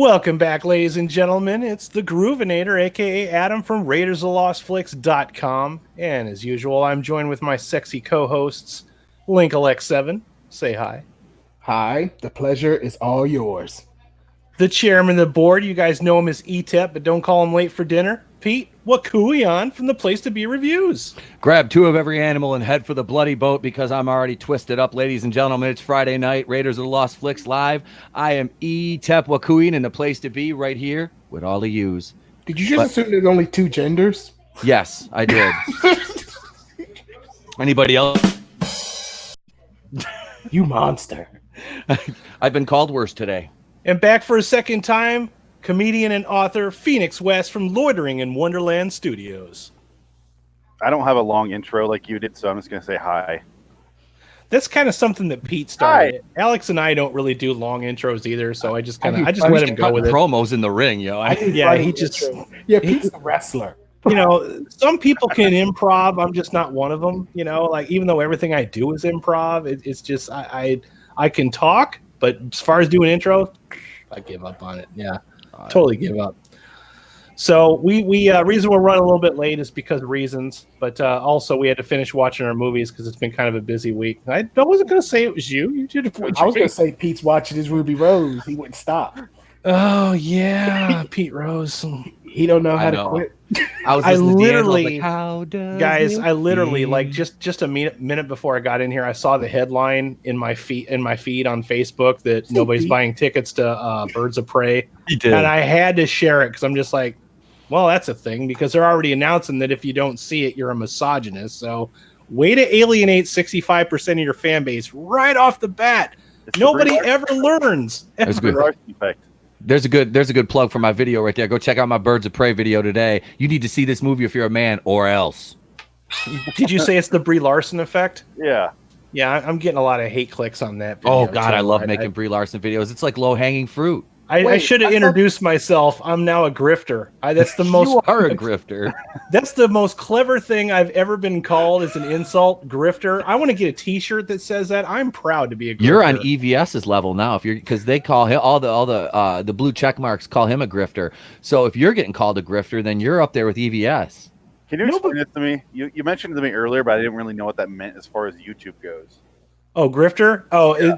Welcome back, ladies and gentlemen. It's the Groovinator, aka Adam from RaidersOfTheLostFlicks.com. And as usual, I'm joined with my sexy co-hosts, LinkLX7. Say hi. Hi, the pleasure is all yours. The chairman of the board, you guys know him as ETEP, but don't call him late for dinner. Pete Wakuion from the Place to Be Reviews. Grab two of every animal and head for the bloody boat because I'm already twisted up, ladies and gentlemen. It's Friday night, Raiders of the Lost Flicks live. I am Tep Wakuion in the Place to Be right here with all of yous. Did you just assume there's only two genders? Yes, I did. Anybody else? You monster. I've been called worse today. And back for a second time, comedian and author Phoenix West from Loitering in Wonderland Studios. I don't have a long intro like you did, so I'm just going to say hi. That's kind of something that Pete started. Hi. Alex and I don't really do long intros either, so I just let him go with it. Promos in the ring, yo. Pete's a wrestler. You know, some people can improv. I'm just not one of them. You know, like even though everything I do is improv, it's just I can talk, but as far as doing intro, I give up on it. Yeah. Totally give up. So we reason we're running a little bit late is because of reasons, but also we had to finish watching our movies because it's been kind of a busy week. I wasn't going to say it was you. You did it. I was going to say Pete's watching his Ruby Rose. He wouldn't stop. Oh yeah, Pete Rose. He don't know how to quit. I literally, like just a minute before I got in here, I saw the headline in my feed on Facebook that nobody's buying tickets to Birds of Prey. He did. And I had to share it because I'm just like, well, that's a thing because they're already announcing that if you don't see it, you're a misogynist. So way to alienate 65% of your fan base right off the bat. Nobody ever learns. That's good. There's a good plug for my video right there. Go check out my Birds of Prey video today. You need to see this movie if you're a man or else. Did you say it's the Brie Larson effect? Yeah. Yeah, I'm getting a lot of hate clicks on that video. Oh, God, I love making Brie Larson videos. It's like low-hanging fruit. I should have introduced myself. I'm now a grifter. That's the most. You are a grifter. That's the most clever thing I've ever been called as an insult, grifter. I want to get a T-shirt that says that. I'm proud to be a grifter. You're on EVS's level now, because they call him all the blue check marks call him a grifter. So if you're getting called a grifter, then you're up there with EVS. Can you explain this to me? You mentioned it to me earlier, but I didn't really know what that meant as far as YouTube goes. Oh, grifter. Oh, yeah.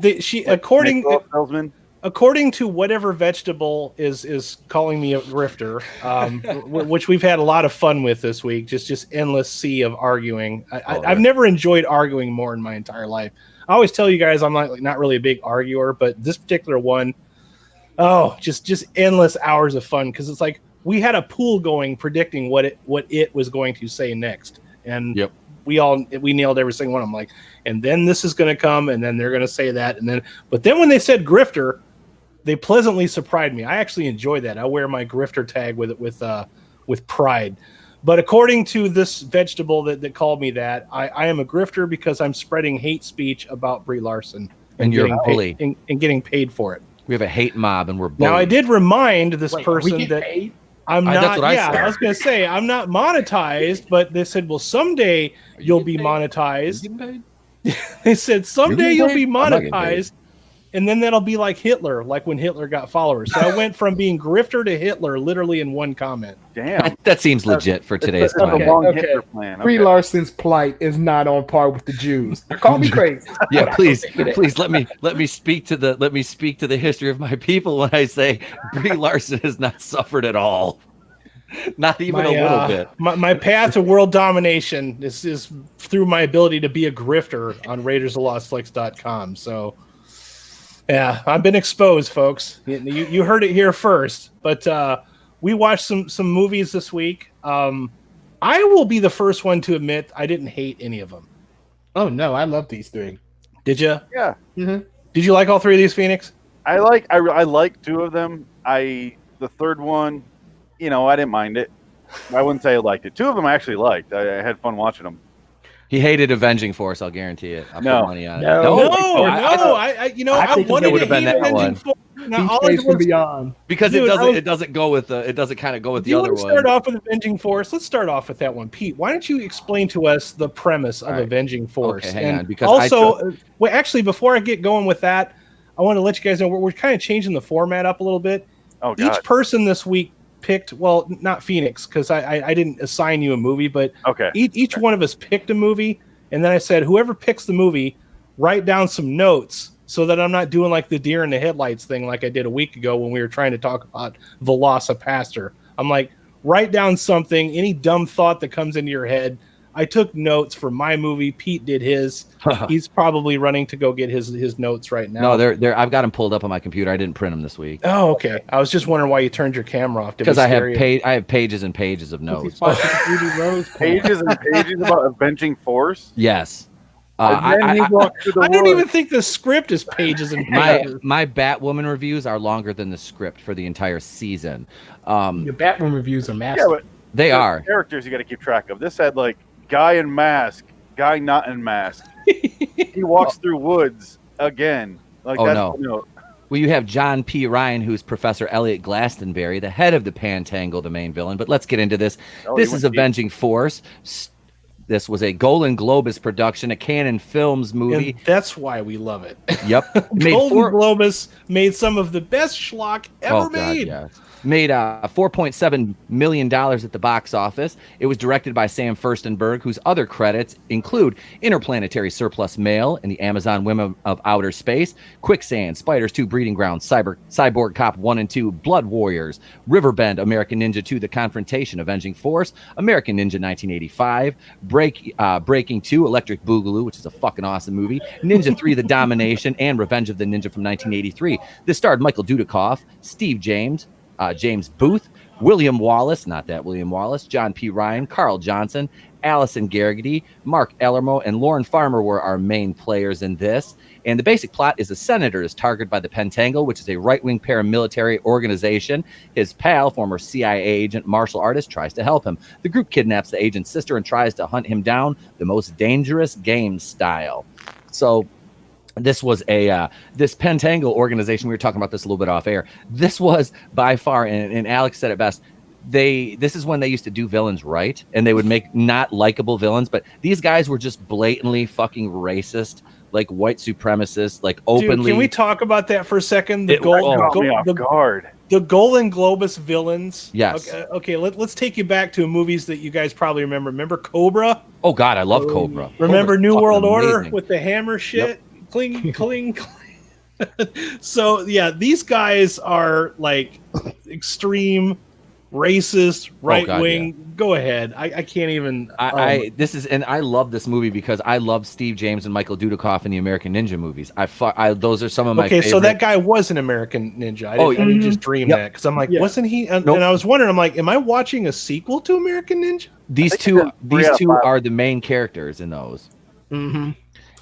According to whatever vegetable is calling me a grifter, which we've had a lot of fun with this week, just endless sea of arguing. I've never enjoyed arguing more in my entire life. I always tell you guys I'm not really a big arguer, but this particular one, just endless hours of fun because it's like we had a pool going predicting what it was going to say next, and we nailed every single one. I'm like, and then this is going to come, and then they're going to say that, but then when they said grifter, they pleasantly surprised me. I actually enjoy that. I wear my grifter tag with pride. But according to this vegetable that called me that, I am a grifter because I'm spreading hate speech about Brie Larson and you're a bully and getting paid for it. We have a hate mob and we're bullies. Now I did remind this person that paid? I'm not. That's what I was going to say I'm not monetized, but they said, well, someday you'll be monetized. They said someday you'll be monetized. And then that'll be like Hitler, like when Hitler got followers. So I went from being grifter to Hitler literally in one comment. Damn. That seems legit for today's Hitler plan. Brie Larson's plight is not on par with the Jews. Call me crazy. Yeah, please let me speak to the history of my people when I say Brie Larson has not suffered at all. Not even a little bit. My path to world domination is through my ability to be a grifter on RaidersOfTheLostFlicks.com. So yeah, I've been exposed, folks. You heard it here first. But we watched some movies this week. I will be the first one to admit I didn't hate any of them. Oh no, I love these three. Did you? Yeah. Mm-hmm. Did you like all three of these, Phoenix? I like two of them. The third one, I didn't mind it. I wouldn't say I liked it. Two of them I actually liked. I had fun watching them. He hated Avenging Force. I'll guarantee it. I'll put money on it. I wanted to hate Avenging Force. Because it doesn't kind of go with the other one. Start off with Avenging Force. Let's start off with that one, Pete. Why don't you explain to us the premise of Avenging Force? Okay, hang on. Because also, actually, before I get going with that, I want to let you guys know we're kind of changing the format up a little bit. Oh, God. Each person this week picked, well, not Phoenix, because I didn't assign you a movie, but each one of us picked a movie, and then I said, whoever picks the movie, write down some notes so that I'm not doing like the deer in the headlights thing like I did a week ago when we were trying to talk about Velocipaster. I'm like, write down something, any dumb thought that comes into your head. I took notes for my movie. Pete did his. He's probably running to go get his notes right now. No, they're I've got them pulled up on my computer. I didn't print them this week. Oh, okay. I was just wondering why you turned your camera off. Because I have pages and pages of notes. Pages and pages about Avenging Force? Yes. I don't even think the script is pages and pages. My Batwoman reviews are longer than the script for the entire season. Your Batwoman reviews are massive. Yeah, but they are characters you got to keep track of. This had like guy in mask, guy not in mask. He walks through woods again. Like that's no. Well, you have John P. Ryan, who's Professor Elliot Glastonbury, the head of the Pentangle, the main villain. But let's get into this. This is Avenging Force. This was a Golden Globus production, a Canon Films movie. And that's why we love it. Yep. Golden Globus made some of the best schlock ever made. God, yeah. Made $4.7 million at the box office. It was directed by Sam Furstenberg, whose other credits include Interplanetary Surplus Mail and the Amazon Women of Outer Space, Quicksand, Spiders 2 Breeding Grounds, Cyborg Cop 1 and 2, Blood Warriors, Riverbend, American Ninja 2, The Confrontation, Avenging Force, American Ninja 1985, Breaking 2, Electric Boogaloo, which is a fucking awesome movie, Ninja 3, The Domination, and Revenge of the Ninja from 1983. This starred Michael Dudikoff, Steve James, James Booth, William Wallace, not that William Wallace, John P. Ryan, Carl Johnson, Allison Garrity, Mark Ellermo, and Lauren Farmer were our main players in this. And the basic plot is a senator is targeted by the Pentangle, which is a right-wing paramilitary organization. His pal, former CIA agent, martial artist, tries to help him. The group kidnaps the agent's sister and tries to hunt him down the most dangerous game style. So this was this Pentangle organization. We were talking about this a little bit off air. This was by far, and Alex said it best, this is when they used to do villains right, and they would make not likable villains, but these guys were just blatantly fucking racist, like white supremacists, like openly. Dude, can we talk about that for a second? The Golden Globus villains. Yes. Okay. Let's take you back to movies that you guys probably remember. Remember Cobra? Oh God, I love Cobra. Remember Cobra's New World Order amazing. with the hammer shit? Yep. Cling, cling, cling. So yeah, these guys are like extreme racist, right wing. Yeah. Go ahead. I can't even. I love this movie because I love Steve James and Michael Dudikoff in the American Ninja movies. Those are some of my favorite. So that guy was an American Ninja. I didn't just dream that because I'm like, wasn't he? And I was wondering, I'm like, am I watching a sequel to American Ninja? These two are the main characters in those. Mm-hmm.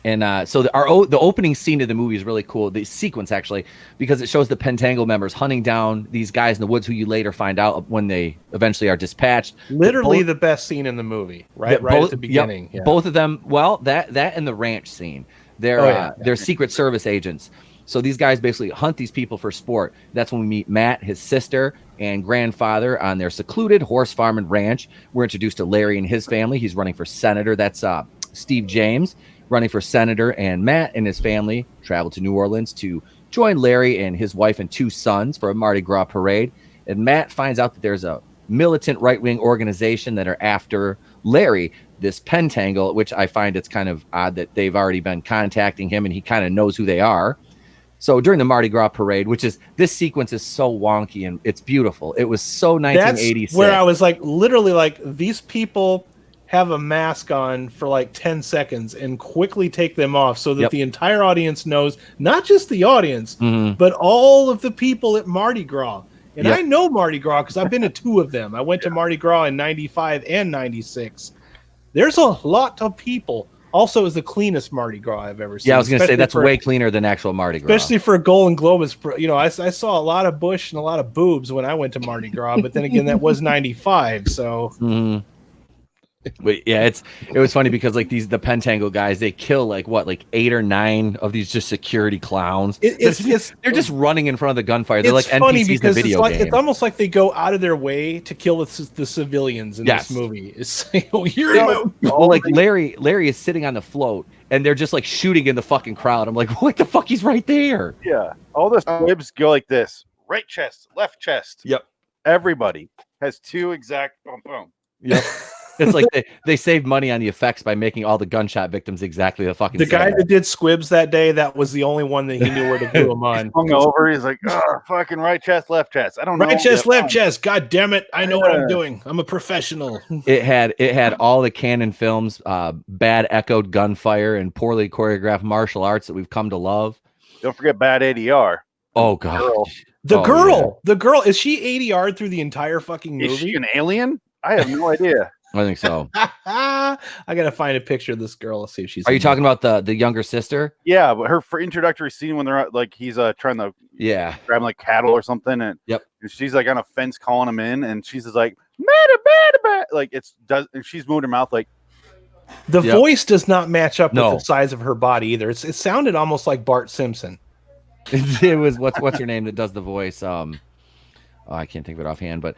And so the opening scene of the movie is really cool. The sequence, actually, because it shows the Pentangle members hunting down these guys in the woods who you later find out when they eventually are dispatched. Literally the best scene in the movie, right at the beginning. Yep, yeah. Both of them, well, that and the ranch scene. They're Secret Service agents. So these guys basically hunt these people for sport. That's when we meet Matt, his sister, and grandfather on their secluded horse farm and ranch. We're introduced to Larry and his family. He's running for senator. That's Steve James running for senator, and Matt and his family travel to New Orleans to join Larry and his wife and 2 sons for a Mardi Gras parade. And Matt finds out that there's a militant right-wing organization that are after Larry, this Pentangle, which I find it's kind of odd that they've already been contacting him and he kind of knows who they are. So during the Mardi Gras parade, this sequence is so wonky and it's beautiful. It was so 1986. That's where I was like, literally like, these people have a mask on for like 10 seconds and quickly take them off so that the entire audience knows, not just the audience, but all of the people at Mardi Gras. And I know Mardi Gras because I've been to 2 of them. I went to Mardi Gras in 95 and 96. There's a lot of people. Also, it was the cleanest Mardi Gras I've ever seen. Yeah, I was going to say that's way cleaner than actual Mardi Gras. Especially for a Golden Globus. You know, I saw a lot of bush and a lot of boobs when I went to Mardi Gras, but then again, that was 95, so... Mm-hmm. But yeah, it was funny because like the Pentangle guys, they kill like 8 or 9 of these just security clowns. They're just running in front of the gunfire. They're like NPCs in a video game. It's almost like they go out of their way to kill the civilians in this movie. Like Larry is sitting on the float and they're just like shooting in the fucking crowd. I'm like, what the fuck? He's right there. Yeah, all the squibs go like this. right chest, left chest. Yep. Everybody has 2 exact boom boom. Yep. It's like they saved money on the effects by making all the gunshot victims exactly the fucking The same. guy that did squibs that day, that was the only one that he knew where to glue them on. Hung over, he's like, fucking right chest, left chest. I don't know. Right chest, left chest. God damn it. I know what I'm doing. I'm a professional. It had all the Cannon films, bad echoed gunfire and poorly choreographed martial arts that we've come to love. Don't forget bad ADR. Oh god. The girl, is she ADR'd through the entire fucking movie? Is she an alien? I have no idea. I think so. I gotta find a picture of this girl. Let's see if she's. Are you talking about the younger sister? Yeah, but her introductory scene when they're like he's trying to grab like cattle or something, and and she's like on a fence calling him in, and she's just like like and she's moving her mouth like. The voice does not match up with the size of her body either. It sounded almost like Bart Simpson. It was what's her name that does the voice? I can't think of it offhand, but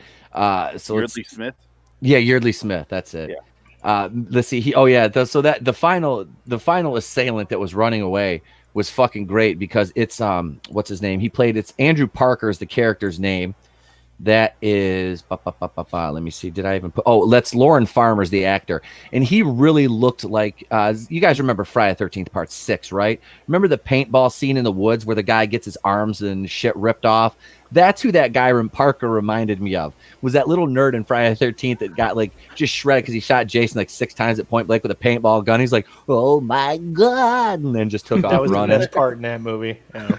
so Yeardley Smith. Yeah, Yeardley Smith. That's it. Yeah. Let's see. So that the final assailant that was running away was fucking great because it's what's his name? It's Andrew Parker is the character's name. That is let me see. Did I even put that's Lauren Farmer's the actor. And he really looked like you guys remember Friday the 13th Part 6, right? Remember the paintball scene in the woods where the guy gets his arms and shit ripped off? That's who that guy Parker reminded me of. Was that little nerd in Friday the 13th that got like just shredded because he shot Jason like 6 times at point blank with a paintball gun. He's like, oh my god, and then just took off running. That was the best part in that movie. Yeah.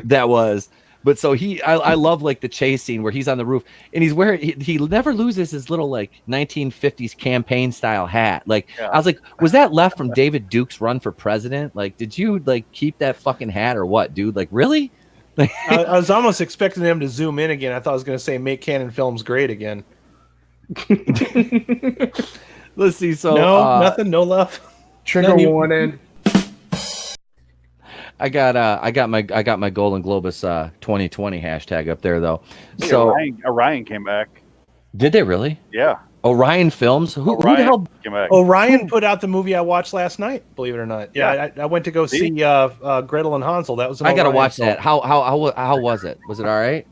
That was. But so I love like the chase scene where he's on the roof and he's wearing he never loses his little like 1950s campaign style hat. Like I was like, was that left from David Duke's run for president? Like, did you like keep that fucking hat or what, dude? Like, really? I was almost expecting them to zoom in again. I thought I was going to say make Cannon films great again. Let's see. So nothing, no love. Trigger warning. I got my Golden Globus 2020 hashtag up there though. Hey, so Orion came back. Did they really? Yeah. Orion Films. Who the hell came back? Orion put out the movie I watched last night. Believe it or not. Yeah. I went to go see Gretel and Hansel. That was. I gotta watch that. How was it? Was it all right?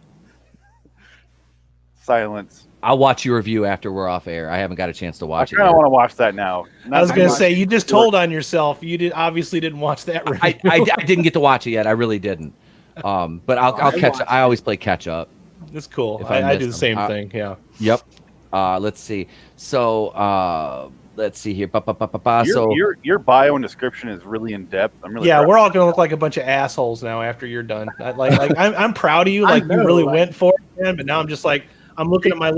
Silence. I'll watch your review after we're off air. I haven't got a chance to watch it. I kind of want to watch that now. I was going to say you just told on yourself. You obviously didn't watch that review. I didn't get to watch it yet. I really didn't. But I'll catch. I always play catch up. It's cool. I do the same thing. Yeah. Yep. Let's see. So let's see here. Your bio and description is really in depth. I'm really we're all gonna look like a bunch of assholes now after you're done. I'm proud of you. Like you really went for it, man. But now I'm just like I'm looking at my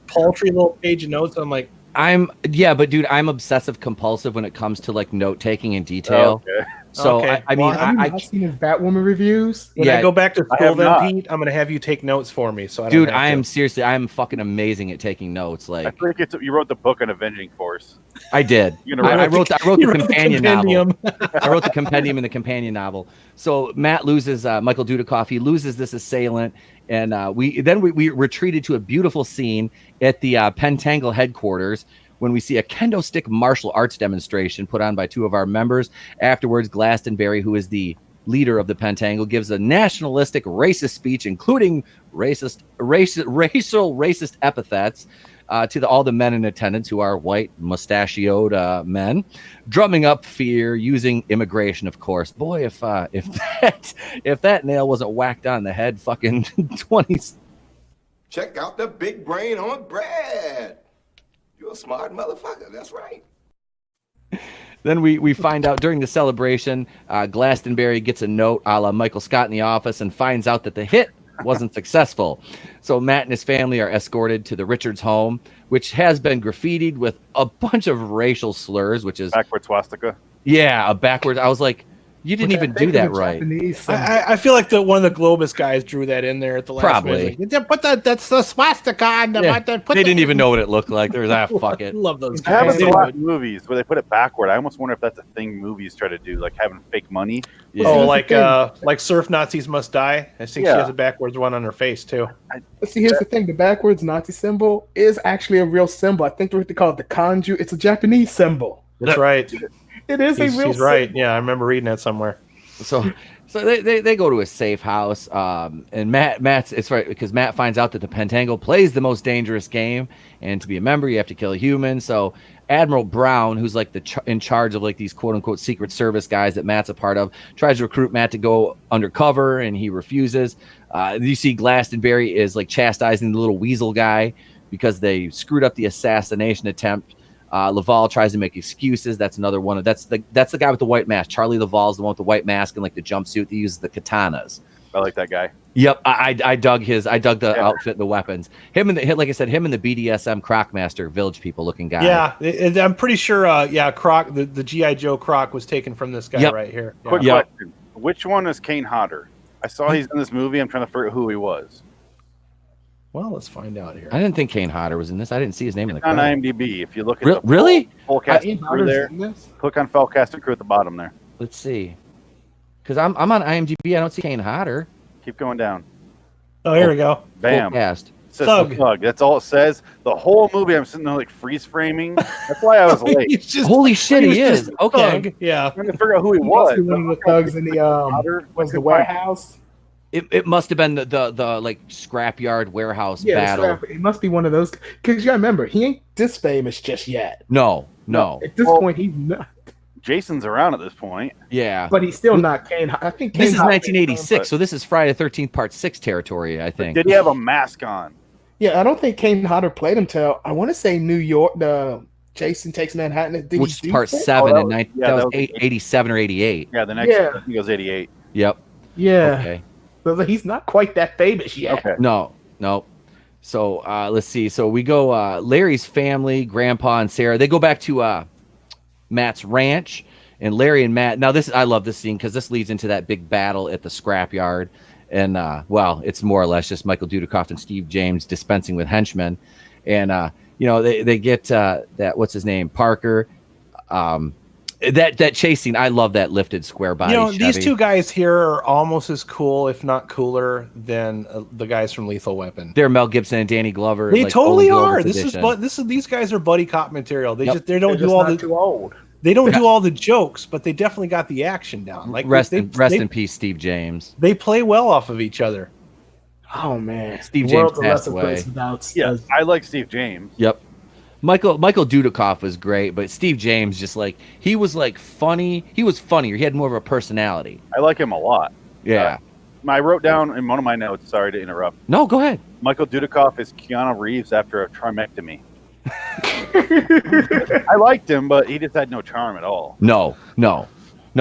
paltry little page of notes. And I'm like, but dude, I'm obsessive compulsive when it comes to like note taking in detail. Okay. So I mean, I've seen his Batwoman reviews. When I go back to school, then Pete, I'm gonna have you take notes for me. So I'm fucking amazing at taking notes. Like, I think you wrote the book on Avenging Force. I did. I wrote the companion novel. I wrote the compendium and the companion novel. So Matt loses Michael Dudikoff. He loses this assailant, and we retreated to a beautiful scene at the Pentangle headquarters. When we see a kendo stick martial arts demonstration put on by 2 of our members. Afterwards, Glastonbury, who is the leader of the Pentangle, gives a nationalistic racist speech, including racial racist epithets to all the men in attendance who are white, mustachioed men, drumming up fear using immigration, of course. Boy, if that nail wasn't whacked on the head, fucking 20s. Check out the big brain on Brad. You're a smart motherfucker. That's right. Then we find out during the celebration, Glastonbury gets a note a la Michael Scott in The Office and finds out that the hit wasn't successful. So Matt and his family are escorted to the Richards home, which has been graffitied with a bunch of racial slurs, which is backward swastika. Yeah, a backwards. I was like, you didn't even do that right. I feel like one of the Globus guys drew that in there at the last Probably. Minute. Put that's the swastika on the They didn't even know what it looked like. There's fuck it. Love those guys. It happens in a lot of movies where they put it backward. I almost wonder if that's a thing movies try to do, like having fake money. Yeah. Oh, like Surf Nazis Must Die. I think she has a backwards one on her face too. See, here's the thing: the backwards Nazi symbol is actually a real symbol. I think they call it the kanju. It's a Japanese symbol. That's right. It is a real. He's right. Yeah, I remember reading that somewhere. So So they go to a safe house, and it's right because Matt finds out that the Pentangle plays the most dangerous game, and to be a member you have to kill a human. So Admiral Brown, who's like in charge of like these quote unquote Secret Service guys that Matt's a part of, tries to recruit Matt to go undercover, and he refuses. You see Glastonbury is like chastising the little weasel guy because they screwed up the assassination attempt. Laval tries to make excuses. That's another one. That's the guy with the white mask. Charlie Laval's the one with the white mask and like the jumpsuit that uses the katanas. I like that guy. Yep, I dug the outfit, and the weapons. Him and the BDSM Crocmaster Village People looking guy. Yeah, I'm pretty sure. Croc, the GI Joe Croc was taken from this guy right here. Yeah. Quick question: which one is Kane Hodder? I saw he's in this movie. I'm trying to figure out who he was. Well, let's find out here. I didn't think Kane Hodder was in this. I didn't see his name in the on credit. IMDb. If you look at the full cast crew there, click on full cast and crew at the bottom there. Let's see, because I'm on IMDb. I don't see Kane Hodder. Keep going down. Oh, here we go. Bam. Full cast. Thug. That's all it says. The whole movie, I'm sitting there like freeze framing. That's why I was late. Holy shit, he is. Okay. Thug. Yeah. I'm trying to figure out who he was. One of the thugs in the warehouse. It must have been the like scrapyard warehouse battle. It must be one of those because you remember he ain't this famous just yet. No. At this point, he's not. Jason's around at this point. Yeah, but he's still not Kane. I think Kane this is 1986, so this is Friday the 13th Part 6 territory. I think. But did he have a mask on? Yeah, I don't think Kane Hodder played him till I want to say New York. The Jason Takes Manhattan, which is Part 7 that was 87 or 88. Yeah, the next I think it was 88. Yep. Yeah. Okay. So he's not quite that famous yet. Okay. No. So let's see. So we go. Larry's family, Grandpa and Sarah. They go back to Matt's ranch, and Larry and Matt. Now I love this scene because this leads into that big battle at the scrapyard, and it's more or less just Michael Dudikoff and Steve James dispensing with henchmen, and they get that what's his name, Parker. That chase scene, I love that lifted square body. Chevy. These two guys here are almost as cool, if not cooler, than the guys from Lethal Weapon. They're Mel Gibson and Danny Glover. They totally are. These guys are buddy cop material. They don't do all the too old. They don't do all the jokes, but they definitely got the action down. Like rest in peace, Steve James. They play well off of each other. Oh man, Steve James passed away. Yeah, I like Steve James. Yep. Michael Dudikoff was great, but Steve James he was like funny. He was funnier. He had more of a personality. I like him a lot. Yeah. I wrote down in one of my notes. Sorry to interrupt. No, go ahead. Michael Dudikoff is Keanu Reeves after a trimectomy. I liked him, but he just had no charm at all. No.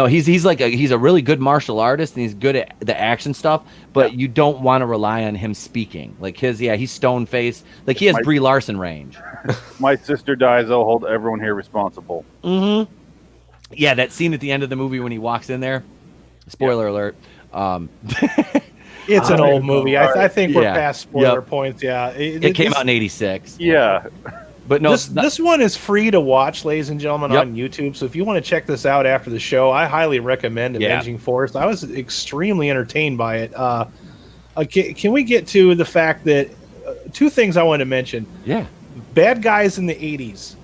He's a really good martial artist and he's good at the action stuff, but you don't want to rely on him speaking. Like he's stone faced. Like he has Brie Larson range. My sister dies. I'll hold everyone here responsible. Mm-hmm. Yeah, that scene at the end of the movie when he walks in there. Spoiler alert. It's an old movie. I think we're past spoiler points. Yeah, it came out in '86. Yeah. But no, this one is free to watch, ladies and gentlemen, on YouTube. So if you want to check this out after the show, I highly recommend Avenging Force. I was extremely entertained by it. Can we get to the fact that two things I want to mention? Yeah. Bad guys in the 80s.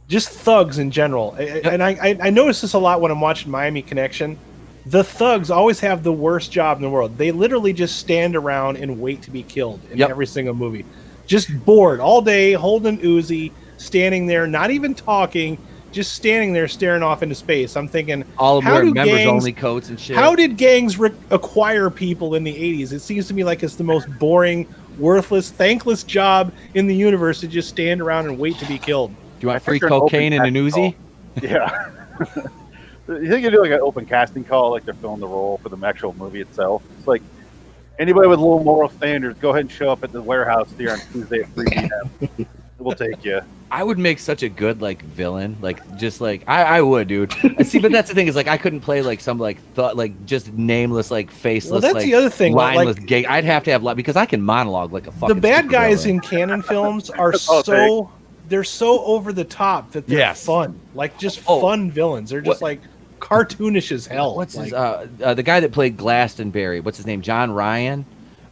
Just thugs in general. And I notice this a lot when I'm watching Miami Connection. The thugs always have the worst job in the world. They literally just stand around and wait to be killed in every single movie. Just bored all day, holding Uzi, standing there, not even talking, just standing there staring off into space. I'm thinking, all of them wearing members-only coats and shit. How did gangs acquire people in the 80s? It seems to me like it's the most boring, worthless, thankless job in the universe to just stand around and wait to be killed. Do you want free cocaine and an Uzi? Yeah. You think you do like an open casting call, like they're filling the role for the actual movie itself? It's like, anybody with low moral standards, go ahead and show up at the warehouse here on Tuesday at 3 p.m. We'll take you. I would make such a good villain, I would, dude. See, but that's the thing is I couldn't play some just nameless faceless. Well, that's the other thing. Mindless gay. I'd have to have because I can monologue like a fucking. The bad guys in canon films are they're so over the top that they're fun, fun villains. They're just cartoonish as hell. What's his the guy that played Glastonbury? What's his name? John Ryan.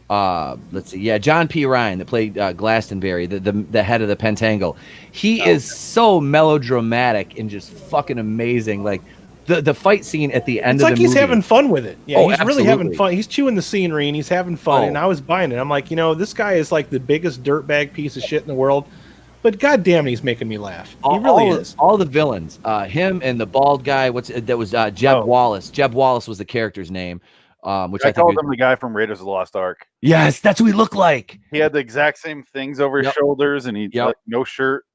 Let's see. Yeah, John P. Ryan that played Glastonbury, the head of the Pentangle. He is so melodramatic and just fucking amazing. the fight scene at the end it's of like the he's movie, having fun with it. Yeah, he's absolutely. really having fun. He's chewing the scenery and he's having fun. And I was buying it. I'm like, this guy is like the biggest dirtbag piece of shit in the world. But goddamn, he's making me laugh. He really is. All the villains, him and the bald guy. That was Jeb Wallace. Jeb Wallace was the character's name. Which I called him the guy from Raiders of the Lost Ark. Yes, that's who he looked like. He had the exact same things over his shoulders, and he like, no shirt.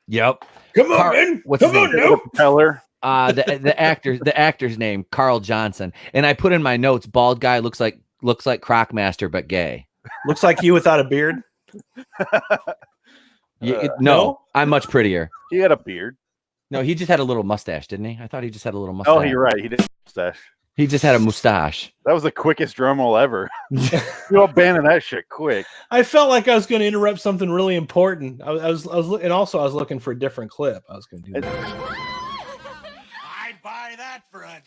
Yep. Come on, man. What's his name? No propeller. The actor's name, Carl Johnson. And I put in my notes, bald guy looks like Crockmaster but gay. Looks like you without a beard. No, I'm much prettier. He had a beard. No, he just had a little mustache, didn't he? I thought he just had a little mustache. Oh, you're right. He did mustache. He just had a mustache. That was the quickest drum roll ever. You abandoned that shit quick. I felt like I was going to interrupt something really important. I was looking for a different clip. I was going to do that. I'd buy that for $1.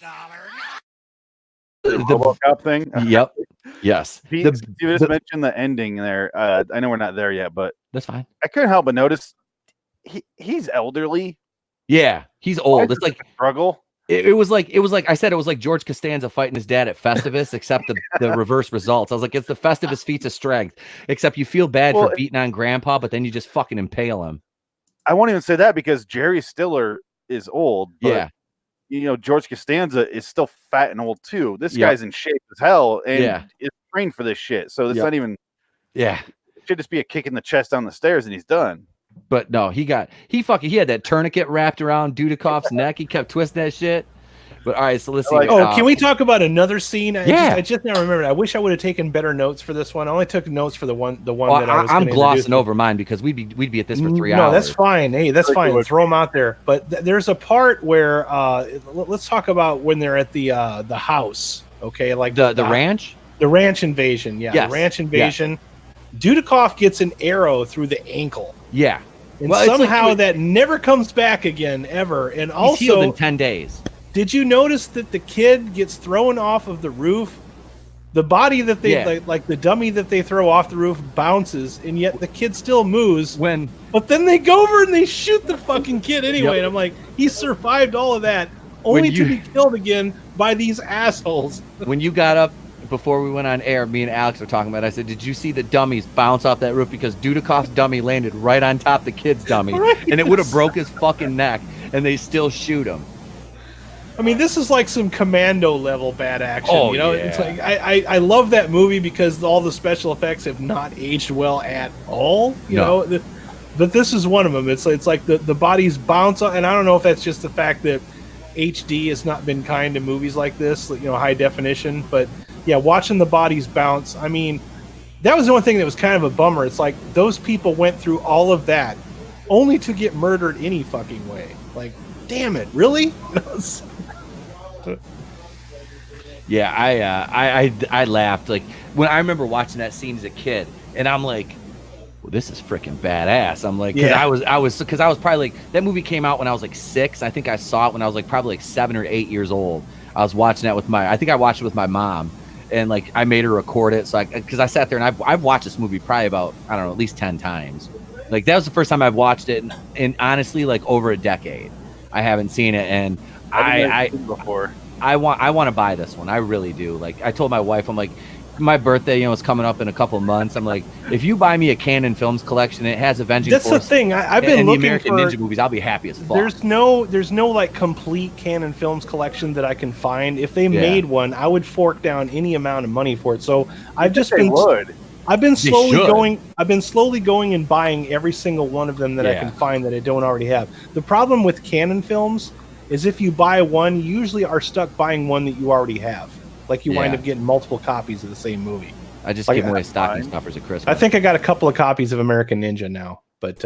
The RoboCop thing. Yep. Yes. You just mentioned the ending there. I know we're not there yet, but that's fine. I couldn't help but notice he's elderly. Yeah, he's old. It's like struggle. It was like I said, it was like George Costanza fighting his dad at Festivus, except the reverse results. I was like, it's the Festivus feats of strength, except you feel bad for beating on Grandpa, but then you just fucking impale him. I won't even say that because Jerry Stiller is old. But, George Costanza is still fat and old too. This guy's in shape as hell and is trained for this shit. So it's not even. Yeah, it should just be a kick in the chest down the stairs and he's done. But no, he had that tourniquet wrapped around Dudikov's neck. He kept twisting that shit. But all right, so let's see. Can we talk about another scene? I just now remembered. I wish I would have taken better notes for this one. I only took notes for the one that I was. I'm glossing over mine because we'd be at this for 3 hours. No, that's fine. Hey, that's fine. Throw them out there. But there's a part where let's talk about when they're at the house. Okay, like the ranch. The ranch invasion. Yeah, yes. The ranch invasion. Yeah. Dudikoff gets an arrow through the ankle. Yeah. And somehow that never comes back again, ever. And also, he's healed in 10 days. Did you notice that the kid gets thrown off of the roof? The body that they like the dummy that they throw off the roof bounces, and yet the kid still moves. But then they go over and they shoot the fucking kid anyway. And I'm like, he survived all of that, only to be killed again by these assholes. When you got up before we went on air, me and Alex were talking about it. I said, did you see the dummies bounce off that roof? Because Dudikov's dummy landed right on top of the kid's dummy. And it would have broke his fucking neck, and they still shoot him. I mean, this is like some Commando level bad action. It's like I love that movie because all the special effects have not aged well at all. But this is one of them. It's like the bodies bounce, and I don't know if that's just the fact that HD has not been kind to movies like this, high definition. But yeah, watching the bodies bounce. I mean, that was the one thing that was kind of a bummer. It's like those people went through all of that only to get murdered any fucking way. Like, damn it, really? Yeah, I laughed like when I remember watching that scene as a kid, and I'm like, well, this is freaking badass. I'm like, because I was probably like, that movie came out when I was like 6. I think I saw it when I was like probably like 7 or 8 years old. I was watching that I think I watched it with my mom, and like I made her record it. So because I sat there and I've watched this movie probably about, I don't know, at least 10 times. Like that was the first time I've watched it, and honestly, like over a decade, I haven't seen it, and I want to buy this one. I really do. Like I told my wife, I'm like, my birthday, is coming up in a couple of months. I'm like, if you buy me a Canon Films collection, it has Avenging Force. That's the thing. I've been looking the American for Ninja movies. I'll be happy as fuck. There's no like complete Canon Films collection that I can find. If they made one, I would fork down any amount of money for it. So I've been slowly going and buying every single one of them that I can find that I don't already have. The problem with Canon Films is if you buy one, you usually are stuck buying one that you already have. Like you wind up getting multiple copies of the same movie. I just give away stocking stuffers at Christmas. I think I got a couple of copies of American Ninja now, but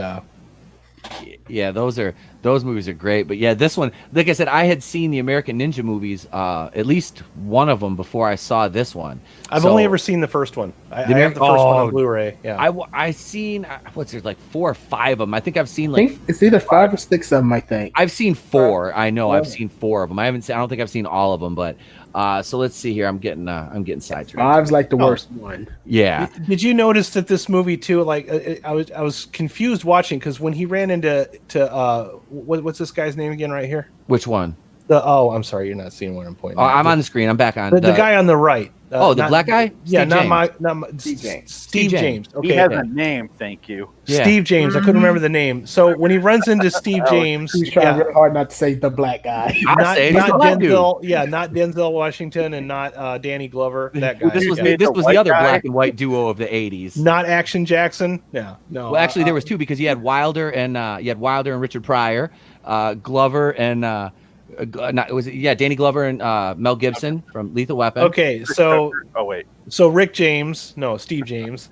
yeah, those movies are great. But yeah, this one, like I said, I had seen the American Ninja movies, at least one of them before I saw this one. I've only ever seen the first one. I have the first one on Blu-ray. Yeah, I seen what's there, like 4 or 5 of them. I think I've seen like it's either 5 or 6 of them. I think I've seen 4. I know I've seen 4 of them. I don't think I've seen all of them, but. So let's see here. I'm getting sidetracked. 5's like the worst one. Yeah. Did you notice that this movie too? Like, I was confused watching because when he ran into what's this guy's name again right here? Which one? I'm sorry, you're not seeing what I'm pointing. I'm on the screen. I'm back on. The guy on the right. The black guy? Yeah, Steve James. Steve James. Okay. He has a name, thank you. Yeah. Steve James. I couldn't remember the name. So when he runs into Steve James, he's trying really hard not to say the black guy. Not Denzel. Yeah, not Denzel Washington and not Danny Glover. That guy. This was the other black and white duo of the 80s. Not Action Jackson. No. Well, actually, there was two because you had Wilder and Richard Pryor, Glover and. Danny Glover and Mel Gibson from Lethal Weapon. Okay, so so Rick James, no, Steve James.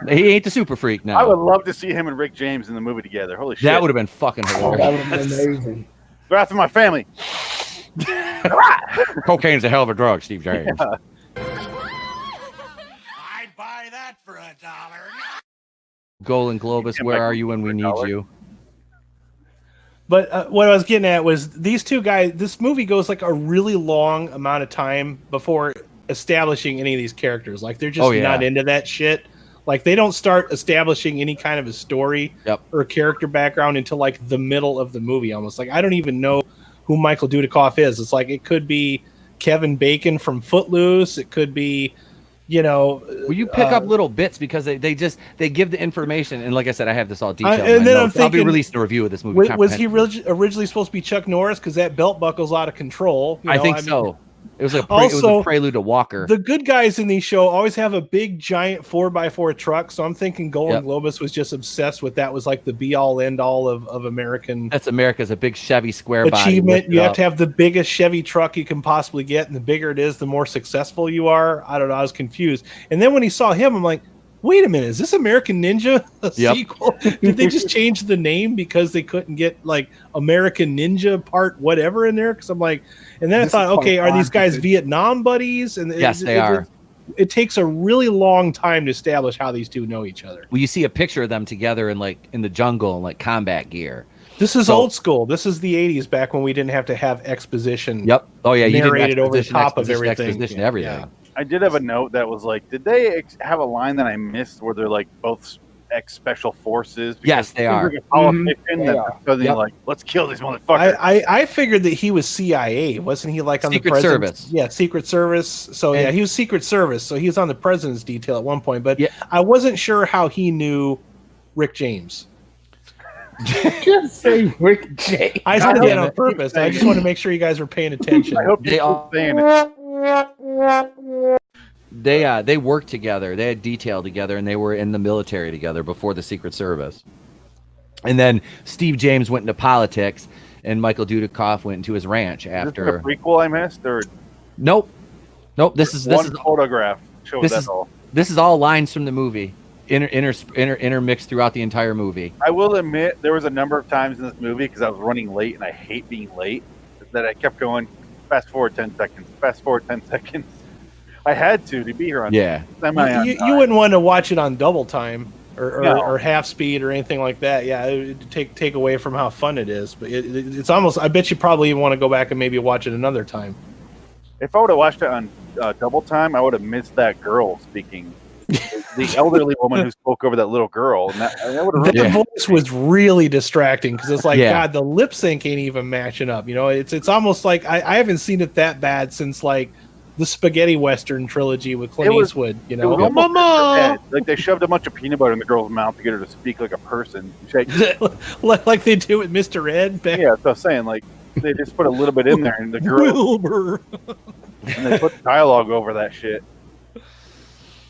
He ain't the super freak now. I would love to see him and Rick James in the movie together. Holy shit, that would have been fucking hilarious. That would have been amazing. They're after my family. Cocaine's a hell of a drug, Steve James. I'd buy that for $1. Golan Globus, where are you when we need you? But what I was getting at was these two guys, this movie goes like a really long amount of time before establishing any of these characters. Like they're just not into that shit. Like they don't start establishing any kind of a story or a character background until like the middle of the movie almost. Like I don't even know who Michael Dudikoff is. It's like it could be Kevin Bacon from Footloose. It could be, well, you pick up little bits because they give the information, and like I said, I have this all detailed. And then I'm thinking, I'll be releasing a review of this movie. Was he originally supposed to be Chuck Norris? Because that belt buckle's out of control. I think so. It was a prelude to Walker. The good guys in these shows always have a big, giant 4x4 truck. So I'm thinking Golan Globus was just obsessed with that. Was like the be-all, end-all of American. That's America's a big Chevy square achievement. You have to have the biggest Chevy truck you can possibly get, and the bigger it is, the more successful you are. I don't know. I was confused. And then when he saw him, I'm like, wait a minute, is this American Ninja a sequel? Did they just change the name because they couldn't get like American Ninja part whatever in there? Because I'm like, and then I thought, okay, are these guys Vietnam buddies? And yes, they are. It takes a really long time to establish how these two know each other. Well, you see a picture of them together in the jungle in like combat gear. This is old school. This is the 80s, back when we didn't have to have exposition. Yep. Oh yeah, you narrated over the top of everything. Exposition, everything. Yeah. I did have a note that was like, did they have a line that I missed where they're like both ex-special forces? Yes, they are. Like a politician like, let's kill these motherfuckers. I figured that he was CIA, wasn't he? Like on Secret the president's Service. Yeah, Secret Service. So he was Secret Service. So he was on the president's detail at one point, but I wasn't sure how he knew Rick James. Just say Rick James. I said that on purpose. I just want to make sure you guys were paying attention. I hope they all saying it. They worked together. They had detail together, and they were in the military together before the Secret Service. And then Steve James went into politics, and Michael Dudikoff went into his ranch after. Is this a prequel I missed, or nope. This is photograph shows that all. This is all lines from the movie, intermixed throughout the entire movie. I will admit there was a number of times in this movie, because I was running late and I hate being late, that I kept going. Fast forward 10 seconds. Fast forward 10 seconds. I had to be here on time. You wouldn't want to watch it on double time or half speed or anything like that. Yeah, it would take away from how fun it is. But it's almost, I bet you probably even want to go back and maybe watch it another time. If I would have watched it on double time, I would have missed that girl speaking. The elderly woman who spoke over that little girl. And that voice was really distracting, because it's like, God, the lip sync ain't even matching up. It's almost like I haven't seen it that bad since like the spaghetti western trilogy with Clint Eastwood. Mama! Like they shoved a bunch of peanut butter in the girl's mouth to get her to speak like a person. Like they do with Mr. Ed. Yeah, that's what I'm saying. Like they just put a little bit in there, and the girl Wilbur. And they put dialogue over that shit.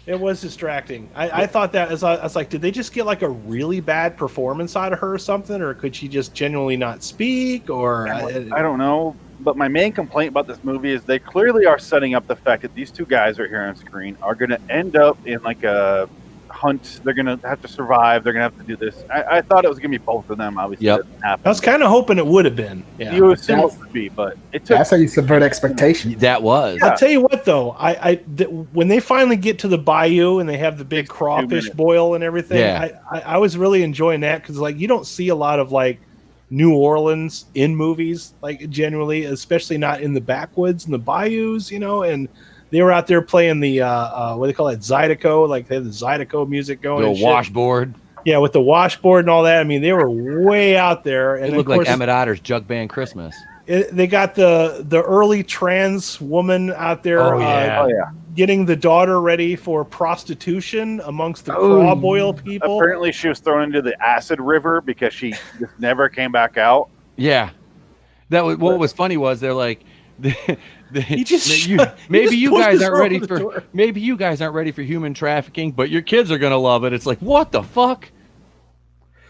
It was distracting. I thought that I was like, did they just get like a really bad performance out of her or something, or could she just genuinely not speak? Or I don't know. But my main complaint about this movie is they clearly are setting up the fact that these two guys right here on screen are going to end up in like a hunt. They're going to have to survive. They're going to have to do this. I thought it was going to be both of them. Obviously, it didn't happen. I was kind of hoping it would have been. Yeah. You assume it would be, but it took. That's how you subvert expectations. That was. I'll tell you what, though. When they finally get to the bayou and they have the big crawfish boil and everything, I was really enjoying that, because like you don't see a lot of like New Orleans in movies, like generally, especially not in the backwoods and the bayous, and they were out there playing the what do they call it, Zydeco, like they had the Zydeco music going. The washboard. Yeah, with the washboard and all that. I mean, they were way out there. And it looked like Emmett Otter's Jug Band Christmas. They got the early trans woman out there getting the daughter ready for prostitution amongst the craw boil people. Apparently she was thrown into the acid river because she just never came back out. Yeah. What was funny was they're like maybe you guys aren't ready for human trafficking, but your kids are gonna love it. It's like, what the fuck?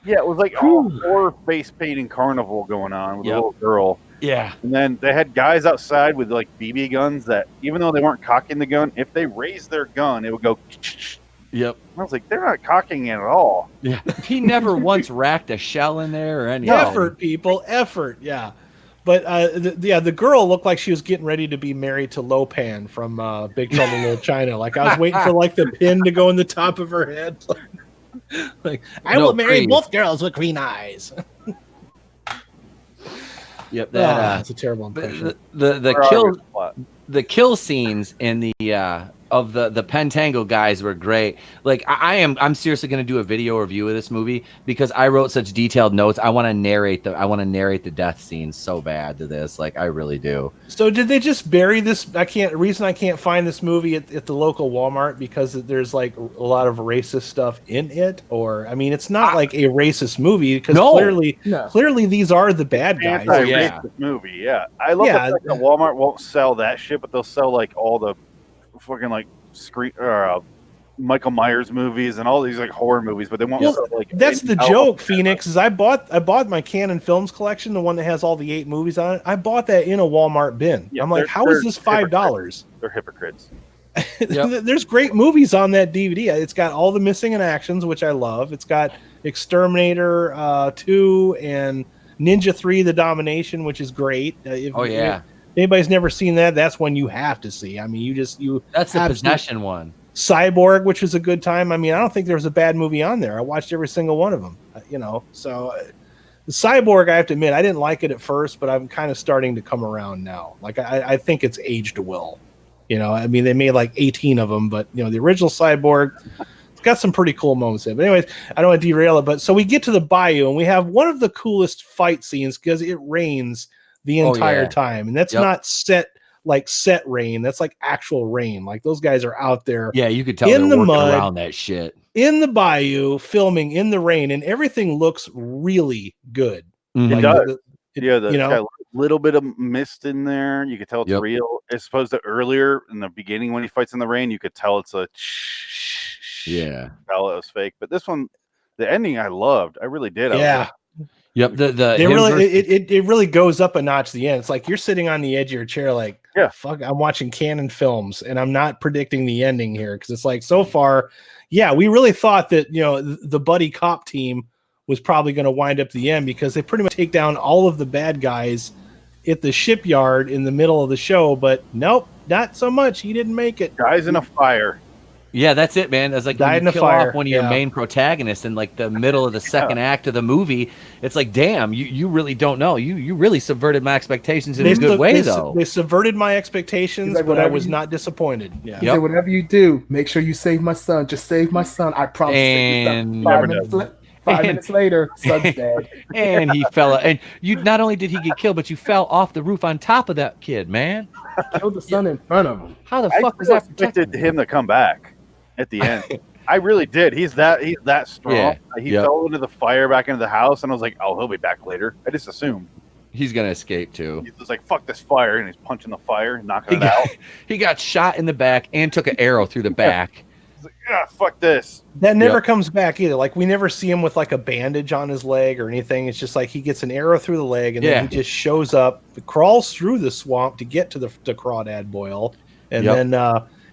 Yeah, it was like a horror face painting carnival going on with a little girl. Yeah. And then they had guys outside with like BB guns that, even though they weren't cocking the gun, if they raised their gun, it would go. Yep. I was like, they're not cocking it at all. Yeah. He never once racked a shell in there or anything. Effort, people. Effort. Yeah. But the girl looked like she was getting ready to be married to Lopan from Big Trouble in Little China. Like, I was waiting for like the pin to go in the top of her head. Like, I will marry both girls with green eyes. Yep, that's a terrible impression. The kill scenes in the of the Pentangle guys were great. Like, I'm seriously going to do a video review of this movie because I wrote such detailed notes. I want to narrate the death scenes so bad to this. Like, I really do. So did they just bury this? I can't find this movie at the local Walmart because there's like a lot of racist stuff in it, or I mean, it's not like a racist movie because clearly these are the bad guys. Anti-racist movie. Yeah, I love the fact that Walmart won't sell that shit, but they'll sell like all the fucking like Michael Myers movies and all these like horror movies, but they won't sell like. That's the joke, Phoenix. Is I bought my Canon Films collection, the one that has all the 8 movies on it. I bought that in a Walmart bin. I'm like, how is this $5? They're hypocrites. There's great movies on that DVD. It's got all the missing in actions, which I love. It's got Exterminator 2 and Ninja 3: The Domination, which is great. If anybody's never seen that, that's one you have to see. I mean, that's the Possession one. Cyborg, which was a good time. I mean, I don't think there was a bad movie on there. I watched every single one of them. So the Cyborg, I have to admit, I didn't like it at first, but I'm kind of starting to come around now. Like, I think it's aged well. I mean, they made like 18 of them, but the original Cyborg, it's got some pretty cool moments in it. But anyways, I don't want to derail it. But so we get to the bayou and we have one of the coolest fight scenes because it rains the entire time, and that's not set rain. That's like actual rain. Like, those guys are out there. Yeah, you could tell in the mud around that shit in the bayou, filming in the rain, and everything looks really good. Mm-hmm. It does. Got a little bit of mist in there. You could tell it's real. As opposed to earlier in the beginning when he fights in the rain, you could tell it's a tell it was fake. But this one, the ending, I loved. I really did. Yep. It really goes up a notch. The end. It's like you're sitting on the edge of your chair, like, fuck. I'm watching Canon Films, and I'm not predicting the ending here because it's like so far, we really thought that the buddy cop team was probably going to wind up the end because they pretty much take down all of the bad guys at the shipyard in the middle of the show. But nope, not so much. He didn't make it. Guys in a fire. Yeah, that's it, man. That's like died when you in a fire. Off one of your main protagonists in like the middle of the second act of the movie. It's like, damn, you really don't know. You really subverted my expectations in a good way, though. They subverted my expectations, but I was not disappointed. Yeah. He said, whatever you do, make sure you save my son. Just save my son. I promise. And 5 minutes later, son's dead. And he fell. And you not only did he get killed, but you fell off the roof on top of that kid, man. Killed the son in front of him. How the fuck was that protected? Expected him to come back at the end. I really did. He's that strong. Yeah. He fell into the fire back into the house, and I was like, oh, he'll be back later. I just assumed he's gonna escape too. He was like, fuck this fire, and he's punching the fire, knocking it out. He got shot in the back and took an arrow through the back. He's like, fuck this. That never comes back either. Like, we never see him with like a bandage on his leg or anything. It's just like he gets an arrow through the leg, and then he just shows up, crawls through the swamp to get to the Crawdad Boil, and then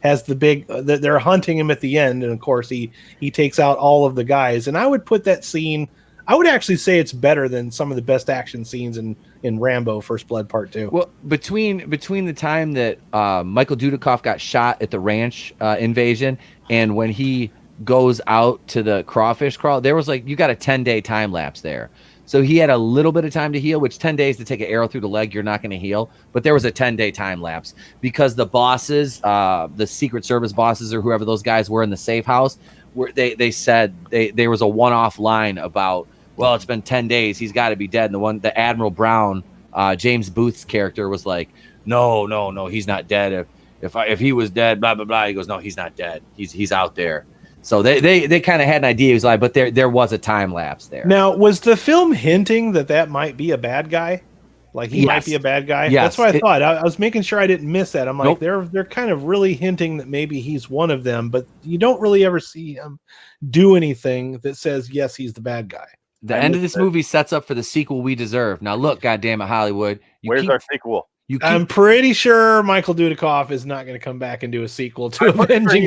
has the big. They're hunting him at the end, and of course he takes out all of the guys. And I would put that scene. I would actually say it's better than some of the best action scenes in Rambo: First Blood Part 2. Well, between the time that Michael Dudikoff got shot at the ranch invasion and when he goes out to the crawfish crawl, there was like, you got a 10-day time lapse there. So he had a little bit of time to heal, which 10 days to take an arrow through the leg, you're not going to heal. But there was a 10-day time lapse because the bosses, the Secret Service bosses or whoever those guys were in the safe house, they said there was a one-off line about, well, it's been 10 days. He's got to be dead. And the Admiral Brown James Booth's character was like, no, he's not dead. If he was dead, blah blah blah. He goes, no, he's not dead. He's out there. So they kind of had an idea. He was like, but there was a time lapse there. Now, was the film hinting that might be a bad guy? Like he might be a bad guy? Yes. That's what I thought. I was making sure I didn't miss that. I'm like, they're kind of really hinting that maybe he's one of them, but you don't really ever see him do anything that says, yes, he's the bad guy. The end of this movie sets up for the sequel we deserve. Now, look, goddamn it, Hollywood. Where's our sequel? I'm pretty sure Michael Dudikoff is not going to come back and do a sequel to Avenging.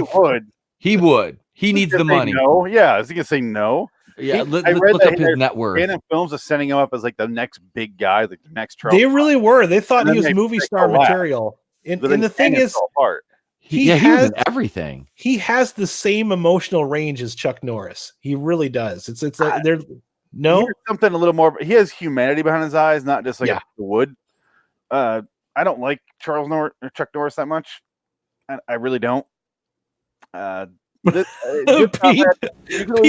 He would. He needs the money. No, yeah. Is he going to say no? Yeah, let's look up his net worth. Canon Films is setting him up as like the next big guy, like the next Charles. They really were. They thought he was movie star material. And the thing is, he has everything. He has the same emotional range as Chuck Norris. He really does. It's like they're something a little more. He has humanity behind his eyes, not just like a wood. I don't like Chuck Norris that much. I really don't. Pete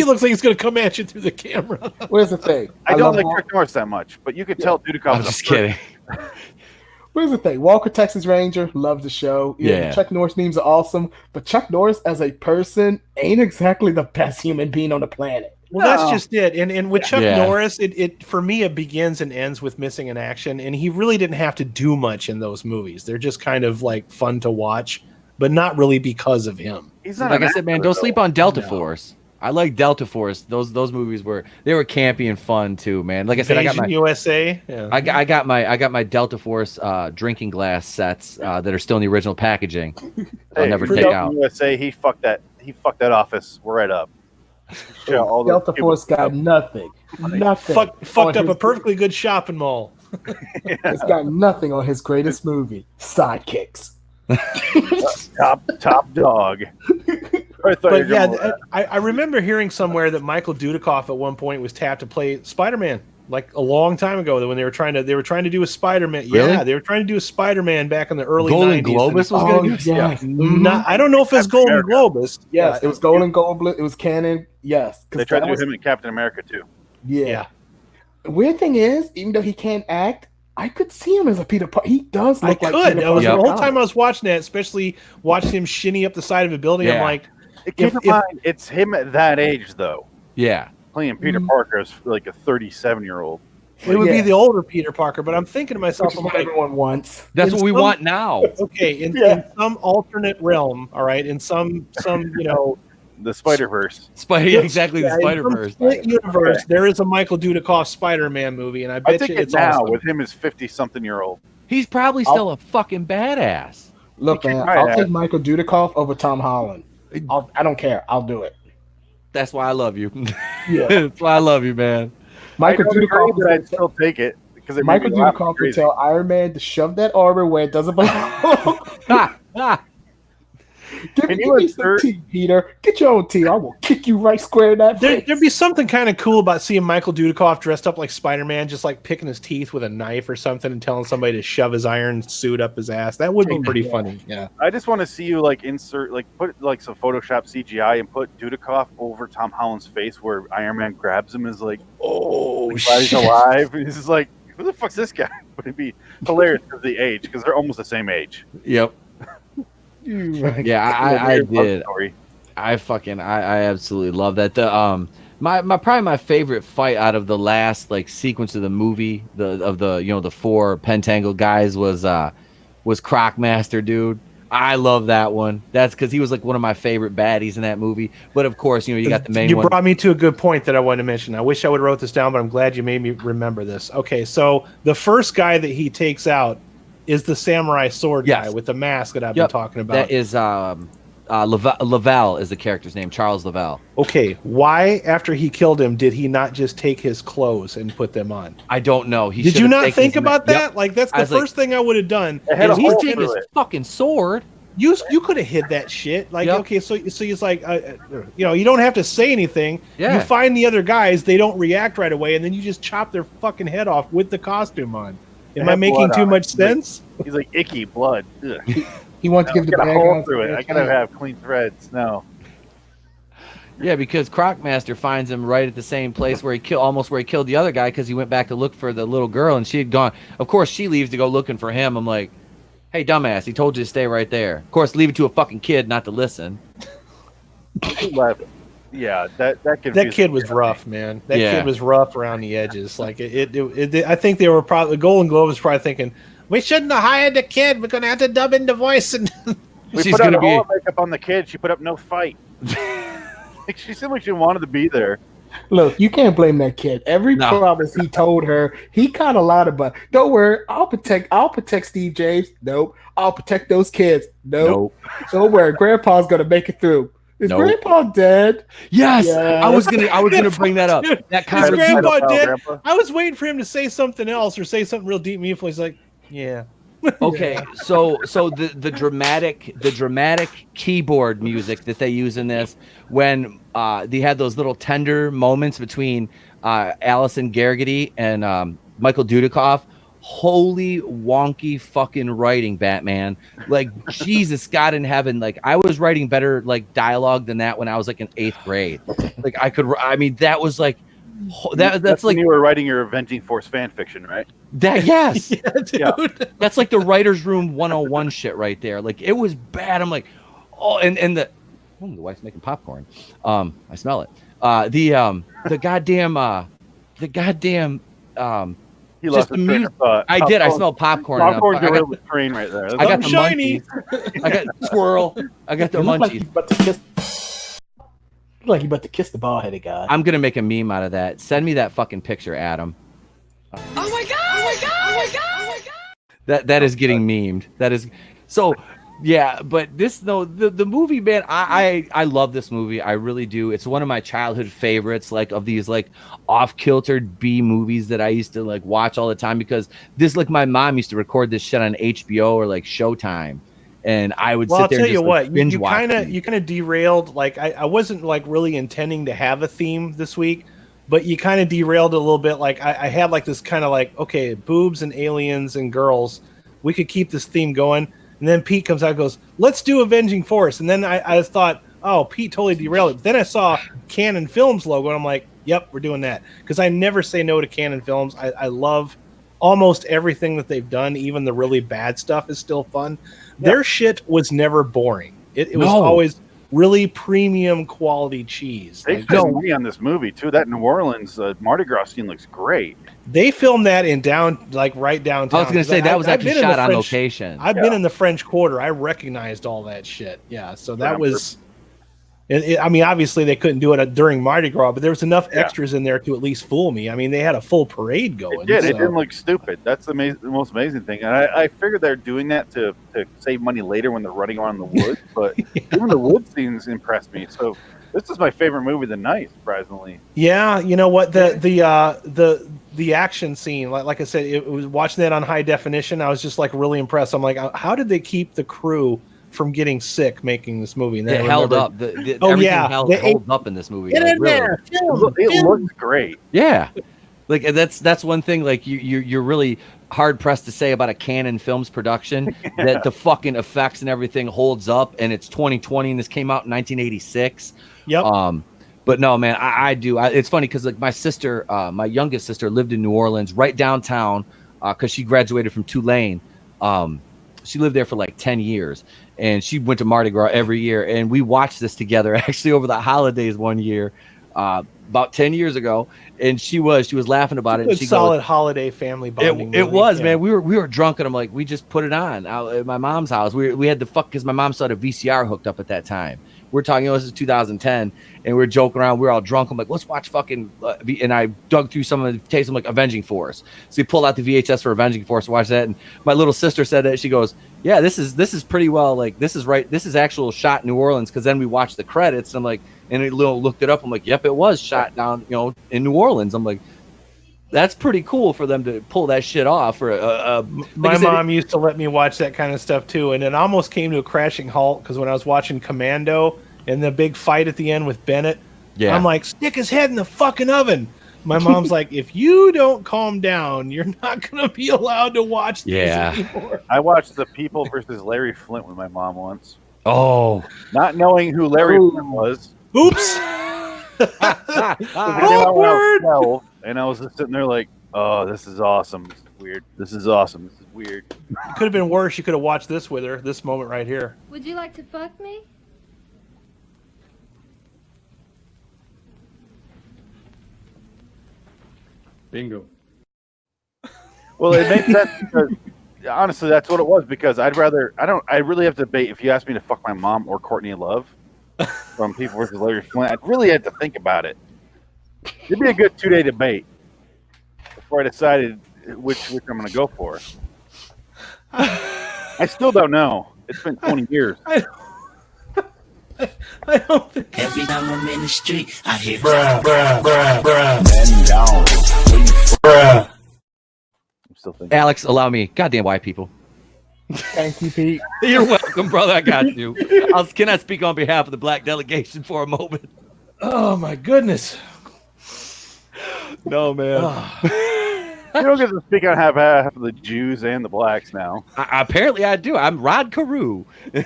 looks like he's going to come at you through the camera. Where's the thing? I don't like Chuck Norris that much, but you could tell Dudikoff. I'm just kidding. Here's the thing. Walker, Texas Ranger, love the show. The Chuck Norris memes are awesome, but Chuck Norris as a person ain't exactly the best human being on the planet. Well, that's just it. And with Chuck Norris, it for me, it begins and ends with missing in action, and he really didn't have to do much in those movies. They're just kind of like fun to watch, but not really because of him. He's not like I said, man, don't sleep on Delta Force. I like Delta Force. Those movies were campy and fun too, man. Like I said, I got my USA. Yeah. I got my Delta Force drinking glass sets that are still in the original packaging. I'll never take out. USA, he fucked that office right up. Delta Force got nothing. Nothing. Fucked up a perfectly good shopping mall. It's got nothing on his greatest movie, Sidekicks. top dog. But yeah, I remember hearing somewhere that Michael Dudikoff at one point was tapped to play Spider-Man, like a long time ago. When they were trying to do a Spider-Man. Really? Yeah, they were trying to do a Spider-Man back in the early Golden 90s. Globus was going to I don't know if it's Golden Globus. Yes, it was Golden Globus. It was canon. Yes, they tried to do him in Captain America too. Yeah. The weird thing is, even though he can't act, I could see him as a Peter Parker. He does look like Peter Parker. The whole time I was watching that, especially watching him shinny up the side of a building, I'm like, keep in mind, it's him at that age, though. Yeah. Playing Peter Parker is like a 37-year-old. It would be the older Peter Parker, but I'm thinking to myself, what everyone wants. That's what we want now. Okay, in some alternate realm, all right, in some the Spider-Verse. Exactly, the Spider-Verse. Universe, there is a Michael Dudikoff Spider-Man movie, and I bet you it's now awesome. With him as 50-something-year-old. He's probably still a fucking badass. Look, man, I'll take Michael Dudikoff over Tom Holland. I don't care. I'll do it. That's why I love you. Yeah, that's why I love you, man. Michael Dudikoff. I'd still take it because Michael Dudikoff would tell Iron Man to shove that armor where it doesn't belong. Give me some tea, Peter. Get your own tea. I will kick you right square in that face. There'd be something kind of cool about seeing Michael Dudikoff dressed up like Spider-Man, just like picking his teeth with a knife or something and telling somebody to shove his iron suit up his ass. That would be pretty funny. Yeah. I just want to see you put some Photoshop CGI and put Dudikoff over Tom Holland's face where Iron Man grabs him as like, shit. He's alive. And he's just like, who the fuck's this guy? But it'd be hilarious because of the age, because they're almost the same age. Yep. Yeah, I did. I absolutely love that. The probably my favorite fight out of the last sequence of the movie, the four Pentangle guys was Crocmaster, dude. I love that one. That's because he was one of my favorite baddies in that movie. But of course, you got the main one. You brought me to a good point that I wanted to mention. I wish I would have wrote this down, but I'm glad you made me remember this. Okay, so the first guy that he takes out is the samurai sword guy with the mask that I've been talking about. That is Lavelle is the character's name, Charles Lavelle. Okay, why after he killed him did he not just take his clothes and put them on? I don't know. Did you not think about that? That's the first thing I would have done. He's taking his fucking sword. You could have hid that shit. Okay, so he's like, you don't have to say anything. Yeah. You find the other guys, they don't react right away, and then you just chop their fucking head off with the costume on. Am I making too much sense? He's like icky blood. He wants to give the bad hole guys through it. I gotta have clean threads. No. Yeah, because Crocmaster finds him right at the same place where he killed the other guy because he went back to look for the little girl and she had gone. Of course, she leaves to go looking for him. I'm like, hey, dumbass, he told you to stay right there. Of course, leave it to a fucking kid not to listen. Yeah, that kid was rough, man. That kid was rough around the edges. Like I think they were probably, the Golden Globe was probably thinking, we shouldn't have hired the kid. We're gonna have to dub in the voice. And we put out all the makeup on the kid. She put up no fight. Like, she seemed like she wanted to be there. Look, you can't blame that kid. Every promise he told her, he kind of lied about. Don't worry, I'll protect Steve James. Nope. I'll protect those kids. Nope. Don't worry, Grandpa's gonna make it through. Is Grandpa dead? Yes. I was gonna bring that up. Dude, that kind of Grandpa dead. Grandpa? I was waiting for him to say something else or say something real deep meaningful. He's like, yeah. Okay, so the dramatic keyboard music that they use in this, when they had those little tender moments between Allison Garrity and Michael Dudikoff. Holy wonky fucking writing, Batman. Like, Jesus, God in heaven. Like, I was writing better like dialogue than that when I was like in 8th grade. Like, that was like that's like when you were writing your Avenging Force fan fiction, right? Yes. Yeah, dude. Yeah. That's like the writer's room 101 shit right there. Like, it was bad. I'm like, oh, and the wife's making popcorn. I smell it. The goddamn he lost the train of thought. I did. I smelled popcorn. Popcorn derailed the train right there. I got the shiny. I got squirrel. I got the munchies. Like you about to kiss the bald-headed guy. I'm gonna make a meme out of that. Send me that fucking picture, Adam. Oh my god! Oh my god! Oh my god! Oh my god! That is getting memed. That is so. Yeah, but the movie, man, I love this movie. I really do. It's one of my childhood favorites, like of these like off-kiltered B movies that I used to like watch all the time, because this, like, my mom used to record this shit on HBO or like Showtime. And I would sit there and just like, binge watch. You kind of derailed. Like, I wasn't like really intending to have a theme this week, but you kind of derailed a little bit. Like, I had like this kind of like, okay, boobs and aliens and girls, we could keep this theme going. And then Pete comes out and goes, let's do Avenging Force. And then I thought, oh, Pete totally derailed it. But then I saw Canon Films logo, and I'm like, yep, we're doing that. Because I never say no to Canon Films. I love almost everything that they've done. Even the really bad stuff is still fun. Yeah. Their shit was never boring. It was always really premium quality cheese. They filmed me on this movie, too. That New Orleans Mardi Gras scene looks great. They filmed that in right downtown. I was going to say that was actually shot on location. I've been in the French Quarter. I recognized all that shit. Yeah, so that was. I mean, obviously they couldn't do it during Mardi Gras, but there was enough extras in there to at least fool me. I mean, they had a full parade going. It didn't look stupid. That's the most amazing thing. And I figured they're doing that to save money later when they're running around the woods. But even the wood scenes impressed me. So this is my favorite movie of the night, surprisingly. Yeah, you know what, the action scene, like I said, it was watching that on high definition. I was just like really impressed. I'm like, how did they keep the crew from getting sick making this movie? And it held up. Everything holds up in this movie. Get in there. It looks great. Yeah, like that's one thing. Like you're really hard pressed to say about a Canon Films production that the fucking effects and everything holds up. And it's 2020, and this came out in 1986. Yep. But no, man, I do. It's funny because like my sister, my youngest sister, lived in New Orleans, right downtown, because she graduated from Tulane. She lived there for like 10 years, and she went to Mardi Gras every year. And we watched this together actually over the holidays one year, about 10 years ago. And she was laughing about it. She solid holiday family bonding. It was, man. We were drunk, and I'm like, we just put it on out at my mom's house. We had the because my mom still had a VCR hooked up at that time. We're talking, this is 2010, and we're joking around. We're all drunk. I'm like, let's watch fucking. And I dug through some of the tapes. I'm like, Avenging Force. So we pulled out the VHS for Avenging Force, watch that. And my little sister said that. She goes, yeah, this is pretty well, like, this is right. This is actual shot in New Orleans, because then we watched the credits. And I'm like, and I looked it up. I'm like, yep, it was shot down, in New Orleans. I'm like, that's pretty cool for them to pull that shit off. My mom used to let me watch that kind of stuff too, and it almost came to a crashing halt because when I was watching Commando and the big fight at the end with Bennett, I'm like, stick his head in the fucking oven. My mom's like, if you don't calm down, you're not going to be allowed to watch this anymore. I watched The People versus Larry Flint with my mom once. Oh. Not knowing who Larry Flint was. Oops. Awkward. And I was just sitting there like, oh, this is awesome. This is weird. This is awesome. This is weird. It could have been worse. You could have watched this with her. This moment right here. Would you like to fuck me? Bingo. Well, it makes sense because honestly, that's what it was. Because I really have to debate if you ask me to fuck my mom or Courtney Love from People vs. Larry Flint. I really had to think about it. It'd be a good 2-day debate before I decided which I'm going to go for. I still don't know. It's been 20 years. I don't think. Every time I'm in the street, I hear bruh. Man down. Bruh. I'm still thinking. Alex, allow me. Goddamn white people. Thank you, Pete. You're welcome, brother. I got you. Can I speak on behalf of the black delegation for a moment? Oh my goodness. No, man. You don't get to speak on half of the Jews and the blacks now. Apparently, I do. I'm Rod Carew. I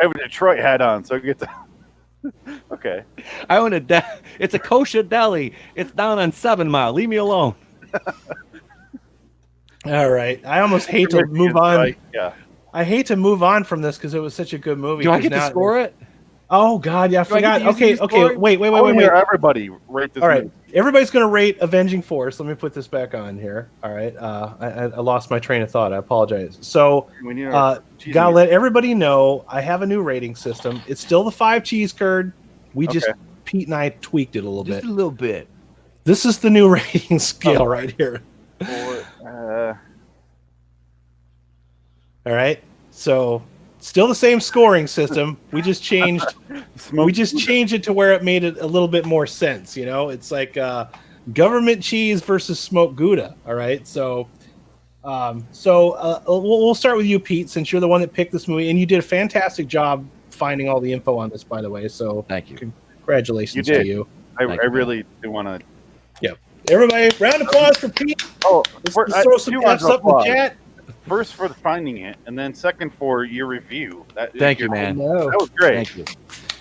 have a Detroit hat on, so I get to. Okay. I own it's a kosher deli. It's down on 7 Mile. Leave me alone. All right. I almost hate to move on. Right. Yeah. I hate to move on from this because it was such a good movie. Do I get to score it? Oh God, yeah, I forgot. Okay. Wait. Everybody rate this. All right, movie. everybody's gonna rate Avenging Force. Let me put this back on here. All right. I lost my train of thought. I apologize. So, gotta let everybody know I have a new rating system. It's still the 5 cheese curd. Pete and I tweaked it a little bit. Just a little bit. This is the new rating scale right here. All right. So still the same scoring system. We just changed. It to where it made it a little bit more sense. You know, it's like government cheese versus smoked Gouda. All right. So, we'll start with you, Pete, since you're the one that picked this movie, and you did a fantastic job finding all the info on this, by the way. So thank you. Congratulations to you. I really do want to. Yeah. Everybody, round of applause for Pete. Oh, let's throw some F's up in the chat. First for finding it, and then second for your review. Thank you, man. That was great. Thank you.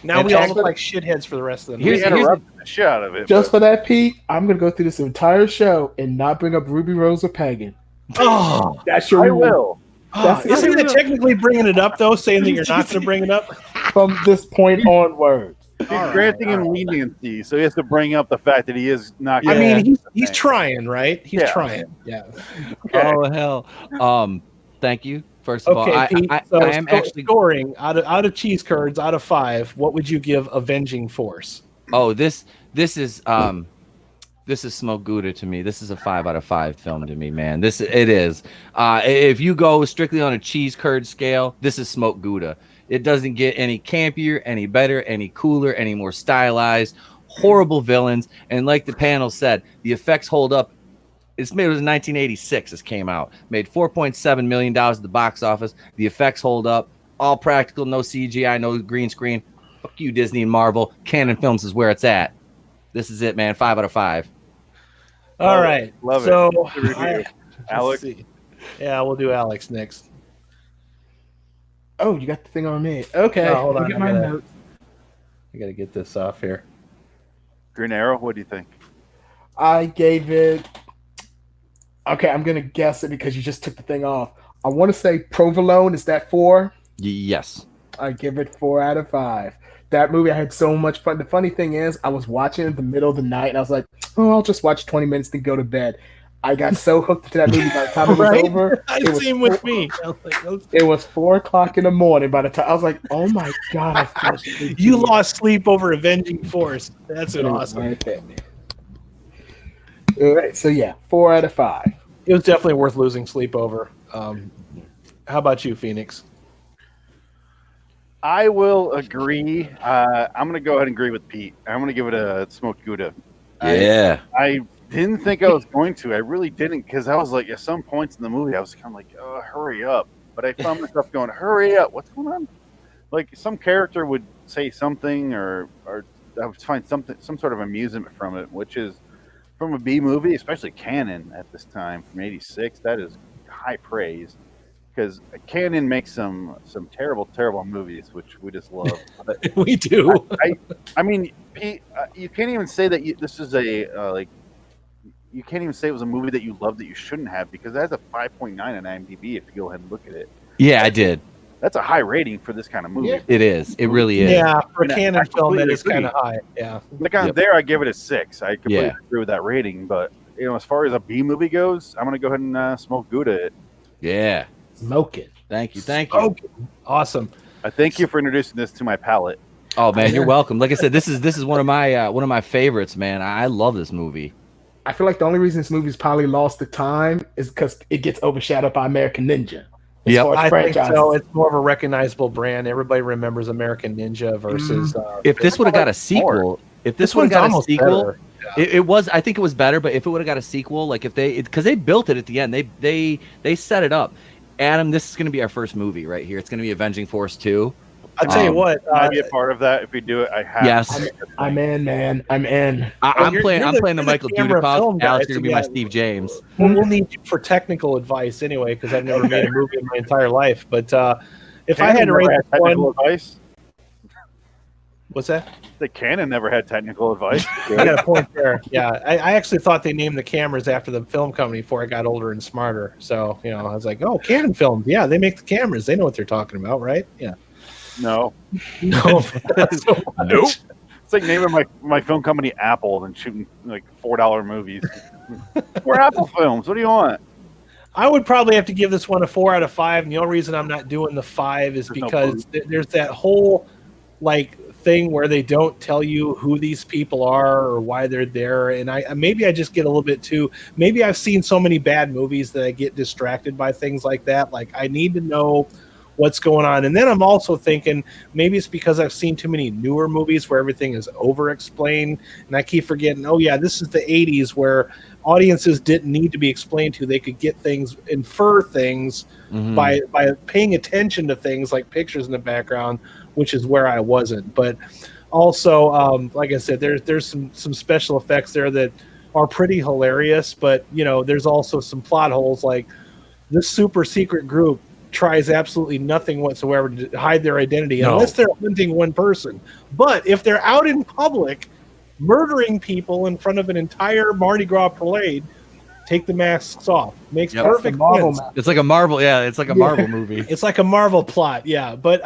Now we all look like shitheads for the rest of the night. We interrupted the shit out of it. Just for that, Pete, I'm going to go through this entire show and not bring up Ruby Rose or Pagan. Oh, that's your rule. Isn't it technically bringing it up, though, saying that you're not going to bring it up? From this point onwards. He's granting him leniency, so he has to bring up the fact that he is not. I mean, he's trying, right? He's trying. Yeah. Okay. Oh hell. Thank you. First of all, Pete, I am actually scoring out of cheese curds out of 5. What would you give Avenging Force? Oh, this is smoked Gouda to me. This is a 5 out of 5 film to me, man. It is. If you go strictly on a cheese curd scale, this is smoked Gouda. It doesn't get any campier, any better, any cooler, any more stylized. Horrible villains, and like the panel said, the effects hold up. It was in 1986. This came out, made $4.7 million at the box office. The effects hold up, all practical, no CGI, no green screen. Fuck you, Disney and Marvel. Canon Films is where it's at. This is it, man. 5 out of 5. All right, love so it. Alex, yeah, we'll do Alex next. Oh, you got the thing on me. Okay, hold on. Get my notes. I got to get this off here. Green Arrow. What do you think? I gave it. Okay, I'm gonna guess it because you just took the thing off. I want to say Provolone. Is that 4? Yes. I give it 4 out of 5. That movie, I had so much fun. The funny thing is, I was watching it in the middle of the night, and I was like, "Oh, I'll just watch 20 minutes to go to bed." I got so hooked to that movie by the time it was over. Same with me. It was 4:00 in the morning by the time I was like, "Oh my god!" You lost sleep over Avenging Force. That's awesome. All right, so yeah, 4 out of 5. It was definitely worth losing sleep over. How about you, Phoenix? I will agree. I'm going to go ahead and agree with Pete. I'm going to give it a smoked Gouda. Yeah. I didn't think I was going to. I really didn't, because I was like, at some points in the movie, I was kind of like, oh, hurry up. But I found myself going, hurry up. What's going on? Like, some character would say something, or I would find some sort of amusement from it, which is, from a B movie, especially canon at this time, from 86, that is high praise. because Canon makes some terrible movies, which we just love. We do. I mean, Pete, you can't even say that this is a like. You can't even say it was a movie that you love that you shouldn't have, because it has a 5.9 on IMDb. If you go ahead and look at it. Yeah, I did. That's a high rating for this kind of movie. Yeah. It is. It really is. Yeah, for a Canon film, that is kind of high. Yeah. Like on there, I give it a 6. I completely agree with that rating. But as far as a B movie goes, I'm gonna go ahead and smoke Gouda it. Yeah, smoke it. Thank you. Awesome. I thank you for introducing this to my palate. Oh man, you're welcome. Like I said, this is one of my favorites, man. I love this movie. I feel like the only reason this movie's probably lost the time is because it gets overshadowed by American Ninja. Yeah, I think so. It's more of a recognizable brand. Everybody remembers American Ninja versus. If this would have got a sequel, it was. I think it was better. But if it would have got a sequel, like because they built it at the end, they set it up. Adam, this is going to be our first movie right here. It's going to be Avenging Force 2. I'll tell you what. I'd be a part of that if we do it. I have. Yes, I'm in, man. I'm in. I'm playing the Michael Dudikoff. Alex is going to be my Steve James. We'll need you for technical advice anyway, because I've never made a movie in my entire life. But if I had to rate technical advice, what's that? The Canon never had technical advice. I got a point there. Yeah, I actually thought they named the cameras after the film company before I got older and smarter. So I was like, oh, Canon Films. Yeah, they make the cameras. They know what they're talking about, right? Yeah. No. Nope. It's like naming my film company Apple and shooting like $4 movies. We're Apple Films. What do you want? I would probably have to give this one a 4 out of 5, and the only reason I'm not doing the 5 is because there's that whole thing where they don't tell you who these people are or why they're there, and maybe I just get a little bit too. Maybe I've seen so many bad movies that I get distracted by things like that. Like I need to know what's going on. And then I'm also thinking maybe it's because I've seen too many newer movies where everything is over-explained, and I keep forgetting, oh yeah, this is the 80s where audiences didn't need to be explained to. They could get things, infer things by paying attention to things like pictures in the background, which is where I wasn't. But also, like I said, there's some special effects there that are pretty hilarious, but there's also some plot holes, like this super secret group tries absolutely nothing whatsoever to hide their identity unless they're hunting one person. But if they're out in public murdering people in front of an entire Mardi Gras parade, take the masks off. Makes perfect sense. It's like a Marvel, it's like a Marvel movie. It's like a Marvel plot, yeah. But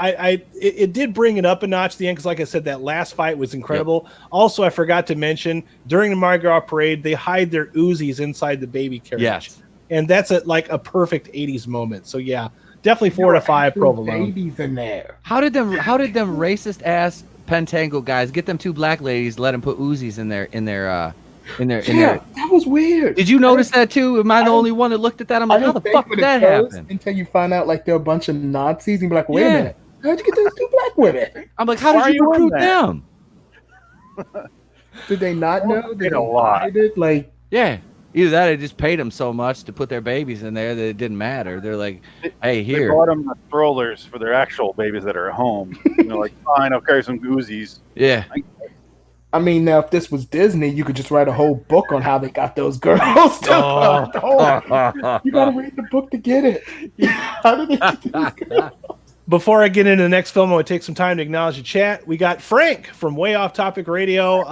it did bring it up a notch at the end, because like I said, that last fight was incredible. Yep. Also, I forgot to mention, during the Mardi Gras parade, they hide their Uzis inside the baby carriage. Yes. And that's a perfect 80s moment. So yeah, definitely 4 to 5 provolone. Babies in there. How did them racist ass Pentangle guys get them 2 black ladies, let them put Uzis in their that was weird. Did you notice that too? Am I the only one that looked at that? I'm like, how the fuck did that happen? Until you find out they're a bunch of Nazis and be like, wait a minute, how'd you get those 2 black women? I'm like, how did you recruit them? Did they not know? Did they hide it? Yeah. Either that or they just paid them so much to put their babies in there that it didn't matter. They're like, hey, here. They bought them the strollers for their actual babies that are at home. Like, fine, I'll carry some Uzis. Yeah. I mean, now if this was Disney, you could just write a whole book on how they got those girls. You gotta read the book to get it. How did they get these girls? Before I get into the next film, I would take some time to acknowledge the chat. We got Frank from Way Off Topic Radio.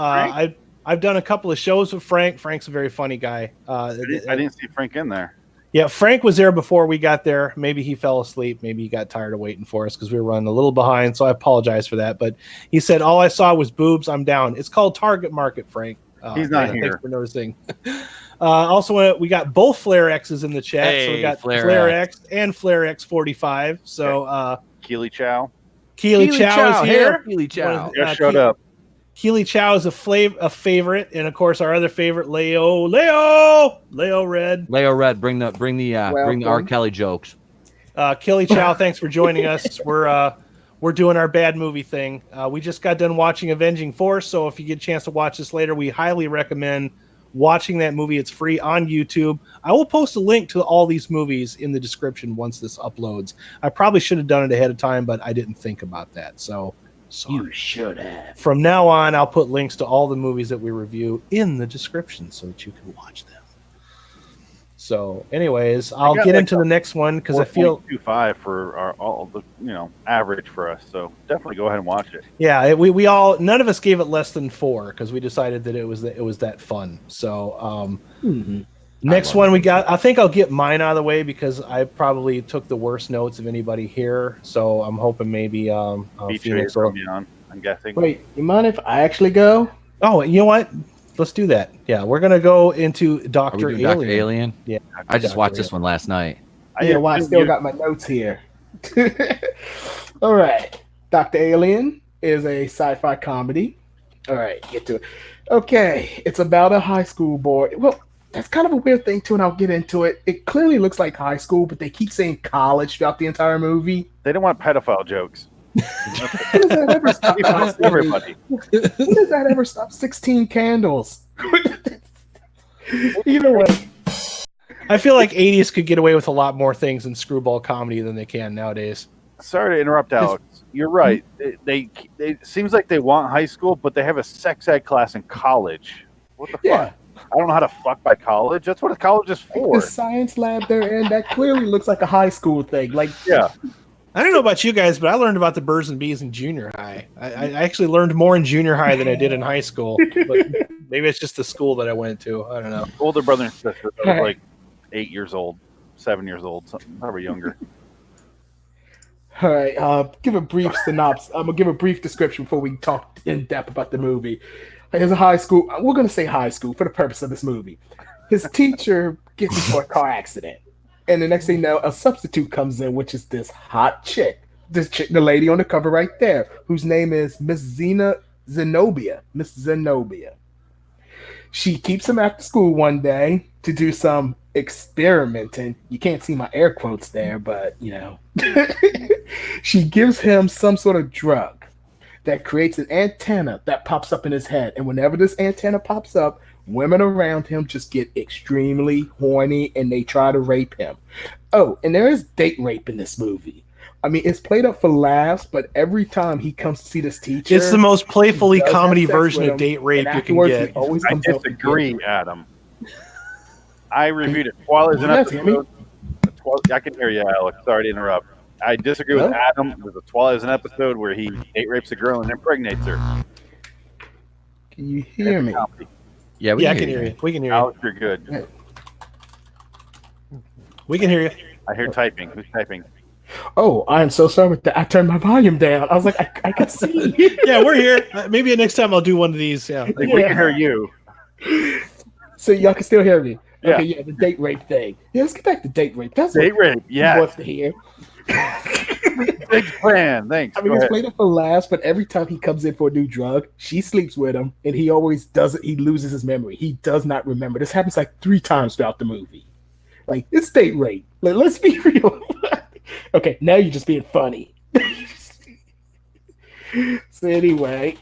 I've done a couple of shows with Frank. Frank's a very funny guy. I didn't see Frank in there. Yeah, Frank was there before we got there. Maybe he fell asleep. Maybe he got tired of waiting for us because we were running a little behind. So I apologize for that. But he said, all I saw was boobs. I'm down. It's called Target Market, Frank. He's not here. Thanks for noticing. Also, we got both Flare X's in the chat. Hey, so we got Flare X and Flare X45. So Keely Chow. Keely Chow is here. Keely Chow. Showed up. Keely Chow is a favorite, and of course our other favorite, Leo Red. Leo Red, bring the R. Kelly jokes. Keely Chow, thanks for joining us. We're doing our bad movie thing. We just got done watching Avenging Force, so if you get a chance to watch this later, we highly recommend watching that movie. It's free on YouTube. I will post a link to all these movies in the description once this uploads. I probably should have done it ahead of time, but I didn't think about that. So sorry. You should have. From now on, I'll put links to all the movies that we review in the description so that you can watch them. So, anyways, I'll get into the next one because I feel 4.25 for all the average for us. So definitely go ahead and watch it. Yeah, we all none of us gave it less than 4 because we decided that it was that fun. So next one we got. I think I'll get mine out of the way because I probably took the worst notes of anybody here. So I'm hoping maybe Phoenix will be on. I'm guessing. Wait, you mind if I actually go? Oh, you know what? Let's do that. Yeah, we're gonna go into Dr. Alien. Dr. Alien? Yeah, I just watched this one last night. I still got my notes here. All right, Dr. Alien is a sci-fi comedy. All right, get to it. Okay, it's about a high school boy. Well, that's kind of a weird thing too, and I'll get into it. It clearly looks like high school, but they keep saying college throughout the entire movie. They don't want pedophile jokes. When does that ever stop? Everybody. When does that ever stop? 16 candles. Either way. I feel like 80s could get away with a lot more things in screwball comedy than they can nowadays. Sorry to interrupt, Alex. You're right. They it seems like they want high school, but they have a sex ed class in college. What the fuck? I don't know how to fuck by college. That's what a college is for. The science lab they're in, that clearly looks like a high school thing. Like, yeah. I don't know about you guys, but I learned about the birds and bees in junior high. I actually learned more in junior high than I did in high school. But maybe it's just the school that I went to. I don't know. Older brother and sister, I was like 8 years old, 7 years old, something, probably younger. All right, give a brief synopsis. I'm gonna give a brief description before we talk in depth about the movie. There's a high school. We're gonna say high school for the purpose of this movie. His teacher gets into a car accident, and the next thing you know, a substitute comes in, which is this hot chick. This chick, the lady on the cover right there, whose name is Miss Zenobia. Miss Zenobia. She keeps him after school one day to do some experimenting. You can't see my air quotes there, but she gives him some sort of drug that creates an antenna that pops up in his head. And whenever this antenna pops up, women around him just get extremely horny and they try to rape him. Oh, and there is date rape in this movie. I mean, it's played up for laughs, but every time he comes to see this teacher, it's the most playfully comedy version of date rape you can get. I disagree, Adam. I reviewed it. Twilight is an episode. I can hear you, Alex. Sorry to interrupt. I disagree with Adam. There's a Twilight is an episode where he date rapes a girl and impregnates her. Can you hear me? Yeah, I can hear you. We can hear you. Alex, you're good. Yeah. We can hear you. I hear typing. Who's typing? Oh, I am so sorry with that. I turned my volume down. I was like, I can see you. Yeah, we're here. Maybe next time I'll do one of these. Yeah, we can hear you. So y'all can still hear me. Yeah. Okay, yeah, the date rape thing. Yeah, let's get back to date rape. That's date rape. Yeah. Wants to hear. Big plan. Thanks. I mean, it's played up for laughs, but every time he comes in for a new drug, she sleeps with him, and he always does it. He loses his memory. He does not remember. This happens like 3 times throughout the movie. Like, it's date rape. Like, let's be real. Okay, now you're just being funny. So anyway,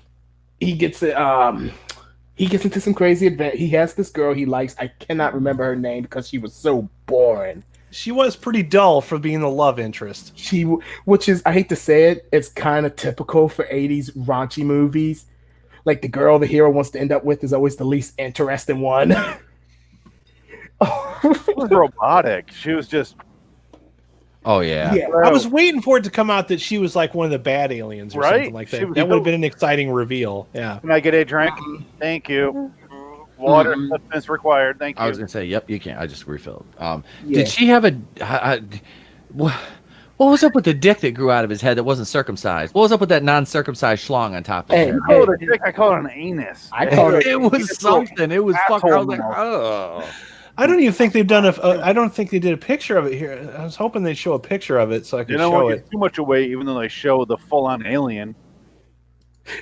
he gets into some crazy event. He has this girl he likes. I cannot remember her name because she was so boring. She was pretty dull for being the love interest. Which is, I hate to say it, it's kind of typical for 80s raunchy movies. Like the girl the hero wants to end up with is always the least interesting one. She was robotic. She was just... Oh, yeah. I was waiting for it to come out that she was like one of the bad aliens or something like that. That would have been an exciting reveal. Yeah. Can I get a drink? Thank you. Water substance required. Thank you. I was going to say, yep, you can. I just refilled. Did she have what was up with the dick that grew out of his head that wasn't circumcised? What was up with that non-circumcised schlong on top of it? Oh, the dick, I call it an anus. I called it was something. It was fucking. I was like, oh. I don't even think they've done I don't think they did a picture of it here. I was hoping they'd show a picture of it so I could show it. It's too much away, even though they show the full-on alien.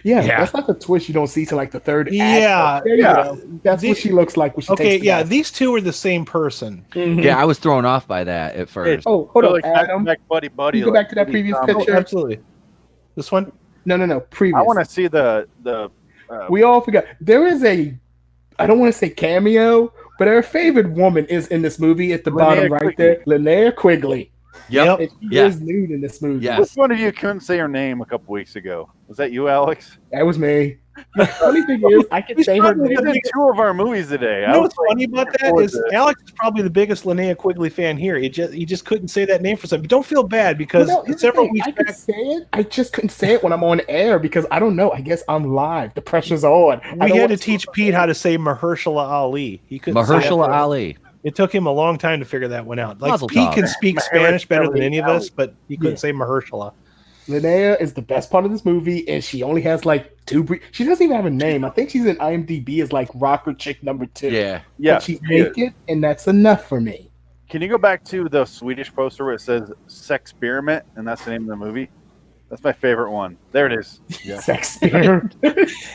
Yeah, that's like a twist you don't see till like the third act. Yeah. That's what she looks like when she takes the these two are the same person. Mm-hmm. Yeah, I was thrown off by that at first. Oh, hold on, like Adam. Buddy. Can you go back to that previous picture? Oh, absolutely. This one? No. Previous. I want to see the. We all forgot. There is I don't want to say cameo, but our favorite woman is in this movie at the bottom right there. Linnea Quigley. Yep. She is nude in this movie. Yes. Which one of you couldn't say her name a couple weeks ago? Was that you, Alex? That was me. The funny thing is, I can say her name. He's in 2 of our movies today. You know what's funny about that is Alex is probably the biggest Linnea Quigley fan here. He just couldn't say that name for something. But don't feel bad because several weeks back, I could say it. I just couldn't say it when I'm on air because I don't know. I guess I'm live. The pressure's on. We had to teach Pete how to say Mahershala Ali. He couldn't. Mahershala Ali. It took him a long time to figure that one out. Like Pete can speak Spanish better than any of us, but he couldn't say Mahershala. Linnea is the best part of this movie, and she only has like 2. She doesn't even have a name. I think she's in IMDb as like rocker chick number 2. Yeah. But she's naked, and that's enough for me. Can you go back to the Swedish poster where it says "Sexperiment" and that's the name of the movie? That's my favorite one. There it is. Yeah. Sexperiment.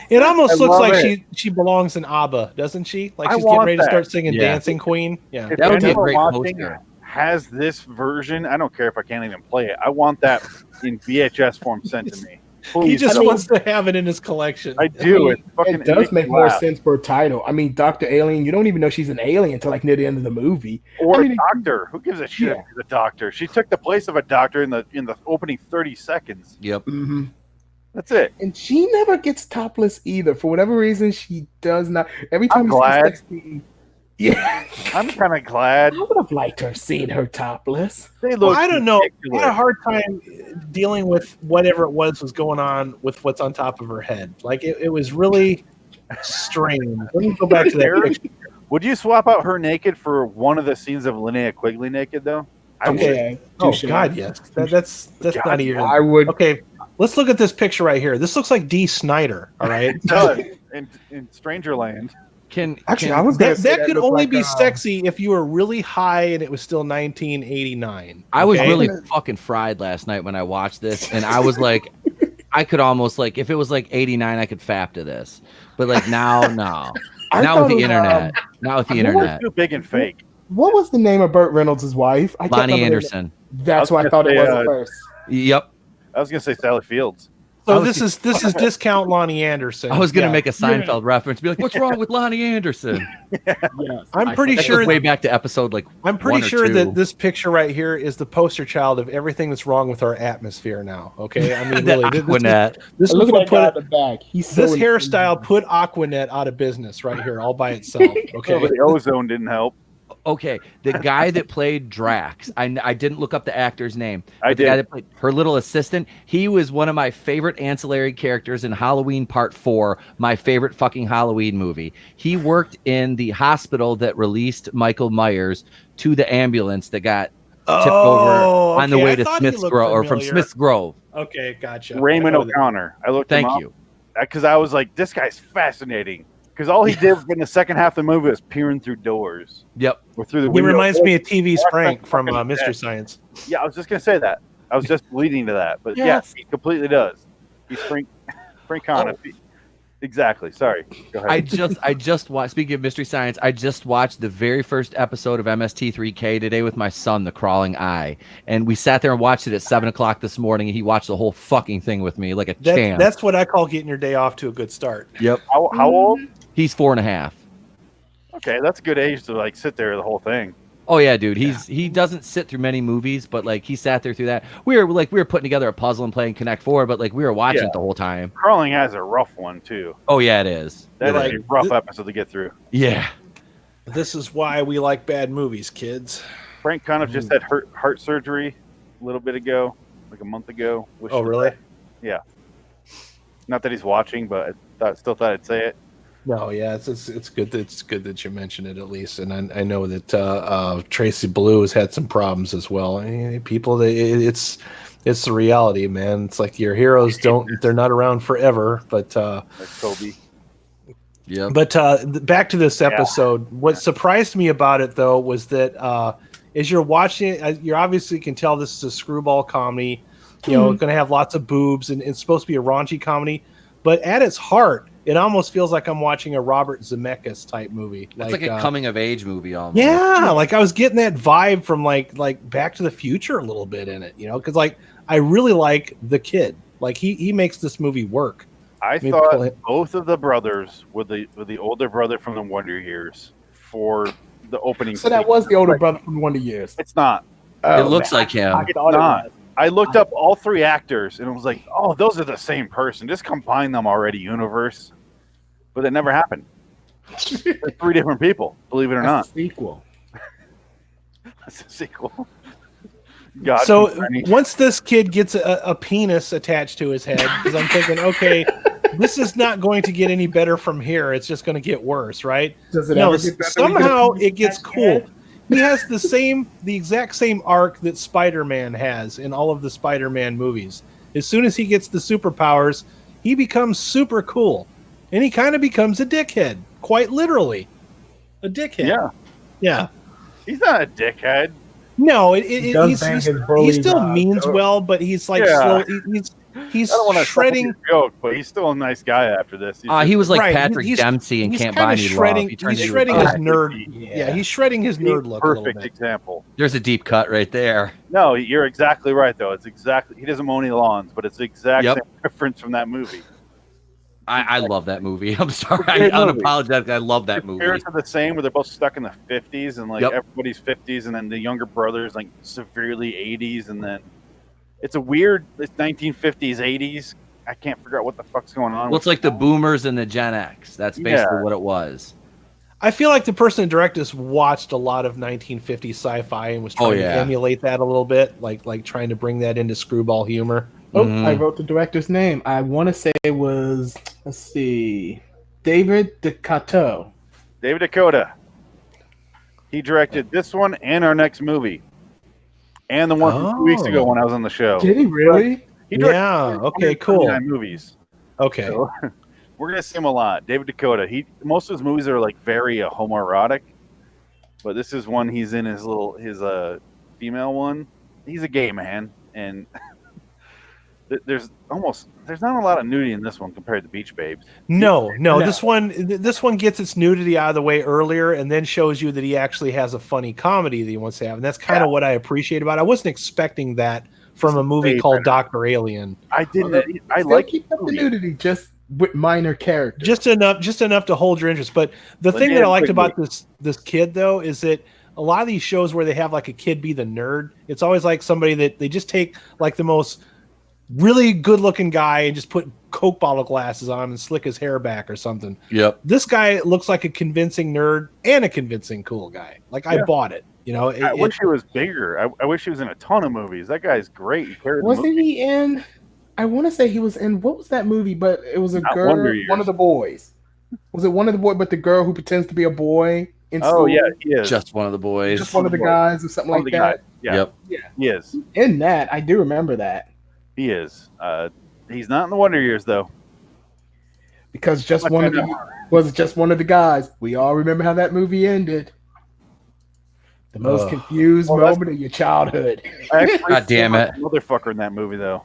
It almost looks like she belongs in ABBA, doesn't she? Like she's getting ready to start singing "Dancing Queen." Yeah, that would be a great poster. Has this version? I don't care if I can't even play it. I want that in VHS form sent to me. He just wants to have it in his collection. I do. It does make more sense for a title. I mean, Dr. Alien, you don't even know she's an alien until like near the end of the movie. Or a doctor. Who gives a shit if she's a doctor? She took the place of a doctor in the opening 30 seconds. Yep. Mm-hmm. That's it. And she never gets topless either. For whatever reason, she does not. Every time I'm glad. Yeah, I'm kind of glad. I would have liked to have seen her topless. They look. I don't know. I had a hard time dealing with whatever it was going on with what's on top of her head. Like it was really strange. Let me go back to that picture. Would you swap out her naked for one of the scenes of Linnea Quigley naked though? Okay. Oh God, yes. That's God, not even. I would. Okay, let's look at this picture right here. This looks like D. Snyder. All right. It does. In Strangerland. I was that could only be sexy if you were really high and it was still 1989. I was really fucking fried last night when I watched this, and I was like, I could almost like if it was like 89, I could fap to this, but like now, no. Now with the internet, Too big and fake. What was the name of Burt Reynolds' wife? Lonnie Anderson. That's what I thought it was at first. Yep. I was gonna say Sally Fields. So this is discount Lonnie Anderson. I was gonna make a Seinfeld reference, be like, "What's wrong with Lonnie Anderson?" I'm pretty sure way back to episode like. I'm pretty sure that this picture right here is the poster child of everything that's wrong with our atmosphere now. Okay, I mean, really, Aquanet. This look at that guy in the back. This hairstyle put Aquanet out of business right here, all by itself. Okay, the ozone didn't help. Okay, the guy that played Drax, I didn't look up the actor's name. I did. The guy that played her little assistant, he was one of my favorite ancillary characters in Halloween Part 4, my favorite fucking Halloween movie. He worked in the hospital that released Michael Myers to the ambulance that got tipped over on the way to Smith's Grove or from Smith's Grove. Okay, gotcha. Raymond O'Connor. I looked him up. Thank you. Because I was like, this guy's fascinating. Because all he did in the second half of the movie was peering through doors. Yep. Or through the He window. reminds me of TV's Frank from Mystery Science. Yeah, I was just going to say that. I was just leading to that. But yes, he completely does. He's Frank Connor. Exactly. Sorry. Go ahead. I just watched, speaking of Mystery Science, I just watched the very first episode of MST3K today with my son, The Crawling Eye. And we sat there and watched it at 7 o'clock this morning. And he watched the whole fucking thing with me like a champ. That's what I call getting your day off to a good start. Yep. How old? He's 4.5. Okay, that's a good age to like sit there the whole thing. Oh yeah, dude. He doesn't sit through many movies, but like he sat there through that. We were putting together a puzzle and playing Connect 4, but like we were watching it the whole time. Crawling Eye's a rough one too. Oh yeah, it is. That is a rough episode to get through. Yeah. This is why we like bad movies, kids. Frank kind of just had heart surgery a little bit ago, like a month ago. Oh really? Yeah. Not that he's watching, but I still thought I'd say it. No, yeah, it's good. It's good that you mentioned it at least, and I know that Tracy Blue has had some problems as well. I mean, people, it's the reality, man. It's like your heroes they're not around forever, but like Kobe. Yeah. But back to this episode, what surprised me about it though was that as you're watching it, you obviously can tell this is a screwball comedy. You know, it's going to have lots of boobs, and it's supposed to be a raunchy comedy, but at its heart, it almost feels like I'm watching a Robert Zemeckis type movie. It's like a coming of age movie almost. Yeah, like I was getting that vibe from like Back to the Future a little bit in it, you know, because like I really like the kid. Like he makes this movie work. I thought both of the brothers were the older brother from the Wonder Years for the opening. So that was the older brother from the Wonder Years. It's not. It looks like him. I looked up all three actors and it was like, oh, those are the same person. Just combine them already, universe. But it never happened. They're three different people, believe it or not. Sequel. That's a sequel. God, so once this kid gets a penis attached to his head, because I'm thinking, okay, this is not going to get any better from here. It's just going to get worse, right? Somehow it gets cool. He has the exact same arc that Spider-Man has in all of the Spider-Man movies. As soon as he gets the superpowers, he becomes super cool. And he kind of becomes a dickhead, quite literally. A dickhead. Yeah. He's not a dickhead. No, he still means well, but he's like slow. He's I don't want to shredding. Joke, but he's still a nice guy after this. He was like Patrick Dempsey and Can't Buy Me Love. He's shredding his nerd. Yeah, he's shredding his nerd look. Perfect example. There's a deep cut right there. No, you're exactly right though. It's exactly he doesn't mow any lawns, but it's the exact same difference from that movie. I love that movie. I'm sorry. I unapologetically I love that movie. Parents are the same where they're both stuck in the 50s and like everybody's 50s and then the younger brother's like severely 80s and then it's 1950s, 80s. I can't figure out what the fuck's going on. Well, it's like the boomers and the Gen X. That's basically what it was. I feel like the person who directed this watched a lot of 1950s sci-fi and was trying to emulate that a little bit, like trying to bring that into screwball humor. I wrote the director's name. I want to say it was, David Dakota. David Dakota. He directed this one and our next movie. And the one from 2 weeks ago when I was on the show. Did he really? Okay, cool. Movies. Okay. So, we're going to see him a lot. David Dakota. Most of his movies are like very homoerotic. But this is one he's in his female one. He's a gay man. And... There's not a lot of nudity in this one compared to Beach Babes. No. This one gets its nudity out of the way earlier and then shows you that he actually has a funny comedy that he wants to have. And that's kind of what I appreciate about it. I wasn't expecting that from a movie called Dr. Alien. I didn't. I like keep up the nudity just with minor characters. Just enough to hold your interest. But the thing that I liked about this kid though is that a lot of these shows where they have like a kid be the nerd, it's always like somebody that they just take like the most really good looking guy and just put Coke bottle glasses on him and slick his hair back or something. Yep. This guy looks like a convincing nerd and a convincing cool guy. Like I bought it. I wish he was bigger. I wish he was in a ton of movies. That guy's great. Wasn't he in? I want to say he was in. What was that movie? But it was a girl. One of the boys. Was it one of the boys? But the girl who pretends to be a boy in school. Oh yeah, he is. Just one of the boys. Just one of the guys or something like that. Yeah. Yep. Yeah. He is. In that, I do remember that. He is. He's not in the Wonder Years though. Because just one of the guys. We all remember how that movie ended. The most confused moment of your childhood. God damn it. Motherfucker in that movie though.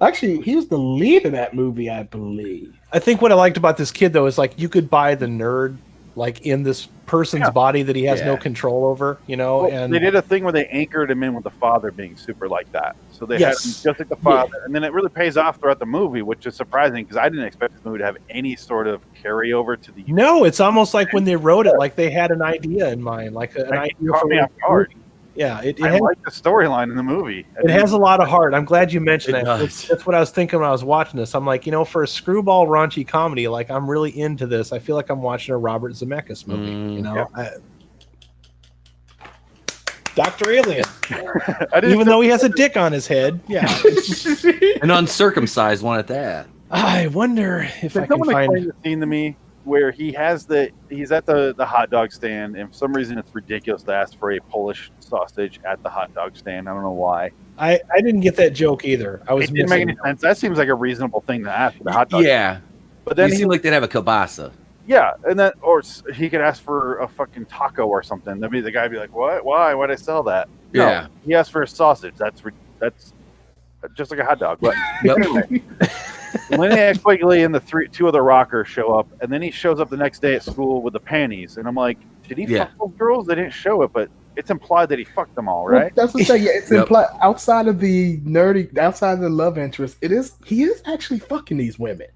Actually, he was the lead of that movie, I believe. I think what I liked about this kid though is like you could buy the nerd like in this person's body that he has no control over, and they did a thing where they anchored him in with the father being super like that. So they had him just like the father, and then it really pays off throughout the movie, which is surprising because I didn't expect this movie to have any sort of carryover to the. No, it's almost like when they wrote it, like they had an idea in mind, like an idea for me. Yeah, I like the storyline in the movie. It has a lot of heart. I'm glad you mentioned that. That's what I was thinking when I was watching this. I'm like, for a screwball raunchy comedy, like I'm really into this. I feel like I'm watching a Robert Zemeckis movie. Dr. Alien. Even though he has a dick on his head. Yeah. An uncircumcised one at that. I wonder if I can find the scene to me where he's at the hot dog stand, and for some reason it's ridiculous to ask for a Polish sausage at the hot dog stand. I don't know why. I didn't get that joke either. It didn't make any sense. That seems like a reasonable thing to ask for the hot dog. Yeah, but then it seemed like they'd have a kielbasa. Yeah, or he could ask for a fucking taco or something. That'd be the guy be like, "What? Why? Why'd I sell that?" Yeah, no, he asked for a sausage. That's just like a hot dog. But anyway. Linnea Quigley and the two other rockers show up, and then he shows up the next day at school with the panties, and I'm like, did he fuck those girls? They didn't show it, but it's implied that he fucked them all, right? Well, that's what I'm saying. Yeah, it's implied outside of the love interest. He is actually fucking these women.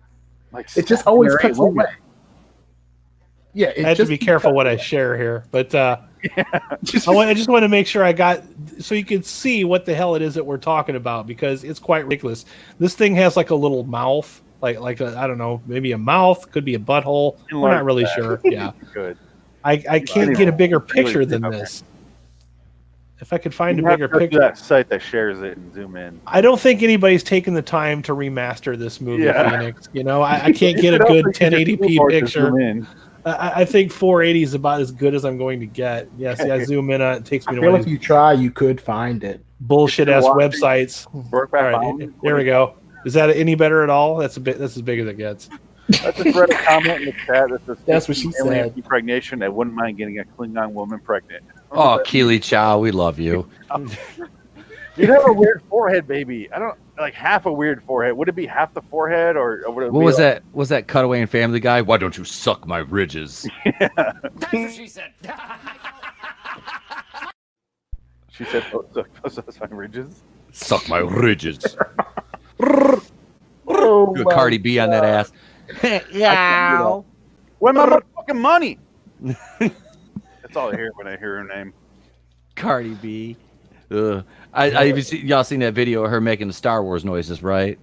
Like it just always cuts away. Yeah, I have to be careful what I share here, but I just want to make sure I got so you can see what the hell it is that we're talking about because it's quite ridiculous. This thing has like a little mouth, like I don't know, maybe a mouth, could be a butthole. We're not really sure. Yeah, good. I can't get a bigger picture than this. If I could find a bigger picture, that site that shares it and zoom in. I don't think anybody's taken the time to remaster this movie, Phoenix. You know, I can't get a good 1080p picture. I think 480 is about as good as I'm going to get. Yes, I zoom in on it. It takes me. I feel if you try, you could find it. Bullshit ass websites. All right, there we go. Is that any better at all? That's as big as it gets. I just read a comment in the chat that says that's what she said. Impregnation. I wouldn't mind getting a Klingon woman pregnant. Oh, Keely Chow, we love you. You have a weird forehead, baby. I don't like half a weird forehead. Would it be half the forehead, or would it what be was that? Was that Cutaway in Family Guy? Why don't you suck my ridges? That's what she said. She said, "Suck my ridges." Suck my ridges. Oh, Good Cardi B on that ass. Yeah. Where's my motherfucking money? That's all I hear when I hear her name. Cardi B. Y'all seen that video of her making the Star Wars noises, right?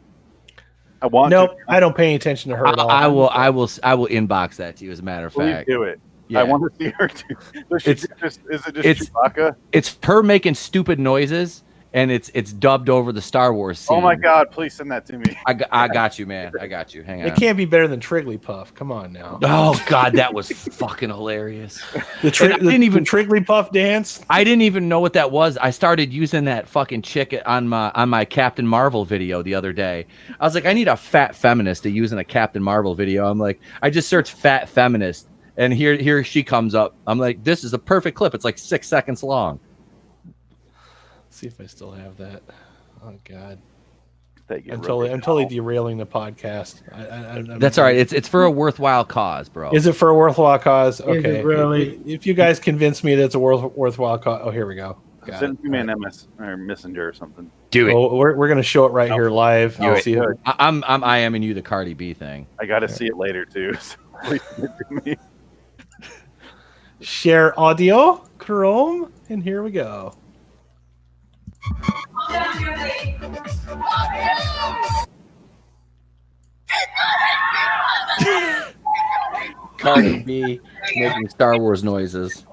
I want. Nope, I don't pay any attention to her at all. I will inbox that to you. As a matter of fact, do it. Yeah. I want to see her too. Is it just Chewbacca? It's her making stupid noises, and it's dubbed over the Star Wars scene. Oh my God! Please send that to me. I got you, man. I got you. Hang on. It can't be better than Trigglypuff. Come on now. Oh God, that was fucking hilarious. The Trigglypuff dance. I didn't even know what that was. I started using that fucking chick on my Captain Marvel video the other day. I was like, I need a fat feminist to use in a Captain Marvel video. I'm like, I just searched fat feminist, and here she comes up. I'm like, this is a perfect clip. It's like 6 seconds long. See if I still have that. Oh God, I'm totally derailing the podcast. That's all right. It's for a worthwhile cause, bro. Is it for a worthwhile cause? Okay, Is it really? If you guys convince me that it's a worthwhile cause, oh, here we go. Send it to me an MS or Messenger or something. Do it. Oh, we're gonna show it right here live. I'm IMing you the Cardi B thing. I got to see it later too. So please send it to me. Share audio, Chrome, and here we go. Cardi B making Star Wars noises.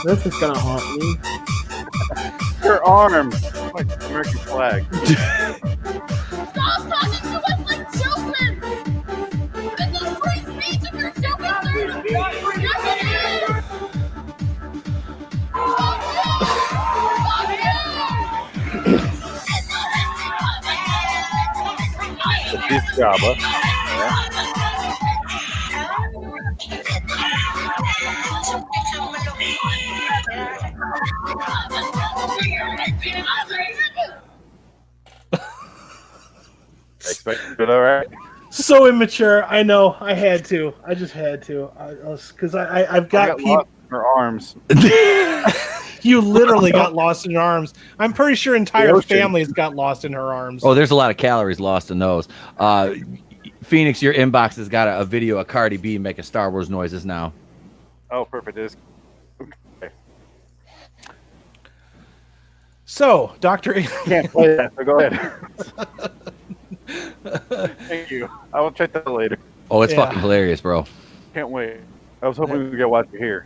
This is gonna haunt me. Her arm, like the American flag. Stop talking to us like children! This is free speech if you're joking, sir! Yes, it is! Fuck you! It's Jabba. Expected it, all right. So immature. I know. I had to. I just had to. Because I've got people. Her arms. You literally got lost in her arms. I'm pretty sure entire families got lost in her arms. Oh, there's a lot of calories lost in those. Phoenix, your inbox has got a video of Cardi B making Star Wars noises now. Oh, perfect. Okay. So, Dr. Can't play that, so go ahead. Thank you. I will check that later. Oh, it's fucking hilarious, bro. Can't wait. I was hoping we could watch it here.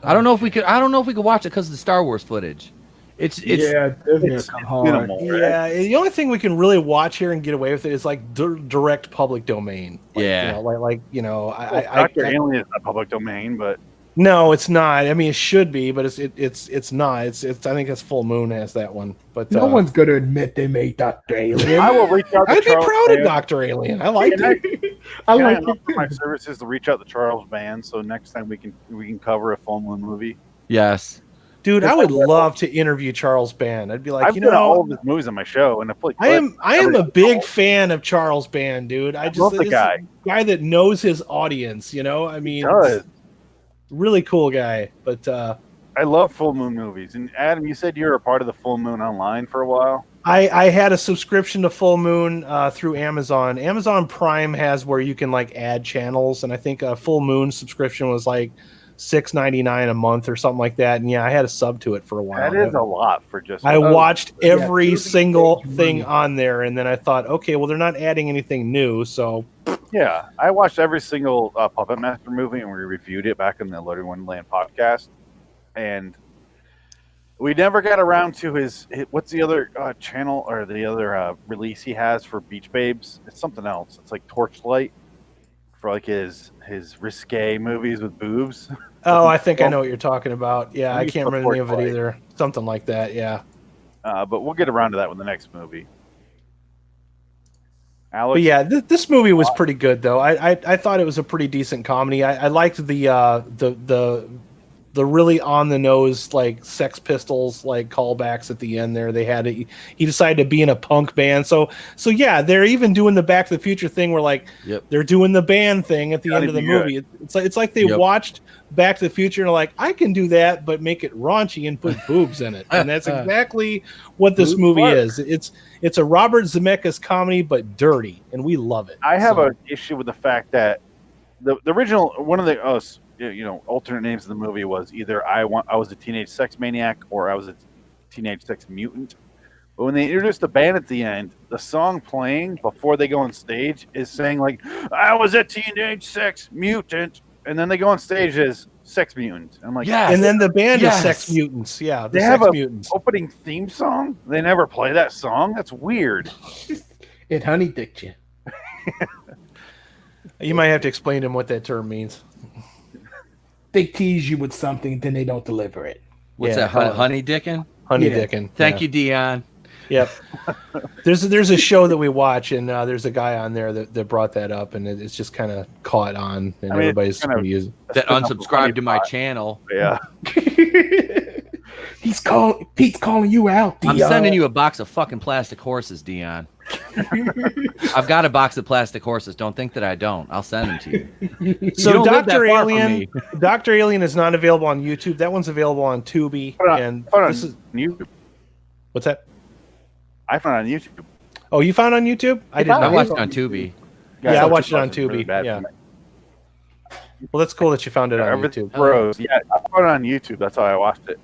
I don't know if we could watch it because of the Star Wars footage. It's minimal, yeah. The only thing we can really watch here and get away with it is like direct public domain. Like, Dr. Alien is not public domain, but no, it's not. I mean, it should be, but it's not. It's I think it's Full Moon has that one, but no one's gonna admit they made Dr. Alien. I will reach out. I'd be proud of Dr. Alien. I like it. I like it. My services to reach out to Charles Band, so next time we can cover a Full Moon movie. Yes. Dude, I would love to interview Charles Band. I'd be like, I've done all of his movies on my show, and I am a big fan of Charles Band, dude. I love the guy that knows his audience. You know, I mean, really cool guy. But I love full moon movies. And Adam, you said you were a part of the Full Moon Online for a while. I had a subscription to Full Moon through Amazon. Amazon Prime has where you can like add channels, and I think a Full Moon subscription was like $6.99 a month or something like that. And yeah, I had a sub to it for a while. That is a lot for just. I watched every single thing on there, and then I thought, okay, well, they're not adding anything new, so. Yeah, I watched every single Puppet Master movie, and we reviewed it back in the Loitering In Wonderland podcast. And we never got around to his what's the other channel or the other release he has for Beach Babes? It's something else. It's like Torchlight for like his risque movies with boobs. Oh, I think I know what you're talking about. Yeah, I can't remember the name of it either. Something like that, yeah. But we'll get around to that with the next movie. Alex? But yeah, this movie was pretty good, though. I thought it was a pretty decent comedy. I liked the really on the nose like Sex Pistols like callbacks at the end there. They had he decided to be in a punk band. So yeah, they're even doing the Back to the Future thing where like they're doing the band thing at the end of the movie. It's like they watched Back to the Future and are like, I can do that, but make it raunchy and put boobs in it. And that's exactly what this movie is. It's a Robert Zemeckis comedy, but dirty, and we love it. I have an issue with the fact that the original one of the alternate names of the movie was either I was a teenage sex maniac or I was a teenage sex mutant. But when they introduced the band at the end, the song playing before they go on stage is saying like, I was a teenage sex mutant. And then they go on stage as sex mutant. I'm like, yes. And then the band is Sex Mutants. Yeah, they have an opening theme song. They never play that song. That's weird. It honey dicked you. You might have to explain to him what that term means. They tease you with something, then they don't deliver it. What's that? Honey dickin'? Honey dickin'. Thank you, Dion. Yep. There's a show that we watch, and there's a guy on there that brought that up, and it's just kind of caught on, and everybody's going to use it. That unsubscribed to my channel. Yeah. Pete's calling you out, Dion. I'm sending you a box of fucking plastic horses, Dion. I've got a box of plastic horses. Don't think that I don't. I'll send them to you. So Dr. Alien is not available on YouTube. That one's available on Tubi. This is YouTube. What's that? I found it on YouTube. Oh, you found it on YouTube? I didn't. I watched it on Tubi. Yeah, I watched it on Tubi. Yeah. Well, that's cool that you found it on YouTube. Bros. Yeah, I found it on YouTube. That's how I watched it.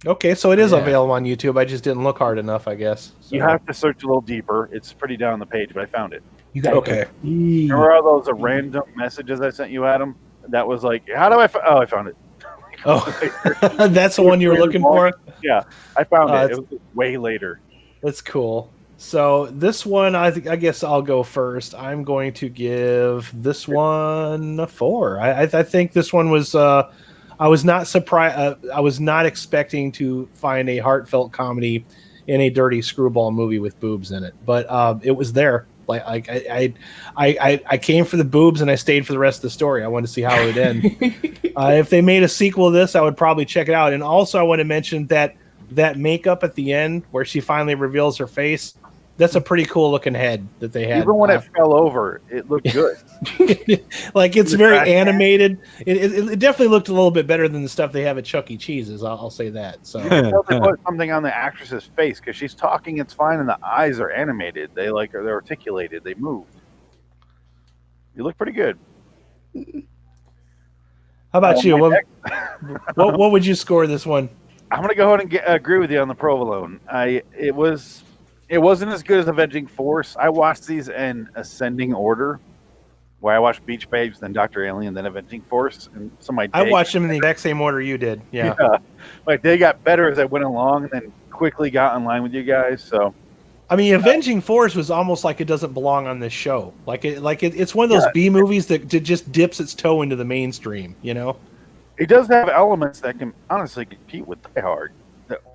Okay, so it is available on YouTube. I just didn't look hard enough, I guess. So. You have to search a little deeper. It's pretty down the page, but I found it. Okay. Remember all those random messages I sent you, Adam? That was like, how do I? I found it. Oh, that's the one you were looking for? Yeah, I found it. It was way later. That's cool. So this one, I guess I'll go first. I'm going to give this one a 4. I think this one was. I was not surprised. I was not expecting to find a heartfelt comedy in a dirty screwball movie with boobs in it, but it was there. Like I came for the boobs and I stayed for the rest of the story. I wanted to see how it would end. If they made a sequel to this, I would probably check it out. And also, I want to mention that makeup at the end where she finally reveals her face. That's a pretty cool looking head that they had. Even when it fell over, it looked good. Like it's very animated. It definitely looked a little bit better than the stuff they have at Chuck E. Cheese's. I'll say that. So they put something on the actress's face because she's talking. It's fine, and the eyes are animated. They're articulated. They move. You look pretty good. How about you? What would you score this one? I'm gonna go ahead and agree with you on the provolone. It wasn't as good as Avenging Force. I watched these in ascending order, where I watched Beach Babes, then Dr. Alien, then Avenging Force, and so I watched them in the exact same order you did. Yeah. Like they got better as I went along, and then quickly got in line with you guys. So, I mean, Avenging Force was almost like it doesn't belong on this show. It's one of those B movies that just dips its toe into the mainstream. You know, it does have elements that can honestly compete with Die Hard.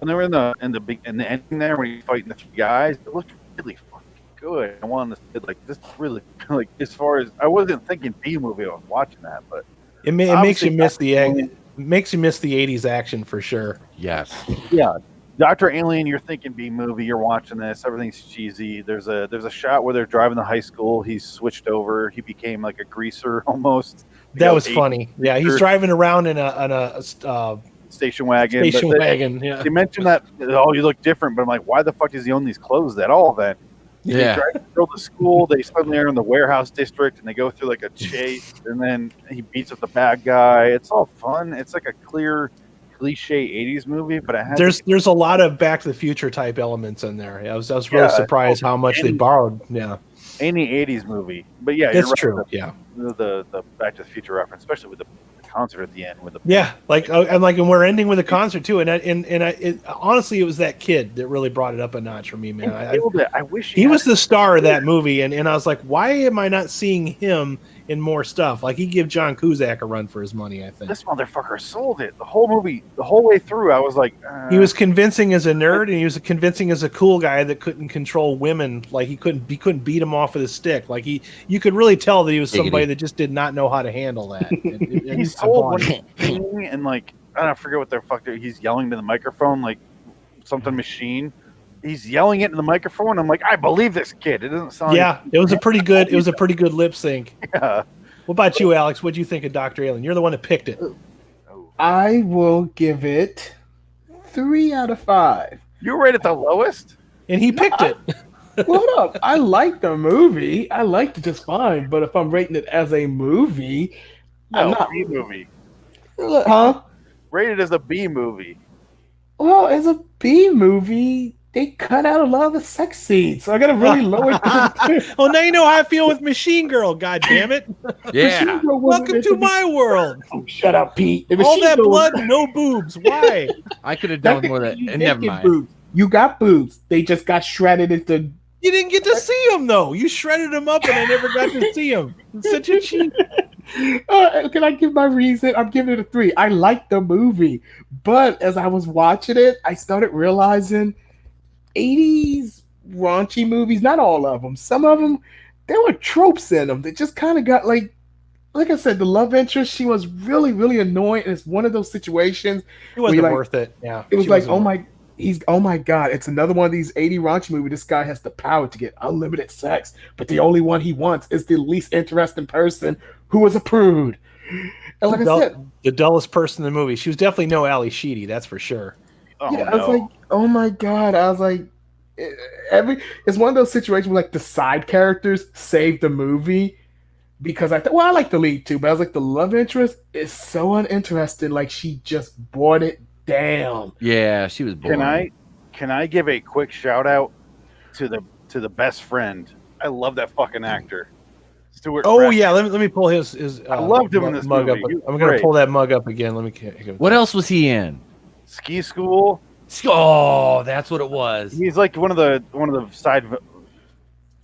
When they were in the ending there, when he's fighting the 3 guys, it looked really fucking good. I wanted to say, like, this really, like, as far as I wasn't thinking B movie, I was watching that, but it makes you miss the 80s action for sure. Yes. Yeah. Dr. Alien, you're thinking B movie, you're watching this, everything's cheesy. There's a shot where they're driving to high school. He's switched over. He became like a greaser almost. That was funny. Yeah, he's driving around in a station wagon. Station wagon, yeah. They mentioned that, oh, you look different, but I'm like, why the fuck does he own these clothes at all then? Yeah. They drive to go to school, they suddenly are in the warehouse district, and they go through like a chase, and then he beats up the bad guy. It's all fun. It's like a clear cliche 80s movie, but it has there's a lot of Back to the Future type elements in there. I was really surprised how much they borrowed. Yeah. Any 80s movie. But yeah, that's you're right. true. Yeah. The Back to the Future reference, especially with the concert at the end with the and we're ending with a concert too, and honestly, it was that kid that really brought it up a notch for me, man. I wish he was the star of that movie, and I was like, why am I not seeing him in more stuff? Like, he give John Cusack a run for his money. I think this motherfucker sold it the whole movie, the whole way through. I was like, he was convincing as a nerd, and he was convincing as a cool guy that couldn't control women. Like, he couldn't beat him off with a stick. Like, you could really tell that he was somebody that just did not know how to handle that. He sold one thing, and like, I don't forget what the fuck he's yelling to the microphone, like something machine. He's yelling it in the microphone. I'm like, I believe this kid. It doesn't sound. Yeah, it was a pretty good. It was a pretty good lip sync. Yeah. What about you, Alex? What do you think of Dr. Alien? You're the one that picked it. I will give it 3 out of 5. You were right at the lowest, and he picked it. Hold up. I like the movie. I liked it just fine. But if I'm rating it as a movie, I'm not. B movie. Huh? Rated as a B movie. Well, as a B movie, they cut out a lot of the sex scenes, so I gotta really lower it. Well, now you know how I feel with Machine Girl. God damn it! Yeah. Welcome to my world. Oh, shut up, Pete. All that blood, no boobs. Why? I could have done more than. Never mind. Boobs. You got boobs. They just got shredded into. You didn't get to see them though. You shredded them up, and I never got to see them. It's such a cheat. Can I give my reason? I'm giving it a 3. I liked the movie, but as I was watching it, I started realizing 80s raunchy movies, not all of them, some of them, there were tropes in them that just kind of got like I said, the love interest, she was really, really annoying. And it's one of those situations. It wasn't worth it. Yeah. It was like, oh my God, it's another one of these 80 raunchy movies. This guy has the power to get unlimited sex, but the only one he wants is the least interesting person who is a prude. And like I said, the dullest person in the movie. She was definitely no Ali Sheedy, that's for sure. I was like, oh my God. I was like, it's one of those situations where like the side characters save the movie because I thought, well, I like the lead too, but I was like, the love interest is so uninteresting. Like, she just brought it down. Yeah, she was boring. Can I give a quick shout out to the best friend? I love that fucking actor. Stuart. Oh yeah, let me pull his. I loved him in this mug movie. Up. I'm gonna pull that mug up again. Let me. What else was he in? Ski School. Oh, that's what it was. He's like one of the side.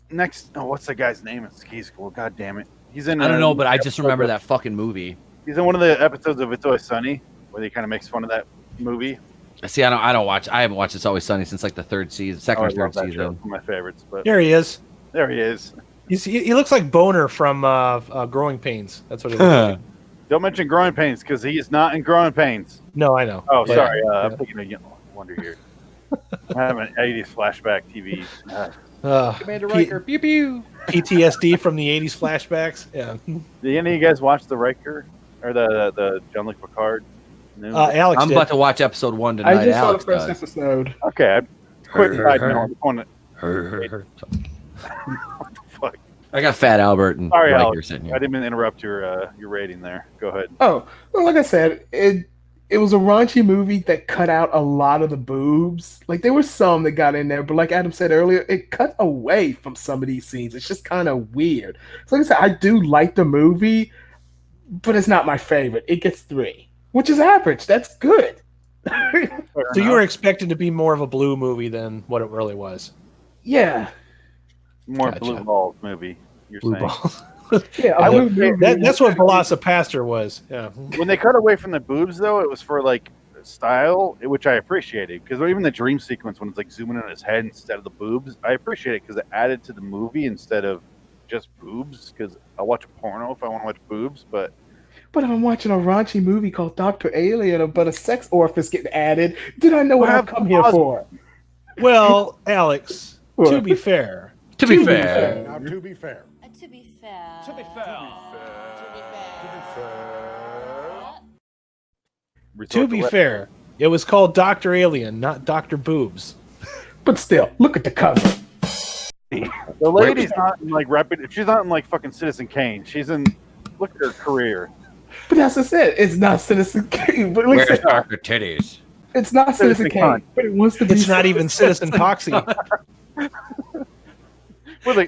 Next, what's the guy's name in Ski School? God damn it, he's in. I don't know, but I just remember that fucking movie. He's in one of the episodes of It's Always Sunny where he kind of makes fun of that movie. See, I don't watch. I haven't watched It's Always Sunny since like the second or third season. Show. One of my favorites. But there he is. There he is. He looks like Boner from Growing Pains. That's what he looks like. Don't mention Growing Pains because he is not in Growing Pains. No, I know. Oh, sorry. I'm thinking of Wonder Years. I have an 80s flashback TV. Commander Riker. Pew pew. PTSD from the 80s flashbacks. Yeah. Did any of you guys watch the Riker or the Jean-Luc Picard? No. Alex, I'm about to watch episode 1 tonight. I just Alex saw the first episode. Okay, quick side note. I got Fat Albert and sorry, Riker Alex, sitting here. I didn't mean to interrupt your rating there. Go ahead. Oh, well, like I said, it was a raunchy movie that cut out a lot of the boobs. Like, there were some that got in there, but like Adam said earlier, it cut away from some of these scenes. It's just kind of weird. So like I said, I do like the movie, but it's not my favorite. It gets 3, which is average. That's good. So you were expecting to be more of a blue movie than what it really was. Yeah. More Blue Balls movie, you're Blue saying. Balls. Yeah, that's what Velocipaster was. Yeah. When they cut away from the boobs, though, it was for like style, which I appreciated. Because even the dream sequence, when it's like zooming on his head instead of the boobs, I appreciate it because it added to the movie instead of just boobs. Because I watch a porno if I want to watch boobs, but if I'm watching a raunchy movie called Dr. Alien, but a sex orifice getting added, did I know what I've come here for? Well, Alex, to be fair. To be fair. Now, to be fair. To be fair. To be fair, it was called Dr. Alien, not Dr. Boobs. But still, look at the cover. The lady's not in like she's not in like fucking Citizen Kane. She's in. Look at her career. But that's what I said. It's not Citizen Kane. But where's Dr. Titties? It's not Citizen Kane. But it wants to be. It's not even Citizen Poxy. With a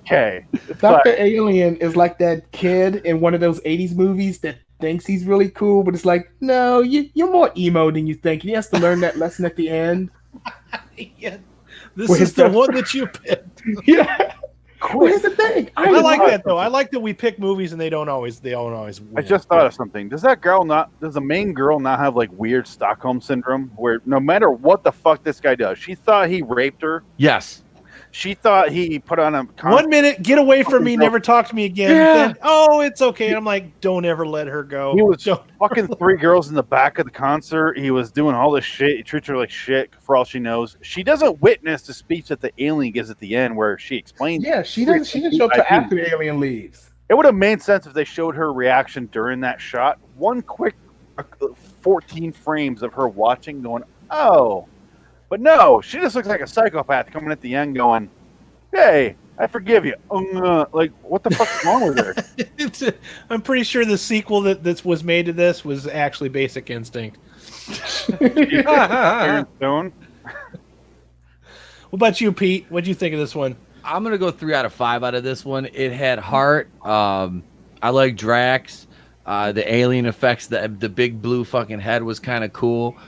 K. Dr. Alien is like that kid in one of those 80s movies that thinks he's really cool, but it's like, no, you're more emo than you think. He has to learn that lesson at the end. Yeah. This is the one that you picked. Yeah. Well, here's the thing. I like that though. I like that we pick movies and they don't always win. I just thought of something. Does the main girl not have like weird Stockholm syndrome where no matter what the fuck this guy does, she thought he raped her? Yes. She thought he put on a 1 minute, get away from me, never talk to me again. Yeah. Then, it's okay. And I'm like, don't ever let her go. He was fucking 3 girls in the back of the concert. He was doing all this shit. He treats her like shit for all she knows. She doesn't witness the speech that the alien gives at the end where she explains. Yeah, she didn't show up till after the alien leaves. It would have made sense if they showed her reaction during that shot. One quick 14 frames of her watching going, oh. But no, she just looks like a psychopath coming at the end going, hey, I forgive you. Like, what the fuck's wrong with her? I'm pretty sure the sequel that was made to this was actually Basic Instinct. What about you, Pete? What'd you think of this one? I'm going to go 3 out of 5 out of this one. It had heart. I like Drax. The alien effects, the big blue fucking head was kind of cool.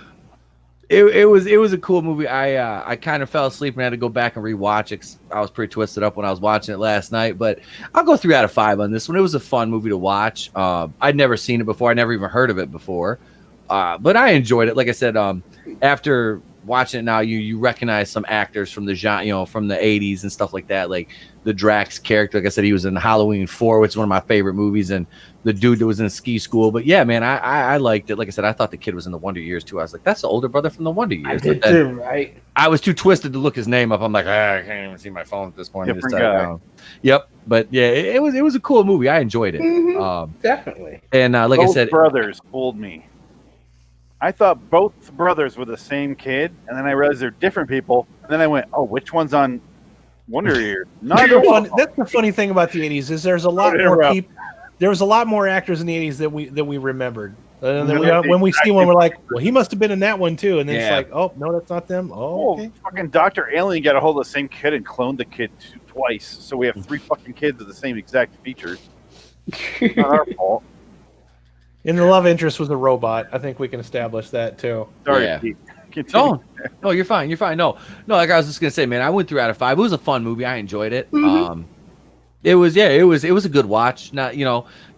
It was a cool movie. I kind of fell asleep and had to go back and rewatch it. I was pretty twisted up when I was watching it last night, but I'll go 3 out of 5 on this one. It was a fun movie to watch. I'd never seen it before. I never even heard of it before, but I enjoyed it. Like I said, after watching it now, you recognize some actors from the genre, from the 80s and stuff like that, like the Drax character. Like I said, he was in Halloween 4, which is one of my favorite movies, and the dude that was in Ski School. But yeah, man, I liked it. Like I said, I thought the kid was in the Wonder Years too. I was like, that's the older brother from the Wonder Years. I did too, right? I was too twisted to look his name up. I'm like, I can't even see my phone at this point. Different guy. Yep. But yeah, it was a cool movie. I enjoyed it. Mm-hmm. Definitely. And like both I said, brothers fooled me. I thought both brothers were the same kid, and then I realized they're different people. And then I went, oh, which one's on Wonder Years? That's the funny thing about the 80s is there's a lot more people. There was a lot more actors in the 80s that we remembered. And then when we see one, we're like, well, he must have been in that one too. And then it's like, oh, no, that's not them. Oh, okay. Fucking Dr. Alien got a hold of the same kid and cloned the kid twice. So we have 3 fucking kids with the same exact features. Not our fault. And the love interest was a robot. I think we can establish that too. Sorry, yeah. Pete. No, you're fine. You're fine. No, like I was just gonna say, man, I went 3 out of 5. It was a fun movie. I enjoyed it. Mm-hmm. It was a good watch. Not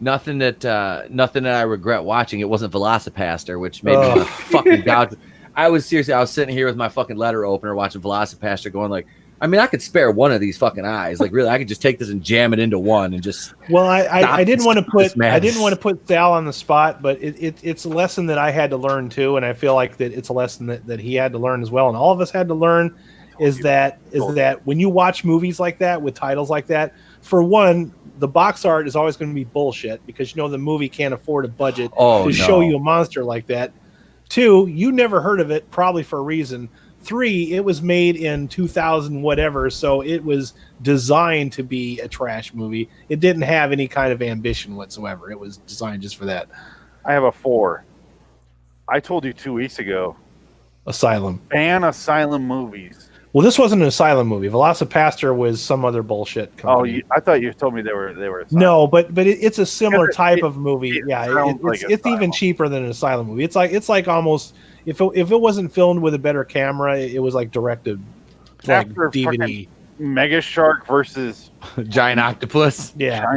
nothing that I regret watching. It wasn't Velocipaster, which made me fucking gouge. I was sitting here with my fucking letter opener watching Velocipaster, going like, I mean, I could spare one of these fucking eyes. Like, really, I could just take this and jam it into one and just. Well, I didn't want to put Sal on the spot, but it's a lesson that I had to learn too, and I feel like that it's a lesson that he had to learn as well, and all of us had to learn. Is that when you watch movies like that with titles like that, for one, the box art is always going to be bullshit because the movie can't afford a budget to show you a monster like that. 2, you never heard of it, probably for a reason. 3, it was made in 2000 whatever, so it was designed to be a trash movie. It didn't have any kind of ambition whatsoever. It was designed just for that. I have a 4. I told you 2 weeks ago. Asylum. Ban Asylum movies. Well, this wasn't an Asylum movie. Velocipaster was some other bullshit company. Oh, I thought you told me they were. Asylum. No, but it's a similar type of movie. It's even cheaper than an Asylum movie. It's like almost if it wasn't filmed with a better camera, it was like directed like DVD. Mega Shark versus Giant Octopus. Yeah.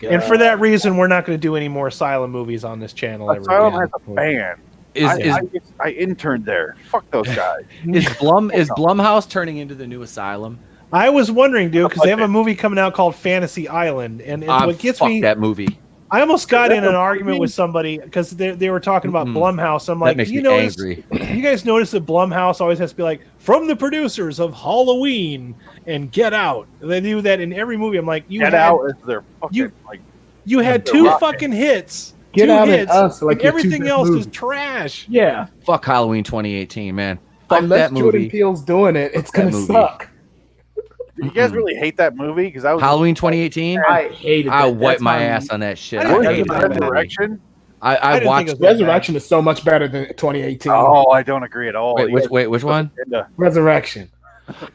And for that reason, we're not going to do any more Asylum movies on this channel. Asylum has a ban. I interned there. Fuck those guys. Is Blumhouse turning into the new Asylum? I was wondering, dude, because they have a movie coming out called Fantasy Island, and what gets me that movie. I almost got in an argument with somebody because they were talking about Blumhouse. I'm like, angry. You guys notice that Blumhouse always has to be like, from the producers of Halloween and Get Out. They do that in every movie. I'm like, Get Out is their fucking you had 2 fucking hits Get 2 Out hits, and Us, like and everything else movies. is trash. Yeah. Fuck Halloween 2018, man. Fuck Unless that movie. Jordan Peele's doing it, it's gonna suck. Do you guys really hate that movie? Because I was Halloween 2018. I hated that. I wiped my ass on that shit. I hated that movie. Resurrection. I watched Resurrection is so much better than 2018. Oh, I don't agree at all. Which one? Resurrection.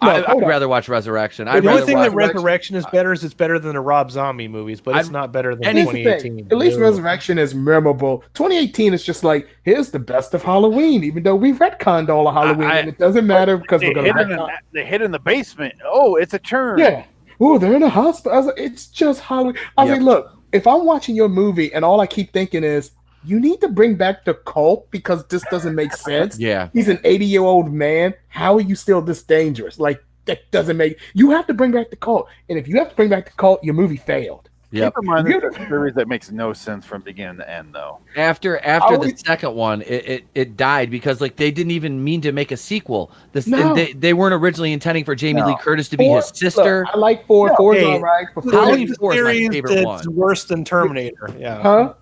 I'd rather watch Resurrection. The only thing that Resurrection is better is it's better than the Rob Zombie movies, but it's not better than 2018. At least Resurrection is memorable. 2018 is just like, here's the best of Halloween, even though we retconned all of Halloween, and it doesn't matter because we're going to they hid in the basement. Oh, it's a turn. Yeah. Oh, they're in a hospital. I was like, it's just Halloween. I was like, look, if I'm watching your movie and all I keep thinking is, you need to bring back the cult because this doesn't make sense. Yeah. He's an 80-year-old man. How are you still this dangerous? Like, that doesn't make... You have to bring back the cult. And if you have to bring back the cult, your movie failed. Yep. Keep in mind, there's a series that makes no sense from beginning to end, though. After the second one, it died because like they didn't even mean to make a sequel. They weren't originally intending for Jamie Lee Curtis to be his sister. Look, I like 4. 4 is all right. Halloween 4 is my favorite one. It's worse than Terminator. Yeah. Huh?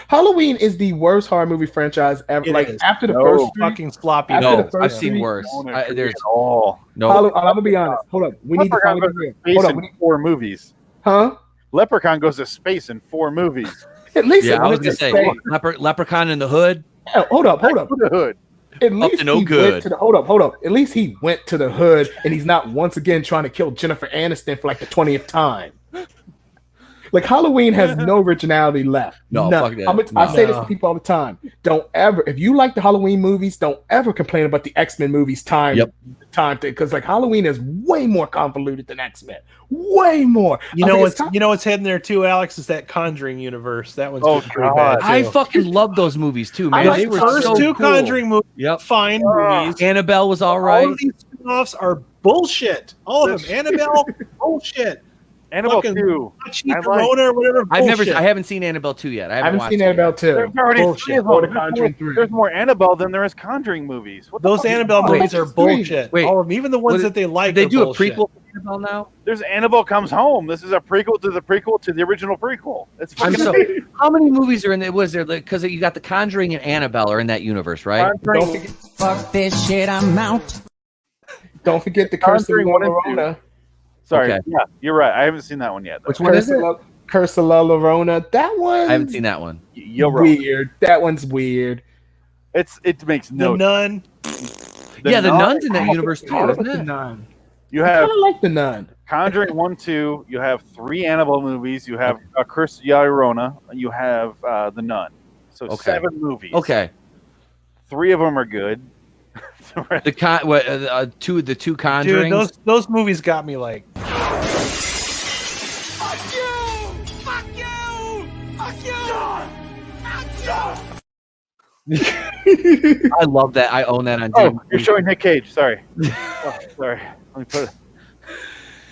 Halloween is the worst horror movie franchise ever. After the first fucking sloppy. No, I've seen worse. There's all no. I'm gonna be honest. Hold up. We need to find Hold up. We need 4 movies. Huh? Leprechaun goes to space in 4 movies. At least I was gonna say Leprechaun in the Hood. Yeah, hold up. The Hood. At least no good. Hold up. At least he went to the hood, and he's not once again trying to kill Jennifer Aniston for like the 20th time. Like Halloween has no originality left. No, fuck that. I say this to people all the time. Don't ever, if you like the Halloween movies, don't ever complain about the X-Men movies time because like Halloween is way more convoluted than X-Men. Way more. You know what's heading there too, Alex, is that Conjuring universe. That one's pretty bad. I fucking love those movies too, man. They were first 2 Conjuring movies. Fine movies. Annabelle was all right. All of these spin-offs are bullshit. All of them. Annabelle, bullshit. Annabelle 2. Or whatever. I haven't seen Annabelle 2 yet. I haven't seen Annabelle 2. There's already there's more Annabelle than there is Conjuring movies. Those Annabelle movies are bullshit. Wait, all of them, even the ones that they like. They do a bullshit. prequel for Annabelle now. There's Annabelle Comes Home. This is a prequel to the prequel to the original prequel. It's fucking how many movies are in it? Was there because you got the Conjuring and Annabelle are in that universe, right? Fuck this shit, I'm out. Don't forget the Curse of La Llorona. Sorry, yeah, you're right. I haven't seen that one yet. Which one is it? Curse of La Llorona. That one. I haven't seen that one. You're weird. That one's weird. It makes no. The Nun. The Nun's in that universe too, isn't it? The Nun. You have kind of like the Nun. Conjuring 1, 2. You have 3 Annabelle movies. You have Curse of La Llorona. You have the Nun. So 7 movies. Okay. 3 of them are good. The two Conjurings. Dude, those movies got me like. Fuck you! Fuck you! Fuck you! I love that. I own that on DVD. You're showing Nick Cage. Sorry. Sorry. Let me put it.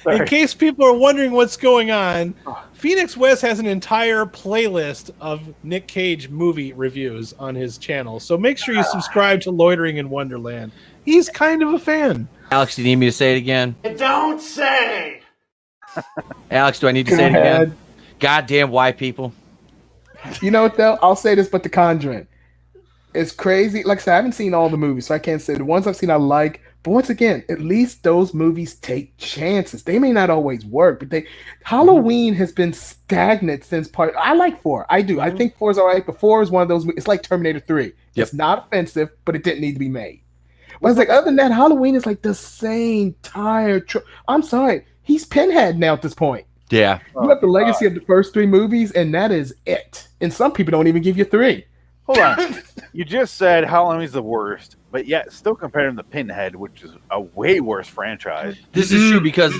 In case people are wondering what's going on, Phoenix West has an entire playlist of Nick Cage movie reviews on his channel. So make sure you subscribe to Loitering in Wonderland. He's kind of a fan. Alex, do you need me to say it again? Don't say! Alex, do I need to say it again? Goddamn white people. You know what, though? I'll say this, but The Conjuring. It's crazy. Like I said, I haven't seen all the movies, so I can't say. The ones I've seen I like. But once again, at least those movies take chances. They may not always work, but Halloween has been stagnant since I like 4. I do. I think 4 is all right, but 4 is one of those. It's like Terminator 3. It's not offensive, but it didn't need to be made. But it's like, other than that, Halloween is like the same tired. I'm sorry. He's Pinhead now at this point. Yeah. You have the legacy of the first 3 movies, and that is it. And some people don't even give you 3. Hold on. You just said Halloween's the worst, but yet still comparing to Pinhead, which is a way worse franchise. This is true because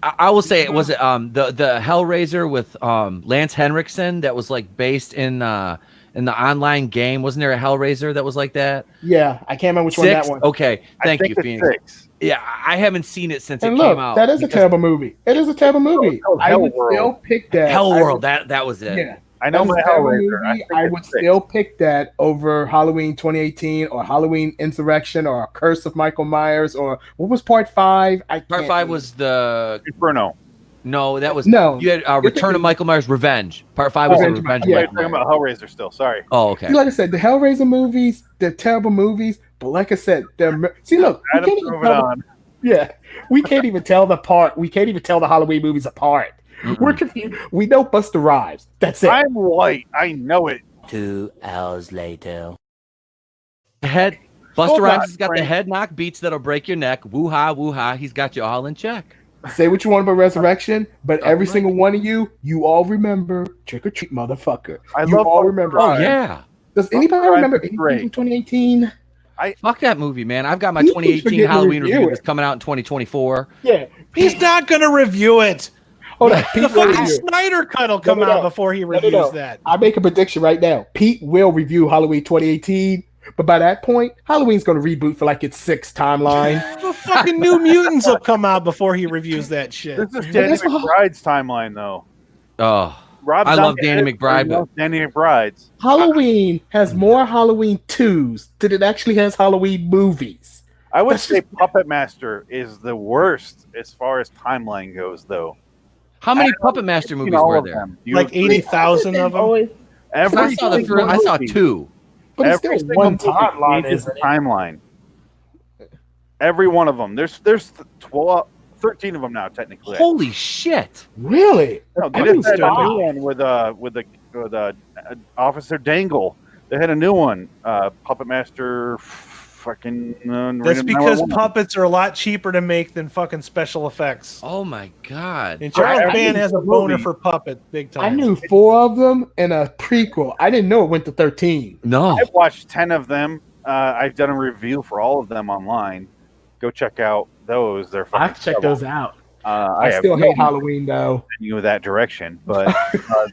I will say, was it the Hellraiser with Lance Henriksen that was like based in the online game? Wasn't there a Hellraiser that was like that? Yeah, I can't remember which one that one. Okay, thank you, Phoenix. 6. Yeah, I haven't seen it since it came out. That is a terrible movie. It is a terrible movie. I would still pick that. Hellworld, that was it. Yeah. I know my Hellraiser. I would still pick that over Halloween 2018 or Halloween Insurrection or Curse of Michael Myers or what was Part 5? Part 5 was the Inferno. No, that was No. You had Return of Michael Myers, Revenge. Part 5 was the Revenge. Yeah, you're talking about Hellraiser still. Sorry. Oh, okay. See, like I said, the Hellraiser movies, they're terrible movies. But like I said, they're look. Adam, We can't even tell the part. We can't even tell the Halloween movies apart. We're confused. We know Busta Rhymes. That's it. I'm white. I know it. 2 hours later. Busta Rhymes has got the head knock beats that'll break your neck. Woo-ha, woo-ha. He's got you all in check. Say what you want about Resurrection, but every single one of you all remember Trick or Treat, motherfucker. You all remember. Oh, yeah. Does anybody remember anything from 2018? Fuck that movie, man. I've got my 2018 Halloween review that's coming out in 2024. Yeah. He's not going to review it. Hold on. The fucking Snyder Cut will come out before he reviews that. I make a prediction right now. Pete will review Halloween 2018. But by that point, Halloween's going to reboot for like its 6th timeline. The fucking New Mutants will come out before he reviews that shit. This is Danny McBride's timeline, though. Oh, I love Danny McBride. But Danny McBride's. Halloween has more Halloween 2s than it actually has Halloween movies. I would say Puppet Master is the worst as far as timeline goes, though. How many Puppet Master movies were there? Like 80,000 of them? I saw 2. But it's still one timeline, isn't it? Timeline. Every one of them. There's 13 of them now, technically. Holy shit! Really? No, they just had a new one with Officer Dangle. They had a new one. Puppet Master. Fucking. That's because puppets are a lot cheaper to make than fucking special effects. Oh my god! And Charles Band has a boner for puppet, big time. I knew 4 of them and a prequel. I didn't know it went to 13. No, I've watched 10 of them. I've done a review for all of them online. Go check out those. They're fucking. I have to check those out. I still hate Halloween though. You that direction, but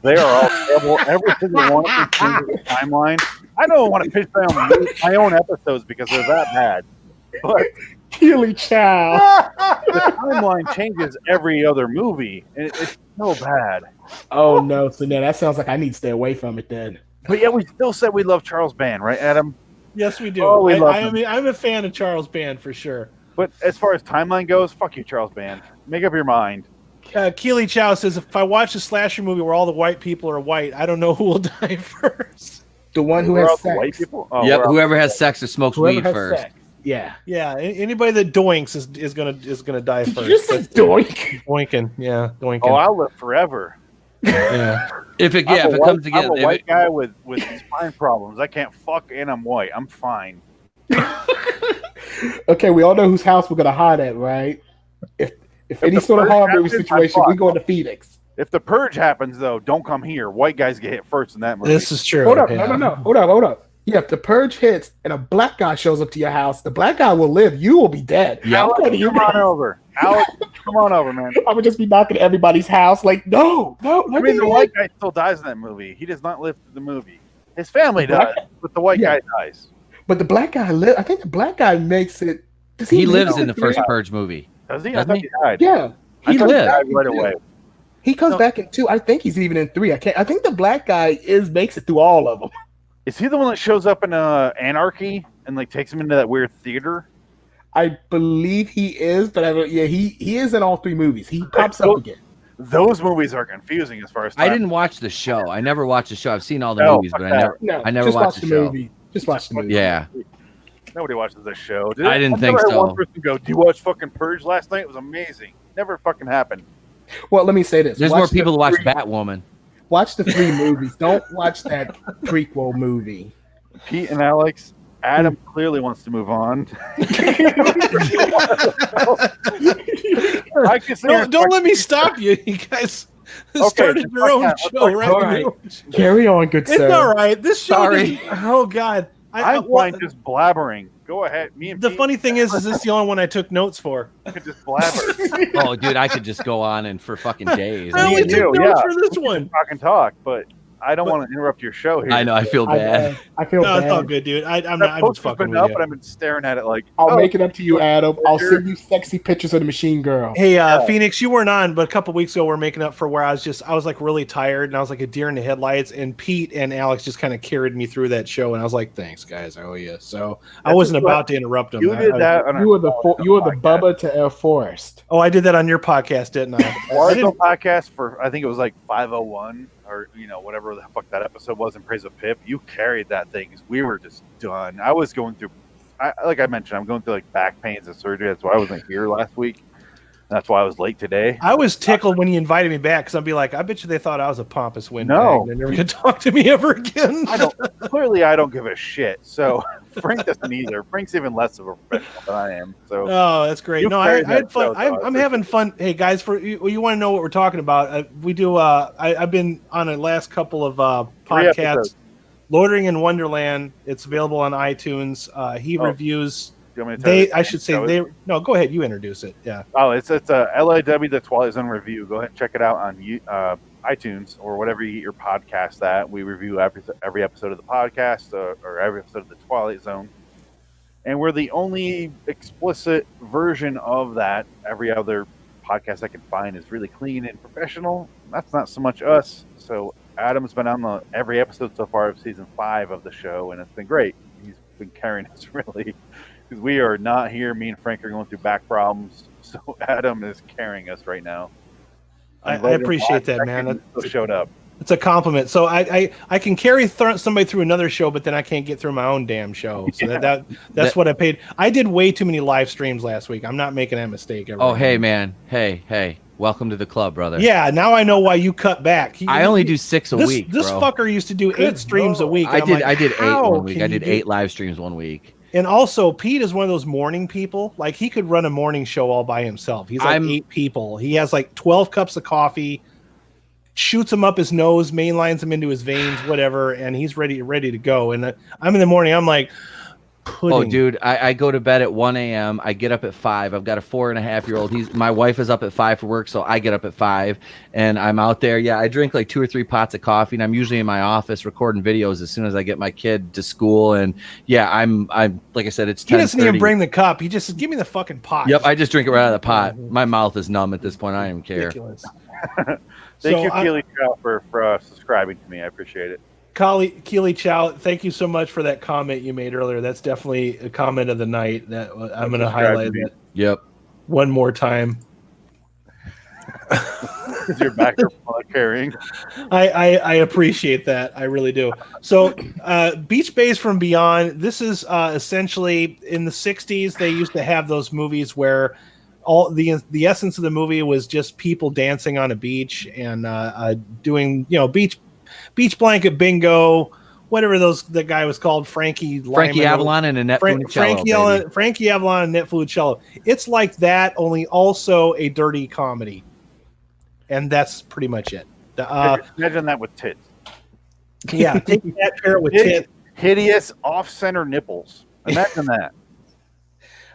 they are all terrible. Every single one of them in the timeline. I don't want to pitch my own episodes because they're that bad. But Keely Chow. The timeline changes every other movie, and it's so bad. Oh no! So now that sounds like I need to stay away from it then. But yeah, we still said we love Charles Band, right, Adam? Yes, we do. Oh, I'm a fan of Charles Band for sure. But as far as timeline goes, fuck you, Charles Band. Make up your mind. Keely Chow says, if I watch a slasher movie where all the white people are white, I don't know who will die first. The one who has sex. White people? Oh, yep, whoever has sex or smokes weed first. Sex. Yeah. Yeah. Anybody that doinks is gonna die first. You said doink. Doinking. Yeah. Doinking. Oh, I'll live forever. Yeah. If it comes together. I'm a white guy with spine problems. I can't fuck and I'm white. I'm fine. Okay, we all know whose house we're gonna hide at, right? If any sort of horror movie situation, we go into Phoenix. If the purge happens, though, don't come here. White guys get hit first in that movie. This is true. Hold up, no. Hold up. Yeah, if the purge hits and a black guy shows up to your house, the black guy will live. You will be dead. Yeah, Alex, come on over. Alex, come on over, man. I would just be knocking at everybody's house like, no. I mean, the white guy still dies in that movie. He does not live through the movie. His family does, but the white guy dies. But the black guy lives. I think the black guy makes it. He lives in the first Purge movie. Does he? I thought he died. Yeah, he lives right away. He comes back in 2. I think he's even in 3. I think the black guy makes it through all of them. Is he the one that shows up in Anarchy and like takes him into that weird theater? I believe he is, but he is in all 3 movies. He pops up again. Those movies are confusing as far as time. I didn't watch the show. I never watched the show. I've seen all the movies, but I never watched the show. Movie. Just watch the movie. Yeah. Nobody watches this show. I didn't think so. One person go, "Do you watch fucking Purge last night? It was amazing." Never fucking happened. Well, let me say this: there's more people to watch Batwoman. Watch the 3 movies. Don't watch that prequel movie. Pete and Alex, Adam clearly wants to move on. Don't let me stop you. You guys started your own show, right? Carry on, good sir. It's all right. This show. Oh God. I'm fine just blabbering. Go ahead. Me and the funny thing is this the only one I took notes for? I could just blabber. Oh, dude, I could just go on and for fucking days. I only took notes for this one. Talk, but I don't want to interrupt your show here. I know. I feel bad. I feel bad. It's all good, dude. I'm just fucking with you. But I've been staring at it like. I'll make it up to you, Adam. I'll send you sexy pictures of the machine girl. Hey, Phoenix, you weren't on, but a couple weeks ago we're making up for where I was like really tired and I was like a deer in the headlights. And Pete and Alex just kind of carried me through that show, and I was like, "Thanks, guys, I owe you." So I wasn't about to interrupt them. You did that. You were the Bubba to Air Forest. Oh, I did that on your podcast, didn't I? Warzone podcast for I think it was like 501 or whatever the fuck that episode was in praise of Pip. You carried that thing because we were just done. I was going through, like I mentioned, I'm going through like back pains and surgery. That's why I wasn't here last week. That's why I was late today. I was tickled when you invited me back because I'd be like, I bet you they thought I was a pompous windbag. No, they're never gonna talk to me ever again. Clearly, I don't give a shit. So Frank doesn't either. Frank's even less of a professional than I am. So that's great. No, I had fun. I'm having fun. Hey guys, for you want to know what we're talking about? We do. I've been on the last couple of podcasts. Loitering in Wonderland. It's available on iTunes. He reviews. No, go ahead. You introduce it. Yeah. Oh, it's a LAW the Twilight Zone review. Go ahead and check it out on iTunes or whatever you get your podcast at. We review every episode of the podcast or every episode of the Twilight Zone, and we're the only explicit version of that. Every other podcast I can find is really clean and professional. That's not so much us. So Adam's been on every episode so far of season 5 of the show, and it's been great. He's been carrying us really. Because we are not here. Me and Frank are going through back problems. So Adam is carrying us right now. I appreciate that, man. Showed up. It's a compliment. So I can carry somebody through another show, but then I can't get through my own damn show. So that's what I paid. I did way too many live streams last week. I'm not making that mistake. Hey, man. Hey. Welcome to the club, brother. Yeah, now I know why you cut back. I only do 6 a week. This fucker used to do 8 streams a week. I did 8 one week. I did 8 live streams 1 week. And also, Pete is one of those morning people. Like, he could run a morning show all by himself. He's like 8 people. He has like 12 cups of coffee, shoots them up his nose, mainlines them into his veins, whatever, and he's ready to go. And I'm in the morning. I'm like, pudding. Oh, dude, I go to bed at 1 a.m. I get up at 5. I've got a 4.5-year-old. My wife is up at 5 for work, so I get up at 5, and I'm out there. Yeah, I drink like 2 or 3 pots of coffee, and I'm usually in my office recording videos as soon as I get my kid to school. And yeah, I'm like I said, it's 10:30. He doesn't even bring the cup. He just give me the fucking pot. Yep, I just drink it right out of the pot. My mouth is numb at this point. I don't even care. Ridiculous. Thank you, Keely Trout, for subscribing to me. I appreciate it. Keely Chow, thank you so much for that comment you made earlier. That's definitely a comment of the night that I'm going to highlight that. Yep. One more time. Your back are carrying. I appreciate that. I really do. So, Beach Bays from Beyond. This is essentially in the '60s. They used to have those movies where all the essence of the movie was just people dancing on a beach and doing beach blanket bingo, whatever the guy was called, Frankie Avalon and Annette Funicello. Frankie Avalon and Annette Funicello. It's like that, only also a dirty comedy, and that's pretty much it. Imagine that with tits. Yeah, take that parrot with tits. Hideous off-center nipples. Imagine that.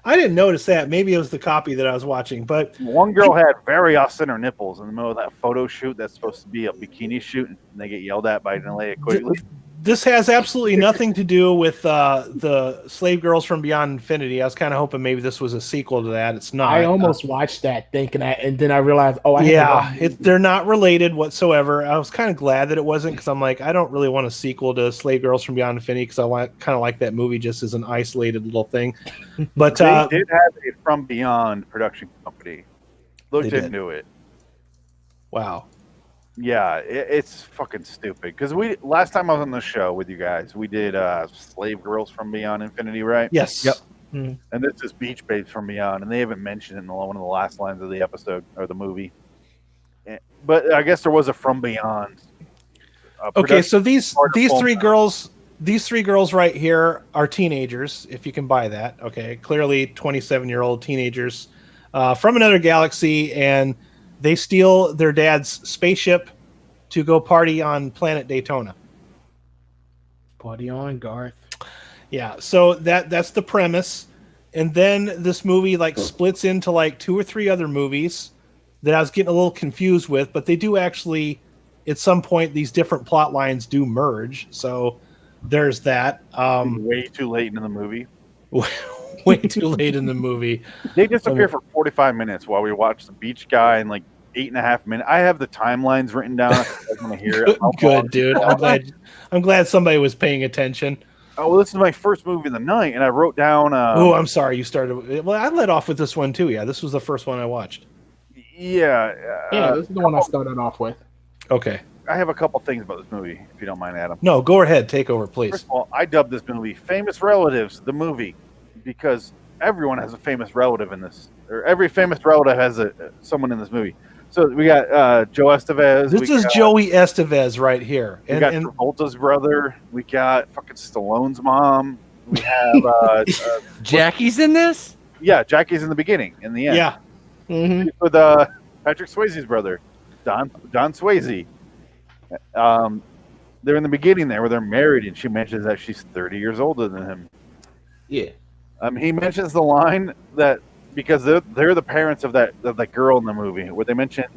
I didn't notice that. Maybe it was the copy that I was watching, but one girl had very off-center nipples in the middle of that photo shoot that's supposed to be a bikini shoot, and they get yelled at by Nelia quickly. This has absolutely nothing to do with the Slave Girls from Beyond Infinity. I was kind of hoping maybe this was a sequel to that. It's not. I almost watched that thinking that, and then I realized, they're not related whatsoever. I was kind of glad that it wasn't, because I'm like, I don't really want a sequel to Slave Girls from Beyond Infinity, because I kind of like that movie just as an isolated little thing. But they did have a From Beyond production company. Looked into it. Wow. Yeah, it's fucking stupid. Because last time I was on the show with you guys, we did Slave Girls from Beyond Infinity, right? Yes. Yep. And this is Beach Bays from Beyond, and they haven't mentioned it in one of the last lines of the episode or the movie. But I guess there was a From Beyond. Okay, so these 3 girls, right here are teenagers, if you can buy that. Okay, clearly 27-year-old teenagers from another galaxy, and they steal their dad's spaceship to go party on planet Daytona. Party on, Garth. Yeah, so that's the premise. And then this movie splits into 2 or 3 other movies that I was getting a little confused with, but they do actually at some point these different plot lines do merge. So there's that. Way too late in the movie. Way too late in the movie. They disappear for 45 minutes while we watch the beach guy in like 8.5 minutes. I have the timelines written down. I want to hear it. Good, dude. I'm glad somebody was paying attention. Oh, well, this is my first movie of the night, and I wrote down. Oh, I'm sorry. You started. Well, I led off with this one too. Yeah, this was the first one I watched. Yeah. This is the one I started off with. Okay. I have a couple things about this movie, if you don't mind, Adam. No, go ahead. Take over, please. First of all, I dubbed this movie "Famous Relatives," the movie, because everyone has a famous relative in this, or every famous relative has someone in this movie. So we got Joe Estevez. This is Joey Estevez right here. We got Travolta's brother. We got fucking Stallone's mom. We have Jackie's in this. Yeah, Jackie's in the beginning. In the end, yeah. Mm-hmm. With Patrick Swayze's brother, Don Swayze. They're in the beginning there where they're married, and she mentions that she's 30 years older than him. Yeah. He mentions the line that because they're the parents of that girl in the movie, where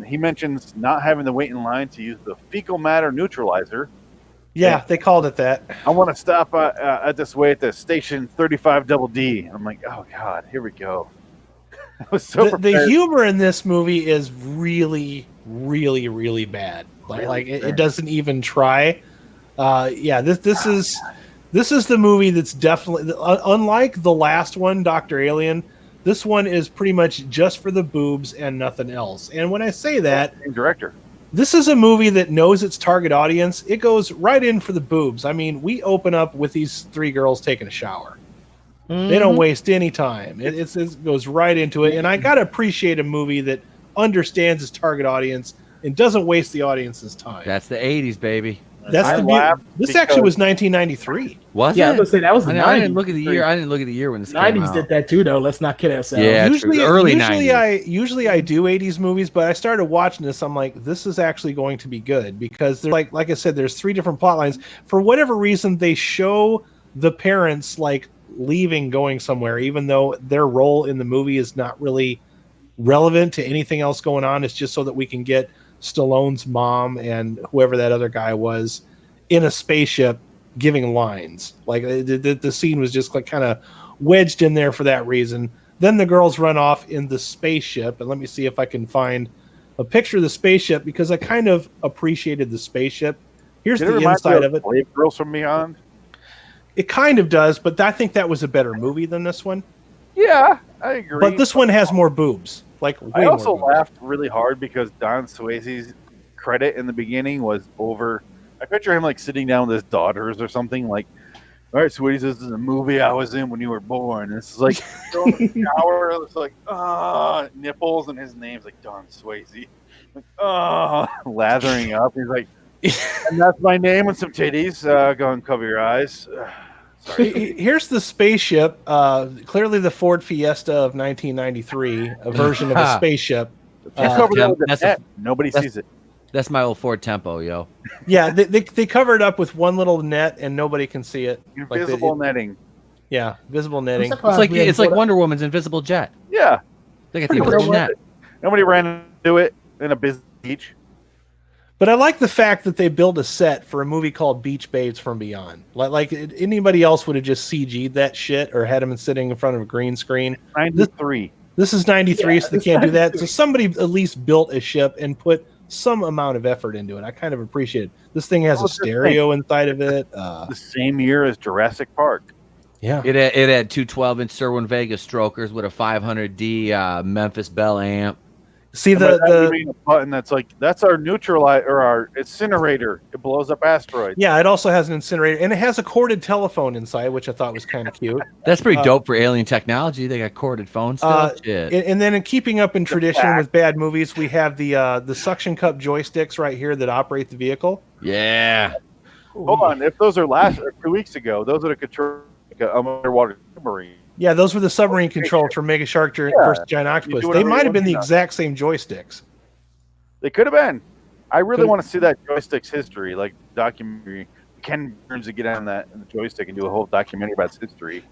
he mentions not having to wait in line to use the fecal matter neutralizer. Yeah, they called it that. I want to stop at this way at the station 35 double D. I'm like, oh god, here we go. I was so the humor in this movie is really, really, really bad. Like it doesn't even try. This is the movie that's definitely unlike the last one, Dr. Alien. This one is pretty much just for the boobs and nothing else. And when I say that, same director. This is a movie that knows its target audience. It goes right in for the boobs. I mean, we open up with these three girls taking a shower. Mm-hmm. They don't waste any time. It goes right into it. And I got to appreciate a movie that understands its target audience and doesn't waste the audience's time. That's the 80s, baby. This actually was 1993. Was it? I was gonna say that was the 90s. I didn't look at the year. I didn't look at the year when this came out. 90s did that too, though. Let's not kid ourselves. Yeah, early 90s. Usually I do 80s movies, but I started watching this. I'm like, this is actually going to be good because there's like I said, there's three different plot lines. For whatever reason, they show the parents like leaving, going somewhere, even though their role in the movie is not really relevant to anything else going on. It's just so that we can get Stallone's mom and whoever that other guy was in a spaceship giving lines. Like the scene was just like kind of wedged in there for that reason. Then the girls run off in the spaceship, and let me see if I can find a picture of the spaceship because I kind of appreciated the spaceship. Here's the inside of it. Girls from Beyond. It kind of does, but I think that was a better movie than this one. Yeah, I agree. But this one has more boobs. Like way I also more boobs. laughed really hard because Don Swayze's credit in the beginning was over. I picture him like sitting down with his daughters or something like, all right, sweeties, this is a movie I was in when you were born. And it's like, shower, it's like, nipples, and his name's like Don Swayze. Like, lathering up. He's like, and that's my name and some titties. Go and cover your eyes. Sorry. Here's the spaceship. Clearly the Ford Fiesta of 1993, a version of a spaceship. Nobody sees it. That's my old Ford Tempo, yo. Yeah, they cover it up with one little net and nobody can see it. Invisible netting. Yeah, visible netting. It's like Wonder Woman's invisible jet. Yeah. They got the original net. Nobody ran into it in a business beach. But I like the fact that they built a set for a movie called Beach Babes from Beyond. Like anybody else would have just CG'd that shit or had them sitting in front of a green screen. 93. This is 93, so they can't do that. So somebody at least built a ship and put some amount of effort into it. I kind of appreciate it. This thing has a stereo inside of it. The same year as Jurassic Park. Yeah. It had two 12-inch Sherwin Vega strokers with a 500D Memphis Bell amp. See the button that's our neutralizer or our incinerator. It blows up asteroids. Yeah, it also has an incinerator and it has a corded telephone inside, which I thought was kind of cute. That's pretty dope for alien technology. They got corded phones still. Shit. And then in keeping up in tradition with bad movies, we have the suction cup joysticks right here that operate the vehicle. Yeah. Hold on, if those are 2 weeks ago, those are the control underwater submarine. Yeah, those were the submarine controls for Mega Shark versus Giant Octopus. They might have been the exact same joysticks. They could have been. I really want to see that joystick's history, like documentary. Ken Burns to get on that joystick and do a whole documentary about its history.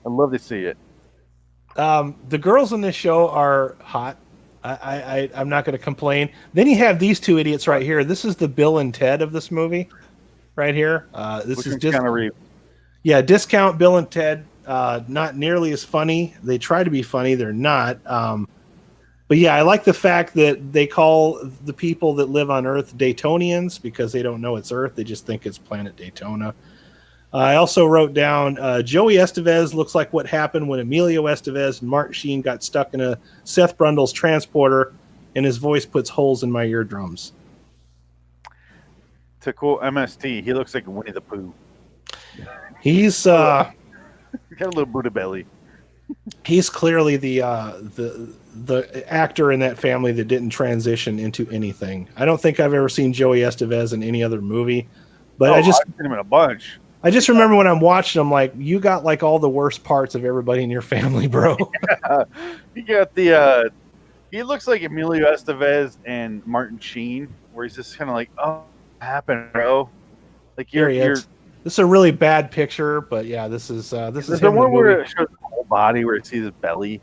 I'd love to see it. The girls in this show are hot. I'm not going to complain. Then you have these two idiots right here. This is the Bill and Ted of this movie, right here. This is just discount Bill and Ted. Not nearly as funny. They try to be funny. They're not. But yeah, I like the fact that they call the people that live on Earth Daytonians because they don't know it's Earth. They just think it's planet Daytona. I also wrote down Joey Estevez looks like what happened when Emilio Estevez and Martin Sheen got stuck in a Seth Brundle's transporter, and his voice puts holes in my eardrums. To quote MST, he looks like Winnie the Pooh. He's got a little Buddha belly. He's clearly the actor in that family that didn't transition into anything. I don't think I've ever seen Joey Estevez in any other movie, but I've seen him in a bunch. I just remember when I'm watching him, like, you got like all the worst parts of everybody in your family, bro. Yeah. You got the he looks like Emilio Estevez and Martin Sheen, where he's just kind of like, oh, what happened, bro? Like you're this is a really bad picture, but yeah, this is the one where it shows the whole body, where it sees his belly.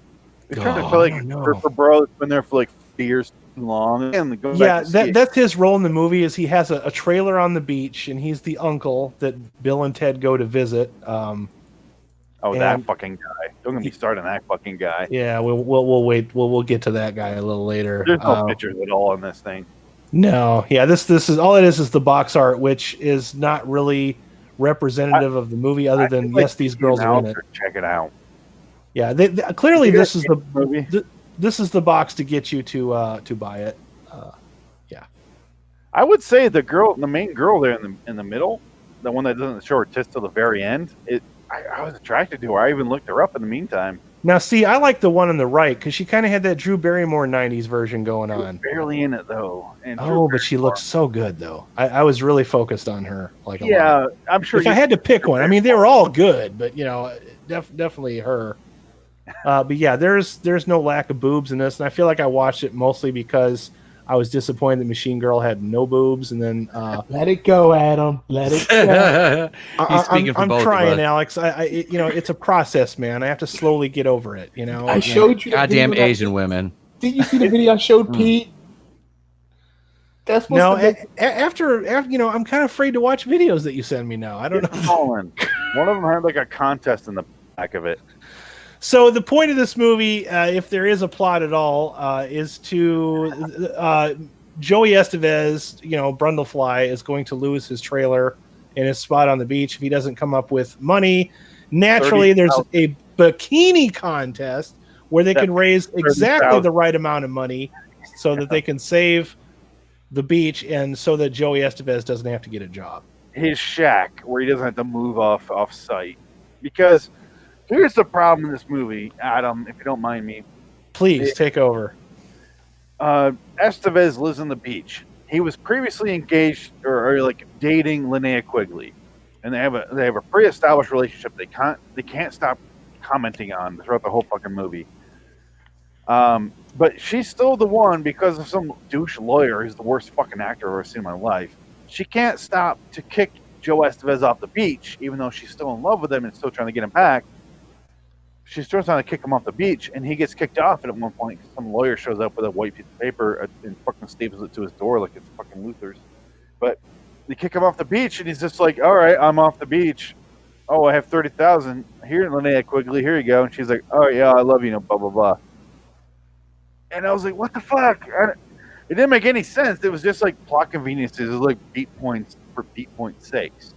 It's trying to feel like for bro, it's been there for like years too long. And that's his role in the movie. Is he has a trailer on the beach, and he's the uncle that Bill and Ted go to visit. That fucking guy! Don't get me started on that fucking guy. Yeah, we'll wait. We'll get to that guy a little later. There's no pictures at all on this thing. No, yeah, this is all it is the box art, which is not really representative of the movie, other than these girls are in it. Check it out. Yeah, clearly this is the movie. This is the box to get you to buy it. Yeah, I would say the main girl there in the middle, the one that doesn't show her tits till the very end. I was attracted to her. I even looked her up in the meantime. Now, see, I like the one on the right because she kind of had that Drew Barrymore '90s version going on. Barely in it though. And but she looks so good though. I was really focused on her. Like, I'm sure. If I had to pick one, I mean, they were all good, but definitely her. But yeah, there's no lack of boobs in this, and I feel like I watched it mostly because I was disappointed that Machine Girl had no boobs, and then let it go, Adam. Let it go. I'm trying, Alex. It's a process, man. I have to slowly get over it. I showed you. Goddamn Asian women. Did you see the video I showed Pete? That's after I'm kind of afraid to watch videos that you send me now. I don't know. One of them had like a contest in the back of it. So the point of this movie, if there is a plot at all, is to Joey Estevez, Brundlefly, is going to lose his trailer and his spot on the beach if he doesn't come up with money. Naturally, there's a bikini contest where they can raise exactly the right amount of money so that they can save the beach and so that Joey Estevez doesn't have to get a job. His shack where he doesn't have to move off site. Because here's the problem in this movie, Adam, if you don't mind me. Please take over. Estevez lives on the beach. He was previously engaged or like dating Linnea Quigley, and they have a pre-established relationship. They can't stop commenting on throughout the whole fucking movie. But she's still the one because of some douche lawyer who's the worst fucking actor I've ever seen in my life. She can't stop to kick Joe Estevez off the beach, even though she's still in love with him and still trying to get him back. She's still trying to kick him off the beach, and he gets kicked off. And at one point, some lawyer shows up with a white piece of paper and fucking staples it to his door like it's fucking Luther's. But they kick him off the beach, and he's just like, "All right, I'm off the beach. Oh, I have $30,000 here, Linnea Quigley. Here you go." And she's like, "Oh yeah, I love you," blah blah blah. And I was like, "What the fuck?" It didn't make any sense. It was just like plot conveniences. It was like beat points for beat points' sakes.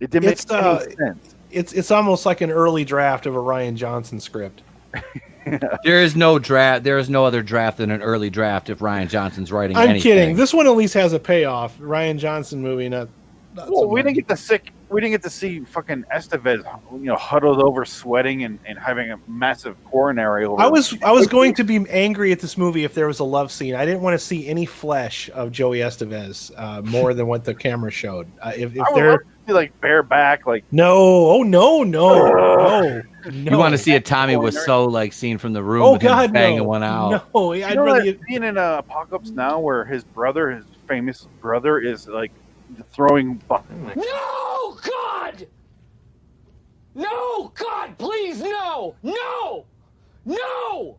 It didn't make any sense. It's almost like an early draft of a Rian Johnson script. There is no draft. There is no other draft than an early draft if Rian Johnson's writing. I'm kidding. This one at least has a payoff. Rian Johnson movie, not well, we didn't get to see fucking Estevez, huddled over, sweating and having a massive coronary over. I was going to be angry at this movie if there was a love scene. I didn't want to see any flesh of Joey Estevez more than what the camera showed. If they're like bareback, like no. You want to see a Tommy Wiseau like scene from The Room? Banging one out. No, I'd rather seen in Apocalypse Now where his famous brother, is like throwing. No, God! No, God, please, no! No! No!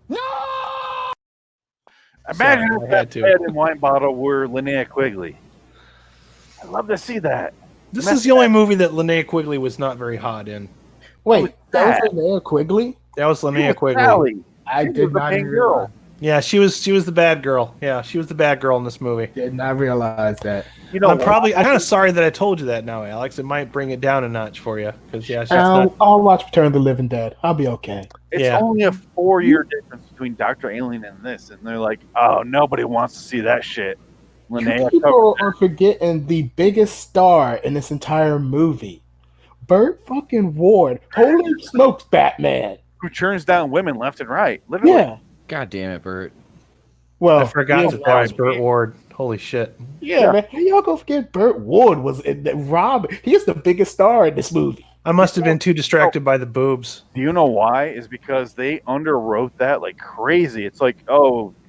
No! Imagine if that head and wine bottle were Linnea Quigley. I'd love to see that. This is the only movie that Linnea Quigley was not very hot in. Wait, that was Linnea Quigley? That was Linnea Quigley. Sally. I did not even realize. Yeah, she was the bad girl. Yeah, she was the bad girl in this movie. Did not realize that. You know, I'm kind of sorry that I told you that now, Alex. It might bring it down a notch for you because I'll watch Return of the Living Dead. I'll be okay. It's only a 4-year difference between Dr. Alien and this, and they're like, oh, nobody wants to see that shit. People are forgetting the biggest star in this entire movie, Burt fucking Ward. Holy smokes, Batman! Who turns down women left and right? Literally. Yeah. God damn it, Burt. Well, I forgot that was Burt Ward. Holy shit. Yeah, man. How y'all gonna forget Burt Ward was in Rob? He's the biggest star in this movie. I must have been too distracted by the boobs. Do you know why? Is because they underwrote that like crazy. It's like,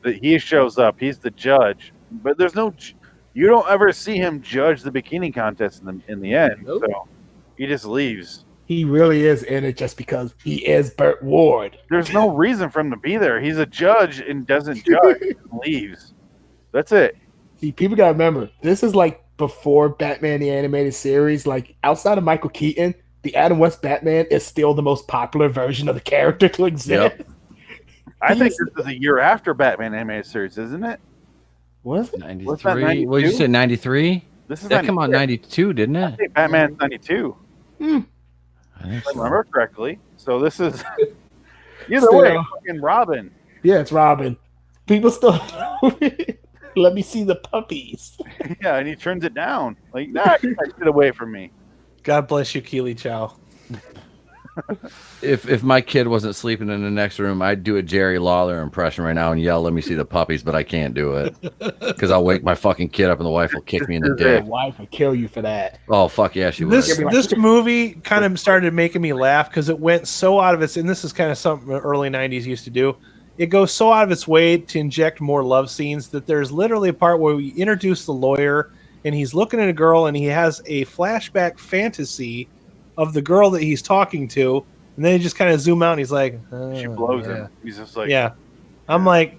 he shows up, he's the judge, but there's no. You don't ever see him judge the bikini contest in the end. Nope. So he just leaves. He really is in it just because he is Burt Ward. There's no reason for him to be there. He's a judge and doesn't judge and leaves. That's it. See, people gotta remember, this is like before Batman the Animated Series. Like outside of Michael Keaton, the Adam West Batman is still the most popular version of the character to exist. Yep. I think this is a year after Batman Animated Series, isn't it? Was it? 93? What did you say, 93? This is that came out 92, didn't it? I think Batman's 92. If I remember correctly. So this is either way, fucking Robin. Yeah, it's Robin. People still let me see the puppies. Yeah, and he turns it down. Like, nah, get that shit away from me. God bless you, Keely Chow. If my kid wasn't sleeping in the next room, I'd do a Jerry Lawler impression right now and yell, "Let me see the puppies," but I can't do it because I'll wake my fucking kid up and the wife will kick me in the dick. The wife would kill you for that. Oh fuck yeah, she would. This movie kind of started making me laugh because it went so out of its, and this is kind of something early '90s used to do. It goes so out of its way to inject more love scenes that there's literally a part where we introduce the lawyer and he's looking at a girl and he has a flashback fantasy of the girl that he's talking to, and then he just kind of zoom out and he's like, she blows him. He's just like, I'm like,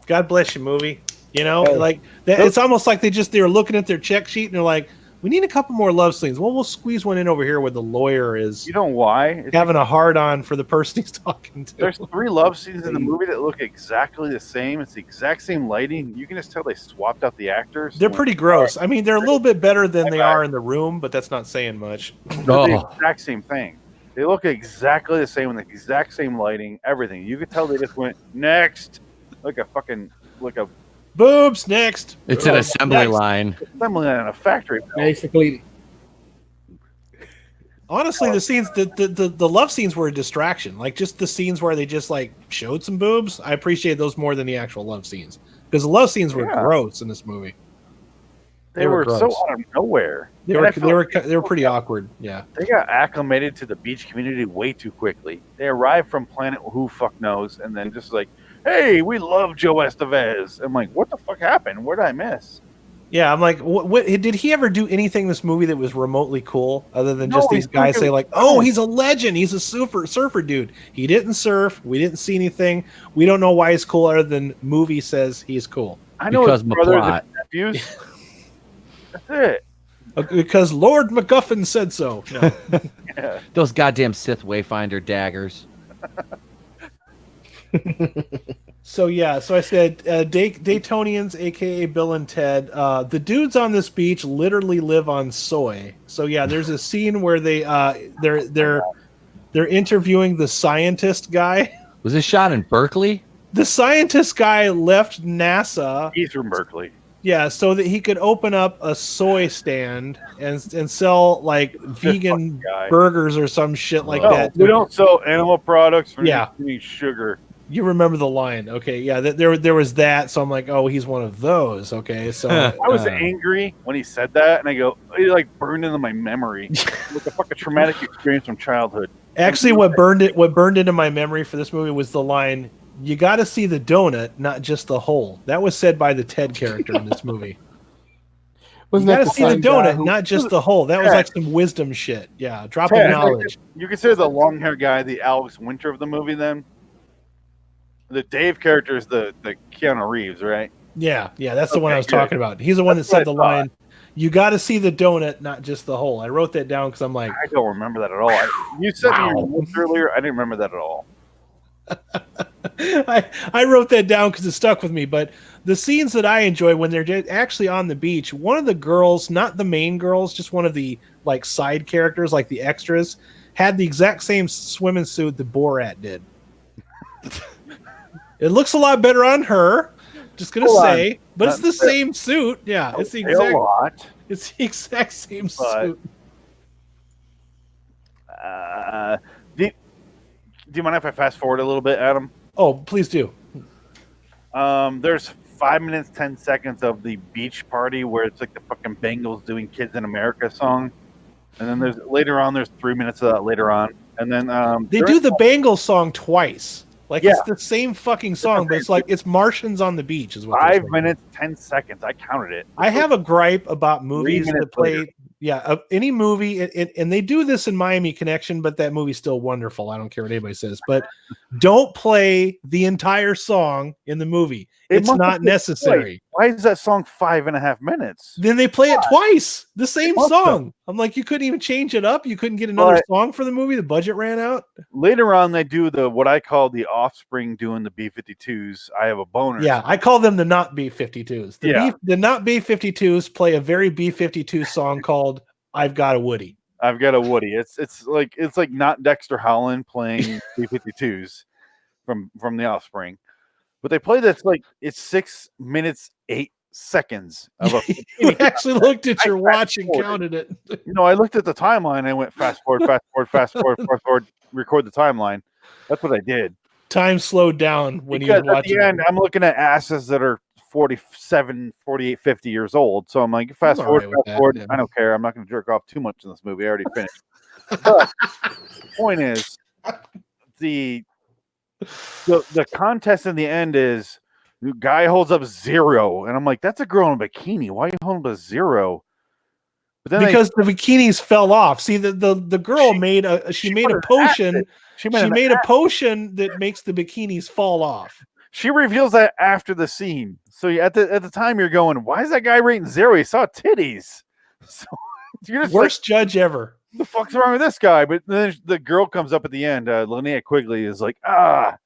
God bless you, movie. You know, like that, it's almost like they're looking at their check sheet and they're like, we need a couple more love scenes. Well, we'll squeeze one in over here where the lawyer is. You know why? It's having a hard on for the person he's talking to. There's 3 love scenes in the movie that look exactly the same. It's the exact same lighting. You can just tell they swapped out the actors. They're pretty gross. I mean, they're a little bit better than they are in The Room, but that's not saying much. They're the exact same thing. They look exactly the same with the exact same lighting, everything. You could tell they just went next, like a boobs next. It's an assembly line. Assembly line in a factory. Basically. Honestly, the scenes, the love scenes were a distraction. Like just the scenes where they just like showed some boobs. I appreciate those more than the actual love scenes because the love scenes were gross in this movie. They were so out of nowhere. They were pretty awkward. Yeah. They got acclimated to the beach community way too quickly. They arrived from planet who fuck knows, and then just like, hey, we love Joe Estevez. I'm like, what the fuck happened? What did I miss? Yeah, I'm like, what did he ever do anything in this movie that was remotely cool other than just these guys say like, oh, he's a legend, he's a surfer dude. He didn't surf. We didn't see anything. We don't know why he's cool other than movie says he's cool. I know because his brothers and nephews. That's it. Because Lord MacGuffin said so. No. Yeah. Those goddamn Sith Wayfinder daggers. So I said Daytonians, aka Bill and Ted. The dudes on this beach literally live on soy. So yeah, there's a scene where they're interviewing the scientist guy. Was this shot in Berkeley? The scientist guy left NASA. He's from Berkeley. Yeah, so that he could open up a soy stand and sell like vegan burgers or some shit like that. We don't sell animal products for any sugar. You remember the line, okay? Yeah, there was that. So I'm like, oh, he's one of those. Okay, so I was angry when he said that, and I go, it like burned into my memory, like a fucking traumatic experience from childhood. Actually, what burned into my memory for this movie was the line, "You got to see the donut, not just the hole." That was said by the Ted character in this movie. You got to see the donut, not just the hole. That was like some wisdom shit. Yeah, dropping knowledge. You consider the long hair guy the Alex Winter of the movie, then? The Dave character is the Keanu Reeves, right? Yeah, that's the one I was talking about. He's the one that said the line, "You got to see the donut, not just the hole." I wrote that down because I'm like, I don't remember that at all. You said your notes earlier. I didn't remember that at all. I wrote that down because it stuck with me. But the scenes that I enjoy when they're actually on the beach, one of the girls, not the main girls, just one of the like side characters, like the extras, had the exact same swimming suit that Borat did. It looks a lot better on her. Just gonna say, but it's the same suit. Yeah, it's the exact. It's the exact same suit. Do you mind if I fast forward a little bit, Adam? Oh, please do. There's 5 minutes, 10 seconds of the beach party where it's like the fucking Bengals doing "Kids in America" song, and then there's 3 minutes of that later on, and then they do the Bengals song twice. Like it's the same fucking song, but it's like it's Martians on the beach is what 5 minutes, 10 seconds. I counted it. I have a gripe about movies that play any movie, and they do this in Miami Connection, but that movie's still wonderful. I don't care what anybody says, but don't play the entire song in the movie. It's not necessary. Why is that song 5.5 minutes? Then they play it twice, the same song. I'm like, you couldn't even change it up. You couldn't get another song for the movie. The budget ran out. Later on, they do what I call the Offspring doing the B-52s. I have a boner. Yeah, I call them the not B-52s. The not B-52s play a very B-52 song called "I've Got a Woody." I've got a Woody. It's like not Dexter Holland playing B-52s from the Offspring. But they play this like it's 6 minutes 8 seconds of a. You actually looked at your watch and counted it. I looked at the timeline. I went fast forward, record the timeline. That's what I did. Time slowed down when you were watching. At the end, I'm looking at asses that are 47, 48, 50 years old. So I'm like, fast forward. Yeah. I don't care. I'm not going to jerk off too much in this movie. I already finished. But the point is, the contest in the end is the guy holds up 0, and I'm like, that's a girl in a bikini. Why are you holding up a 0? But then because the bikinis fell off. See, the girl made a potion. She made a potion that makes the bikinis fall off. She reveals that after the scene. So at the time you're going, why is that guy rating 0? He saw titties. So you're just worst judge ever. What the fuck's wrong with this guy? But then the girl comes up at the end. Linnea Quigley is like, and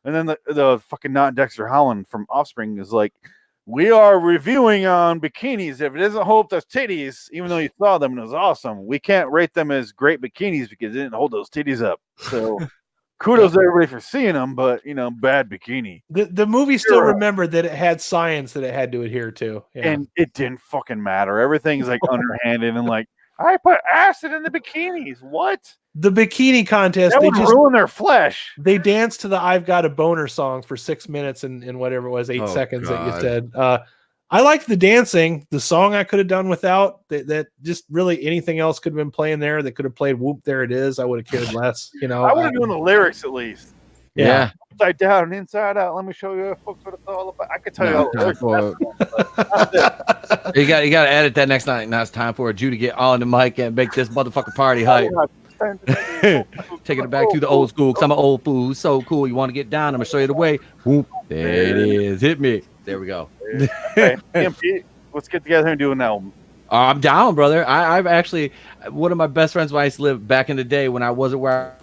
then the fucking not Dexter Holland from Offspring is like, we are reviewing on bikinis. If it doesn't hold up those titties, even though you saw them and it was awesome, we can't rate them as great bikinis because they didn't hold those titties up. So kudos to everybody for seeing them, but bad bikini. The movie still remembered that it had science that it had to adhere to, and it didn't fucking matter. Everything's like underhanded and like, I put acid in the bikinis. What? The bikini contest, they just ruin their flesh. They danced to the "I've Got a Boner" song for 6 minutes and whatever it was, 8 seconds that you said. I liked the dancing. The song I could have done without. That just really anything else could have been playing there. That could have played "Whoop There It Is." I would have cared less. I would have done the lyrics at least. Yeah. Upside down, inside out. Let me show you what it's all about. I could tell you all the lyrics. You got to edit that next night. Now it's time for Jew to get on the mic and make this motherfucking party hype. Taking it back to the old school because I'm an old fool. So cool. You want to get down? I'm gonna show you the way. Whoop, there it is. Hit me. There we go. Hey, Pete, let's get together and do an album. I'm down, brother. I've actually one of my best friends when I used to live back in the day when I wasn't where.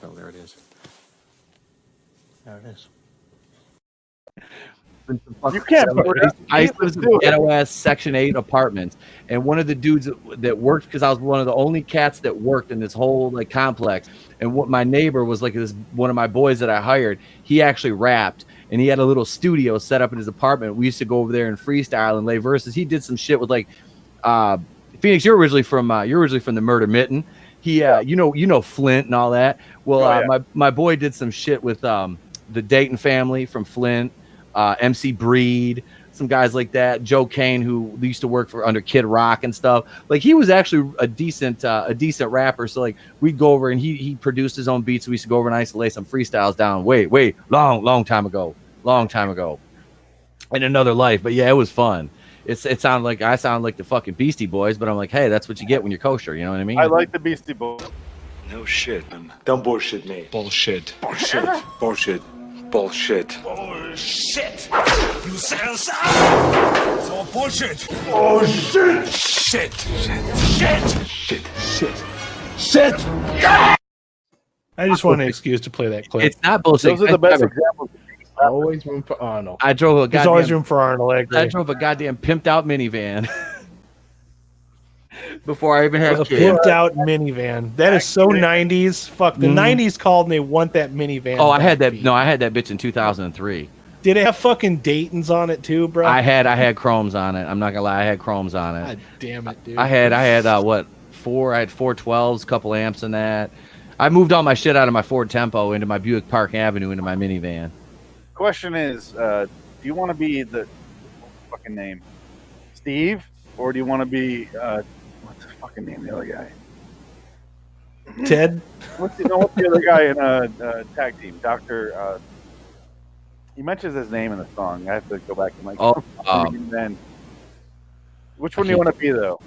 Oh, there it is. There it is. You can't. I used to live in ghetto ass Section 8 apartments, and one of the dudes that worked, because I was one of the only cats that worked in this whole like complex, and what my neighbor was like this one of my boys that I hired. He actually rapped, and he had a little studio set up in his apartment. We used to go over there and freestyle and lay verses. He did some shit with like Phoenix. You're originally from the Murder Mitten. He you know Flint and all that. Well, my boy did some shit with the Dayton family from Flint. MC Breed, some guys like that, Joe Kane, who used to work under Kid Rock and stuff. Like he was actually a decent rapper. So like we'd go over and he produced his own beats. So we used to go over and I used to lay some freestyles down. Long time ago, in another life. But yeah, it was fun. It sounded like I sound like the fucking Beastie Boys, but I'm like, hey, that's what you get when you're kosher. You know what I mean? I like the Beastie Boys. No shit. Don't bullshit me. Bullshit. Bullshit. Bullshit. Bullshit. Bullshit. You said so bullshit. Oh shit. Shit. Shit. Shit. Shit. Shit. I just want an excuse to play that clip. It's not bullshit. Those are the best examples. Always room for Arnold. I drove a There's always room for Arnold. I drove a goddamn pimped out minivan before I even had a kids. Pimped out minivan. That is so 90s. Fuck, the 90s called and they want that minivan. Oh, I had that. No, I had that bitch in 2003. Did it have fucking Dayton's on it too, bro? I had chromes on it. I'm not gonna lie, I had chromes on it. God damn it, dude. I had what, 4? I had 412s, couple amps in that. I moved all my shit out of my Ford Tempo into my Buick Park Avenue into my minivan. Question is, do you want to be the fucking name, Steve, or do you want to be what's the fucking name of the other guy? Ted. What's the other guy in tag team? Doctor. He mentions his name in the song. I have to go back to my. Then. Which one do you want to be though?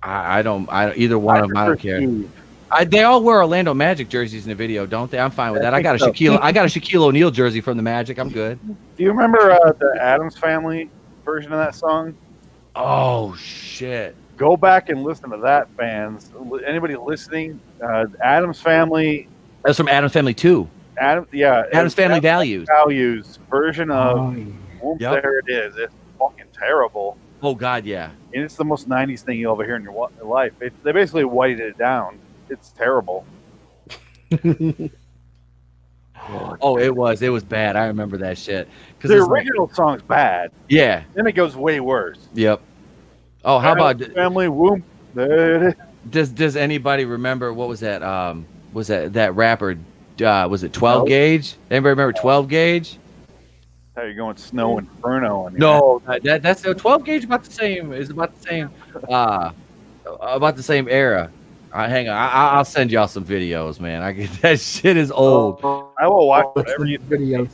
I don't. Either one of them. I don't care. They all wear Orlando Magic jerseys in the video, don't they? I'm fine with that. I got a Shaquille O'Neal jersey from the Magic. I'm good. Do you remember the Addams Family version of that song? Oh shit! Go back and listen to that, fans. Anybody listening? Addams Family. That's from Addams Family 2. Addams Family Values. Values version of. Yep. There it is. It's fucking terrible. Oh god, yeah. And it's the most 90s thing you'll ever hear in your life. They basically whited it down. It's terrible. Oh, it was bad. I remember that shit. The original song's bad. Yeah. Then it goes way worse. Yep. Oh, how about Family Whoop? Does anybody remember what was that? Was that rapper? Was it 12 Gauge? Anybody remember 12 Gauge? How you going, Snow Inferno? No, that's 12 Gauge. About the same. Is about the same. About the same era. Hang on, I'll send y'all some videos, man. That shit is old. I will watch whatever you videos.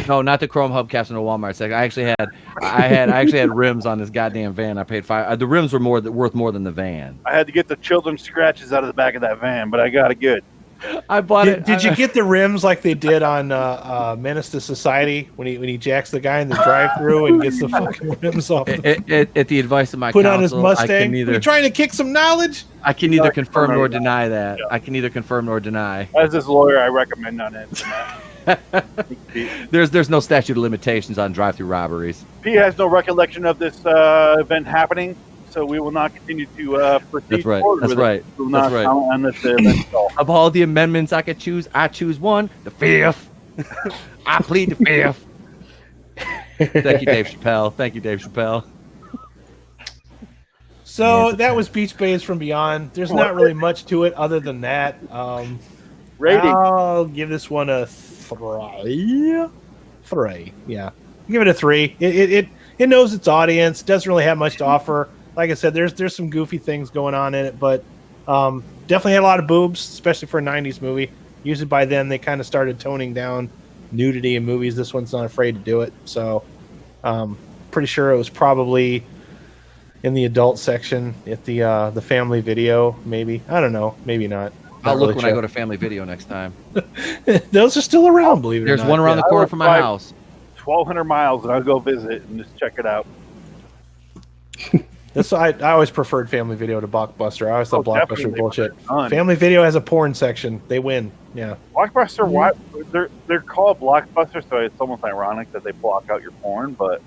No, not the chrome hubcaps in the Walmart section. I actually had rims on this goddamn van. I paid $5. The rims were worth more than the van. I had to get the children's scratches out of the back of that van, but I got it good. I bought it. Did you get the rims like they did on Menace to Society when he jacks the guy in the drive-thru and gets the fucking rims off? At the advice of my put counsel, on his Mustang. You trying to kick some knowledge? I can neither confirm nor deny that. I can neither confirm nor deny. As this lawyer, I recommend on it. There's no statute of limitations on drive-thru robberies. He has no recollection of this event happening, so we will not continue to proceed. That's right. Forward That's with right. It. We will not That's right. comment on this event at all. Of all the amendments I could choose, I choose one, the 5th. I plead the 5th. Thank you, Dave Chappelle. Thank you, Dave Chappelle. So that was Beach Bays from Beyond. There's not really much to it other than that. Rating. I'll give this one a 3. 3, yeah. Give it a 3. It knows its audience. Doesn't really have much to offer. Like I said, there's some goofy things going on in it, but definitely had a lot of boobs, especially for a 90s movie. Usually by then they kind of started toning down nudity in movies. This one's not afraid to do it. So pretty sure it was probably in the adult section at the family video, maybe. I don't know. Maybe not. I'll look when I go to Family Video next time. Those are still around, believe it or not. There's one around the corner from my house. 1,200 miles, and I'll go visit and just check it out. I always preferred Family Video to Blockbuster. I always thought Blockbuster was bullshit. Family Video has a porn section. They win. Yeah. Blockbuster, why they're called Blockbuster, so it's almost ironic that they block out your porn. But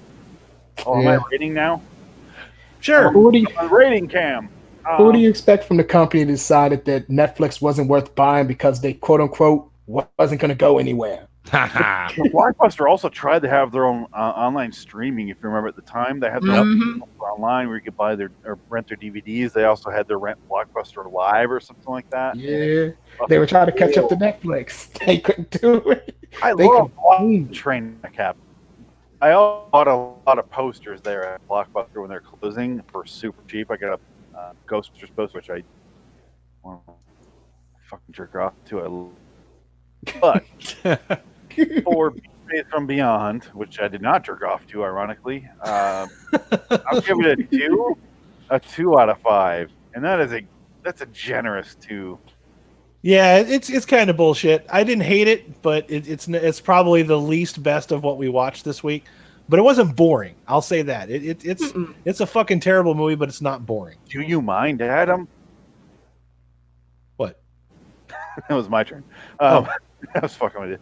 am I rating now? Sure. Rating cam. Who do you expect from the company that decided that Netflix wasn't worth buying because they quote unquote wasn't going to go anywhere? Blockbuster also tried to have their own online streaming. If you remember at the time, they had their own online where you could buy or rent their DVDs. They also had their rent Blockbuster Live or something like that. Yeah, they were trying to catch up to Netflix. They couldn't do it. I love train cap. I bought a lot of posters there at Blockbuster when they're closing for super cheap. I got a Ghostbusters poster, which I want to fucking jerk off to. But for Beach Bays from Beyond, which I did not jerk off to, ironically, I'll give it a 2 out of 5, and that that's a generous 2. Yeah, it's kind of bullshit. I didn't hate it, but it's probably the least best of what we watched this week. But it wasn't boring. I'll say that. It's a fucking terrible movie, but it's not boring. Do you mind, Adam? What? That was my turn. I was fucking with you.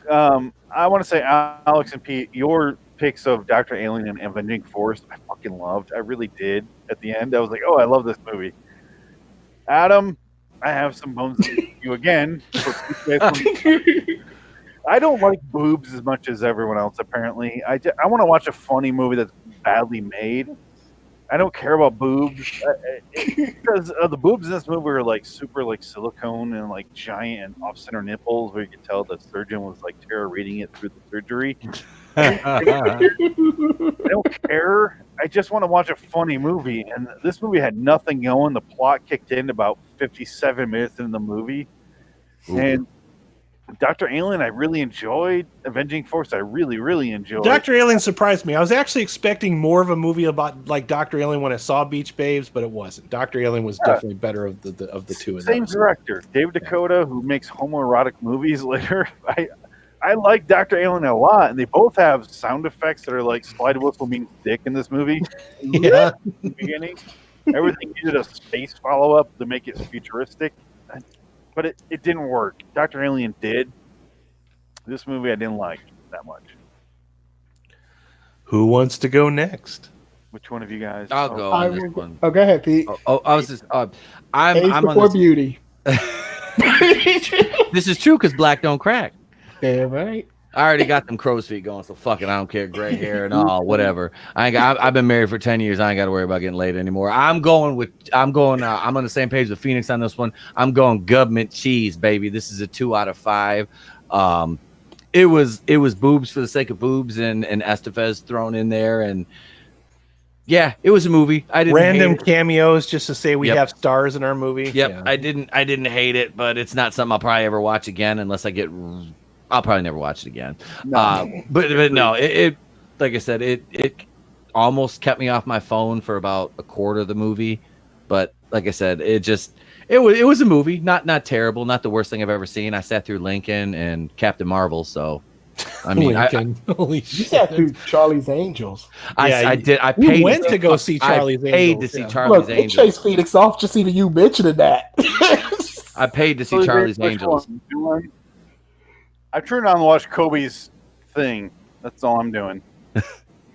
I want to say, Alex and Pete, your picks of Dr. Alien and Avenging Force, I fucking loved. I really did. At the end, I was like, oh, I love this movie. Adam, I have some bones to you again. I don't like boobs as much as everyone else, apparently. I want to watch a funny movie that's badly made. I don't care about boobs because the boobs in this movie are like super like silicone and like giant and off-center nipples where you can tell the surgeon was like Tara reading it through the surgery. I don't care. I just want to watch a funny movie, and this movie had nothing going. The plot kicked in about 57 minutes into the movie. Ooh. And Dr. Alien, I really enjoyed. Avenging Force, I really, really enjoyed. Dr. Alien surprised me. I was actually expecting more of a movie about like Dr. Alien when I saw Beach Babes, but it wasn't. Dr. Alien was definitely better of the two of them. Same director, David Dakota, who makes homoerotic movies later. I like Dr. Alien a lot, and they both have sound effects that are like slide whistle means dick in this movie. Yeah. In the beginning, everything needed a space follow-up to make it futuristic. But it didn't work. Dr. Alien did. This movie I didn't like that much. Who wants to go next? Which one of you guys? I'll go on this one. Oh, go ahead, Pete. I was just. I'm before on beauty. This is true because black don't crack. Yeah, right. I already got them crow's feet going, so fuck it. I don't care. Gray hair and all, whatever. I've been married for 10 years. I ain't got to worry about getting laid anymore. I'm on the same page with Phoenix on this one. I'm going government cheese, baby. This is a 2 out of 5. It was boobs for the sake of boobs and Estefez thrown in there, and yeah, it was a movie. I didn't random cameos just to say we have stars in our movie. Yep, yeah. I didn't hate it, but it's not something I'll probably ever watch again unless I get. I'll probably never watch it again. No. But no, it like I said, it almost kept me off my phone for about a quarter of the movie. But like I said, it was a movie, not terrible, not the worst thing I've ever seen. I sat through Lincoln and Captain Marvel, so I mean, holy shit! You sat through Charlie's Angels. I did. I paid. You went to go see Charlie's Angels. I paid to see Charlie's Angels. Chase Phoenix off just even you mentioning that. I paid to see Charlie's Angels. I turned on and watched Kobe's thing. That's all I'm doing.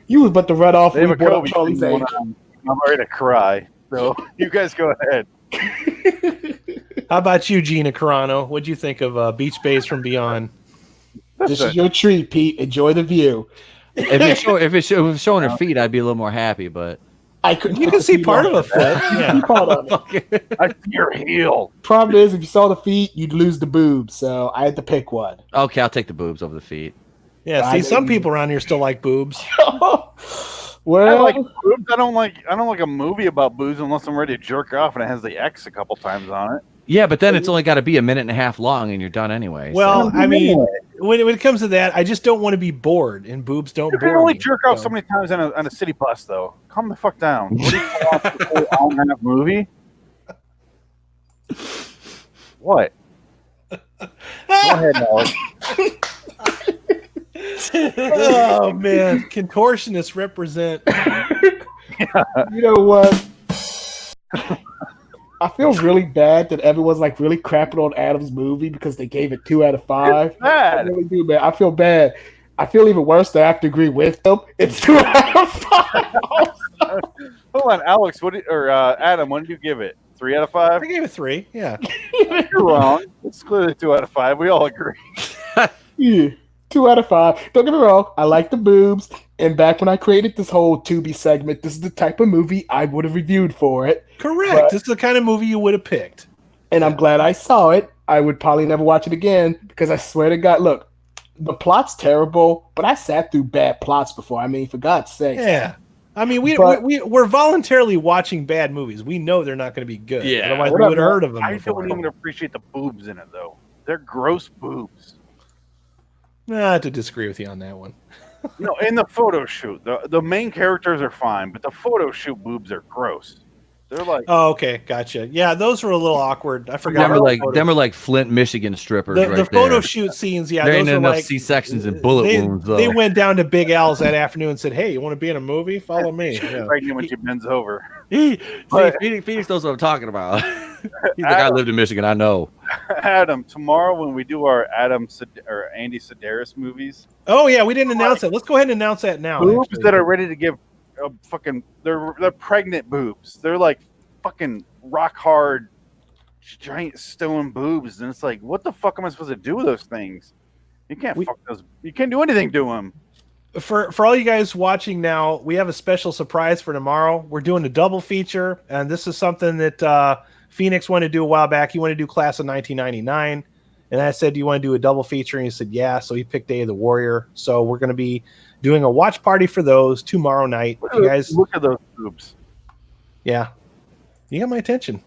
You was about to run off when you brought up Charlie's Angels. I'm ready to cry. So you guys go ahead. How about you, Gina Carano? What'd you think of Beach Babes from Beyond? This is your treat, Pete. Enjoy the view. If it was showing her feet, I'd be a little more happy, but I couldn't. You can see part of a foot. Yeah. I see your heel. Problem is, if you saw the feet, you'd lose the boobs. So I had to pick one. Okay, I'll take the boobs over the feet. Yeah, see, some people around here still like boobs. Well, I like boobs. I don't like a movie about boobs unless I'm ready to jerk off and it has the X a couple times on it. Yeah, but then it's only got to be a minute and a half long and you're done anyway. Well, so. I mean, when it comes to that, I just don't want to be bored, and boobs don't bore me. You can only jerk off so many times on a city bus, though. Calm the fuck down. What do you call off the whole hour-and-a-half movie? What? Go ahead, Alex. Oh man, contortionists represent. You know what? I feel really bad that everyone's like really crapping on Adam's movie because they gave it 2 out of 5. It's bad. I really do, man. I feel bad. I feel even worse that I have to agree with them. It's 2 out of 5. Hold on, Alex. Adam? What did you give it? 3 out of 5? I gave it 3. Yeah. You're wrong. It's clearly 2 out of 5. We all agree. Yeah. 2 out of 5. Don't get me wrong. I like the boobs. And back when I created this whole Tubi segment, this is the type of movie I would have reviewed for it. Correct. This is the kind of movie you would have picked. And I'm glad I saw it. I would probably never watch it again because I swear to God, look, the plot's terrible, but I sat through bad plots before. I mean, for God's sake. Yeah. I mean, we're voluntarily watching bad movies. We know they're not going to be good. Yeah. Otherwise, we would have heard of them before. I don't even appreciate the boobs in it, though. They're gross boobs. I have to disagree with you on that one. In the photo shoot, the main characters are fine, but the photo shoot boobs are gross. They're like, oh, okay, gotcha. Yeah, those were a little awkward. I forgot. Them are like Flint, Michigan strippers. The photo shoot scenes. Yeah, there those ain't were enough like C-sections and bullet wounds. Though. They went down to Big Al's that afternoon and said, "Hey, you want to be in a movie? Follow me." Yeah. Pregnant when she bends over. Phoenix knows what I'm talking about. He's like, I lived in Michigan. I know. Adam, tomorrow when we do our Andy Sedaris movies. Oh yeah, we didn't announce it. Let's go ahead and announce that now. Boobs that are ready to give they're pregnant boobs. They're like fucking rock hard giant stone boobs, and it's like, what the fuck am I supposed to do with those things? You can't fuck those. You can't do anything to them. For all you guys watching now, we have a special surprise for tomorrow. We're doing a double feature, and this is something that Phoenix wanted to do a while back. He wanted to do Class of 1999, and I said, "Do you want to do a double feature?" And he said, "Yeah." So he picked Day of the Warrior. So we're going to be doing a watch party for those tomorrow night. You guys look at those boobs. Yeah, you got my attention.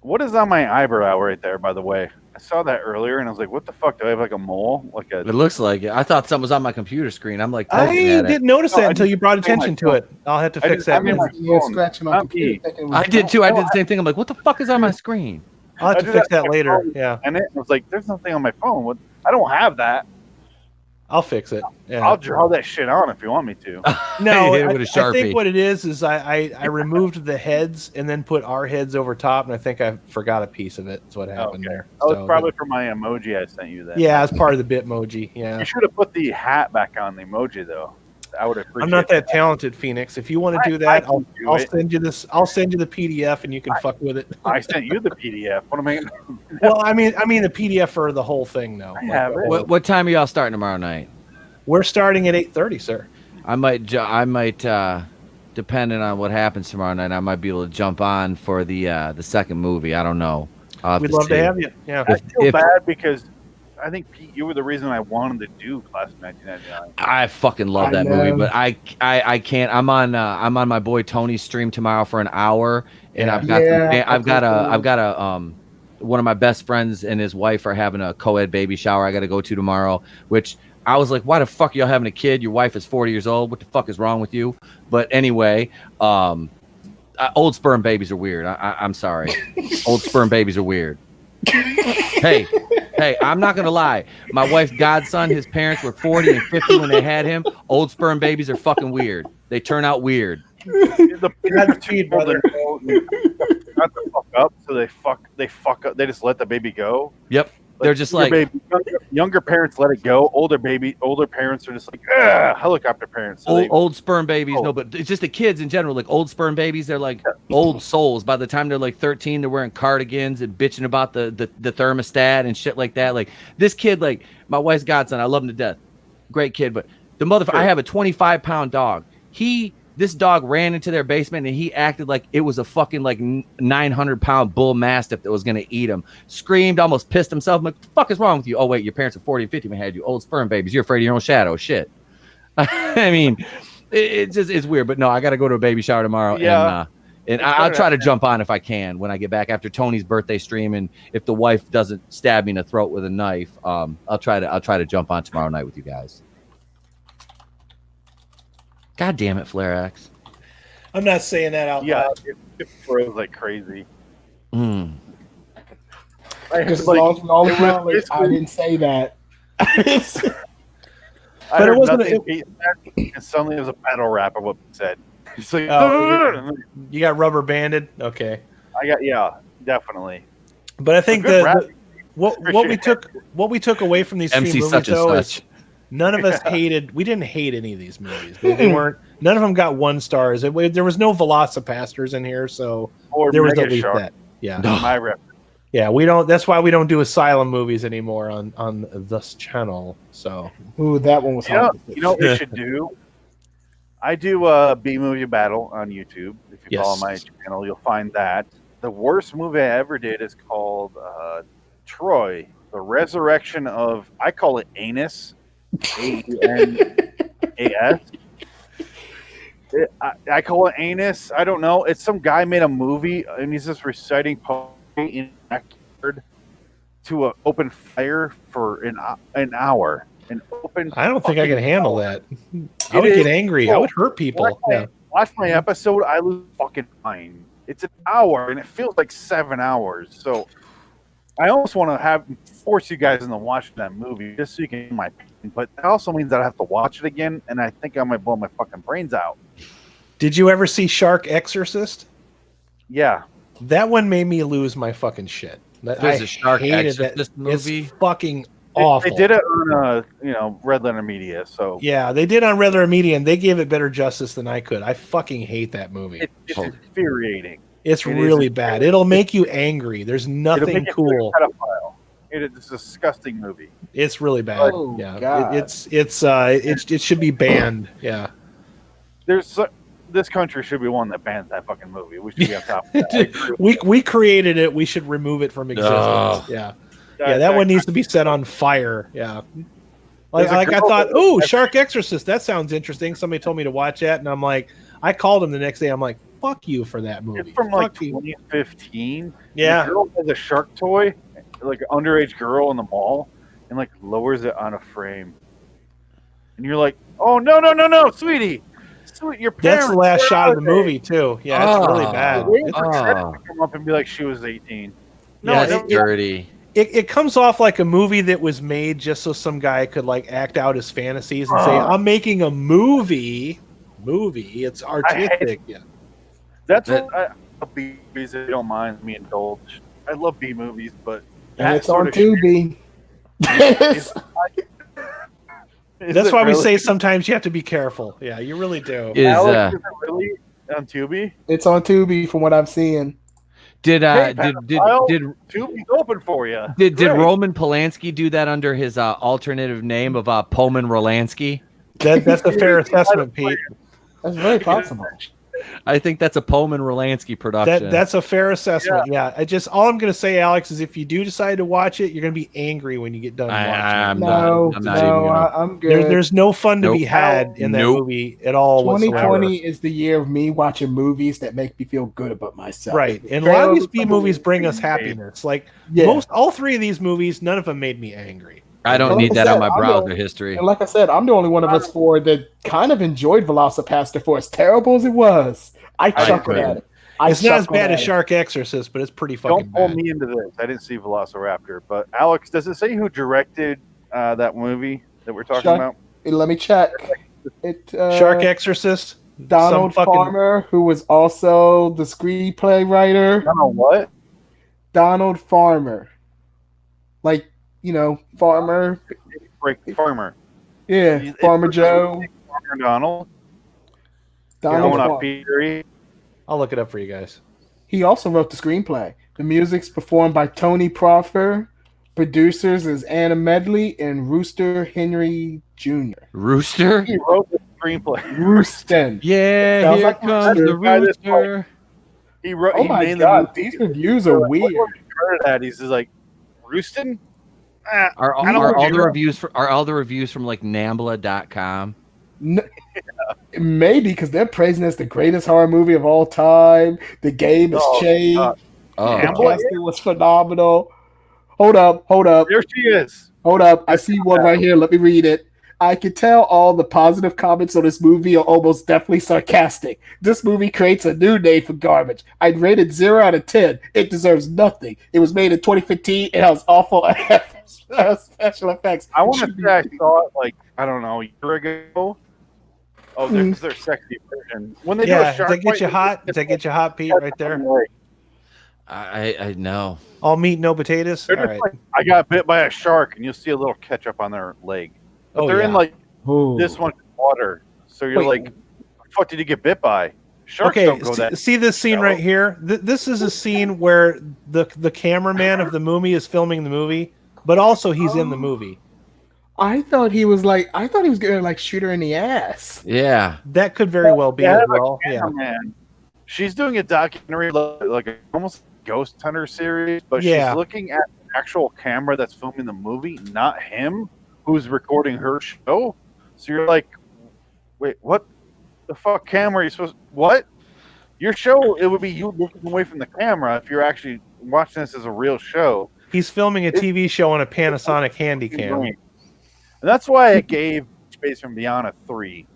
What is on my eyebrow right there, by the way? I saw that earlier, and I was like, what the fuck? Do I have like a mole? It looks like it. I thought something was on my computer screen. I'm like, I didn't notice that until you brought attention to it. I'll have to fix that. I did too. I did the same thing. I'm like, what the fuck is on my screen? I'll have to fix that later. Yeah. And it was like, there's nothing on my phone. I don't have that. I'll fix it. Yeah. I'll draw that shit on if you want me to. No, I think what it is I removed the heads and then put our heads over top, and I think I forgot a piece of it. That's what happened there. Oh, it's probably for my emoji I sent you then. Yeah, it's part of the Bitmoji. Yeah. You should have put the hat back on the emoji though. I would appreciate. I'm not that talented, Phoenix. If you want to do that, I'll send you this. I'll send you the PDF, and you can fuck with it. I sent you the PDF. What am I? Well, I mean the PDF for the whole thing, though. I have it. What time are y'all starting tomorrow night? We're starting at 8:30, sir. I might, depending on what happens tomorrow night, I might be able to jump on for the second movie. I don't know. We'd love to have you. Yeah. I feel bad because I think Pete, you were the reason I wanted to do Class of 1999. I fucking love that movie, but I can't. I'm on my boy Tony's stream tomorrow for an hour, and I've got one of my best friends and his wife are having a co-ed baby shower I got to go to tomorrow, which I was like, why the fuck are y'all having a kid? Your wife is 40 years old. What the fuck is wrong with you? But anyway, old sperm babies are weird. I'm sorry. Old sperm babies are weird. Hey, I'm not going to lie. My wife's godson, his parents were 40 and 50 when they had him. Old sperm babies are fucking weird. They turn out weird. The people that not to fuck up, so they fuck up. They just let the baby go. Yep. They're just like younger parents let it go. Older parents are just like helicopter parents. So old sperm babies, no, but it's just the kids in general. Like old sperm babies, they're like old souls. By the time they're like 13, they're wearing cardigans and bitching about the thermostat and shit like that. Like this kid, like my wife's godson, I love him to death. Great kid, but the motherfucker. I have a 25-pound dog. This dog ran into their basement and he acted like it was a fucking like 900-pound bull mastiff that was going to eat him. Screamed, almost pissed himself. I'm like, what the fuck is wrong with you? Oh, wait, your parents are 40 and 50 when they had you. Old sperm babies. You're afraid of your own shadow. Shit. I mean, it's weird. But no, I got to go to a baby shower tomorrow. Yeah. And I'll try to jump on if I can when I get back after Tony's birthday stream. And if the wife doesn't stab me in the throat with a knife, I'll try to jump on tomorrow night with you guys. God damn it, Flare X. I'm not saying that out loud. It froze like crazy. Just as long as I didn't say that. But it wasn't. And suddenly it was a battle rap of what it said. It's like, you got rubber banded. Okay. Definitely. But I think what we took away from these three movies though is none of us hated. We didn't hate any of these movies. They weren't. None of them got 1 stars. There was no Velocipastors in here, so there was at least that. Yeah. My rep. Yeah, we don't. That's why we don't do Asylum movies anymore on this channel. So, that one was. You know what we should do? I do a B movie battle on YouTube. If you follow my channel, you'll find that. The worst movie I ever did is called Troy: The Resurrection of. I call it Anus. ANAS. I call it Anus. I don't know. It's some guy made a movie and he's just reciting poetry in a backyard to an open fire for an hour. I don't think I can handle that. I would get angry. I would hurt people. Watch my episode. I lose fucking mind. It's an hour, and it feels like 7 hours. So I almost want to force you guys into watching that movie just so you can get my opinion. But that also means that I have to watch it again, and I think I might blow my fucking brains out. Did you ever see Shark Exorcist? Yeah. That one made me lose my fucking shit. There's a Shark Exorcist movie. It's fucking awful. They did it on Red Letter Media. So yeah, they did on Red Letter Media, and they gave it better justice than I could. I fucking hate that movie. It's infuriating. It's really bad. It'll make you angry. There's nothing cool. It's a disgusting movie. It's really bad. Oh, yeah, God. it should be banned. Yeah, this country should be one that bans that fucking movie. We should be on top of that. we created it. We should remove it from existence. Yeah, that one needs to be set on fire. Yeah. Like I thought, oh, Shark Exorcist, that sounds interesting. Somebody told me to watch that, and I'm like, I called him the next day. I'm like, fuck you for that movie. It's from like 2015. Yeah. The girl has a shark toy, like an underage girl in the mall, and like lowers it on a frame. And you're like, oh, no, sweetie. Sweet, your parents. That's the last shot of the movie, too. Yeah, it's really bad. It's to come up and be like, she was 18. No, it's dirty. It comes off like a movie that was made just so some guy could like act out his fantasies and say, I'm making a movie. It's artistic. Yeah. That's what I love B movies if you don't mind me indulge. I love B movies, but it's on Tubi. That's why we say sometimes you have to be careful. Yeah, you really do. Alex, is it really on Tubi? It's on Tubi from what I'm seeing. Did Tubi's open for you? Did Roman Polanski do that under his alternative name of Pullman Rolansky? That's a fair assessment, Pete. That's very possible. I think that's a Pullman Rolansky production. That's a fair assessment. Yeah. All I'm going to say, Alex, is if you do decide to watch it, you're going to be angry when you get done watching it. I'm good. There's no fun to be had in that movie at all. 2020 is the year of me watching movies that make me feel good about myself. Right, and a lot of these B movies bring us happiness. Like all three of these movies, none of them made me angry. I don't need that on my browser history. And like I said, I'm the only one of us four that kind of enjoyed Velocipaster for as terrible as it was. I chuckled at it. It's not as bad as Shark Exorcist, but it's pretty fucking bad. Don't pull me into this. I didn't see Velociraptor. But Alex, does it say who directed that movie that we're talking about? Let me check. Shark Exorcist? Donald Farmer, who was also the screenplay writer. Donald what? Donald Farmer. Like, Farmer. Farmer. Yeah, Farmer Joe. Farmer Donald. Farmer. I'll look it up for you guys. He also wrote the screenplay. The music's performed by Tony Proffer. Producers is Anna Medley and Rooster Henry Jr. Rooster? He wrote the screenplay. Rooston. Yeah, sounds here like comes the Rooster. He wrote. Oh my God, these reviews are weird. He's just like, Rooston? Are all the reviews from like Nambla.com? No, maybe because they're praising it as the greatest horror movie of all time. The game has changed. The casting was phenomenal. Hold up. There she is. Hold up. I see one right here. Let me read it. I can tell all the positive comments on this movie are almost definitely sarcastic. This movie creates a new name for garbage. I'd rate it 0 out of 10. It deserves nothing. It was made in 2015. It has awful special effects. I want to say I saw it like, I don't know, a year ago. Oh, they're sexy version. When they do a shark does that get you hot, Pete, right there? I know. All meat, no potatoes? All right. Like, I got bit by a shark, and you'll see a little ketchup on their leg. But they're in like this much water. So you're like, what the fuck did you get bit by? Sharks don't go that. See this scene right here? This is a scene where the cameraman of the movie is filming the movie, but also he's in the movie. I thought he was gonna like shoot her in the ass. Yeah. That could very well be as well. Yeah. She's doing a documentary like almost Ghost Hunter series, but she's looking at the actual camera that's filming the movie, not him who's recording her show. So you're like, wait, what the fuck camera are you supposed what? Your show, it would be you looking away from the camera if you're actually watching this as a real show. He's filming a TV show on a Panasonic Handycam. And that's why I gave Space from Beyond a 3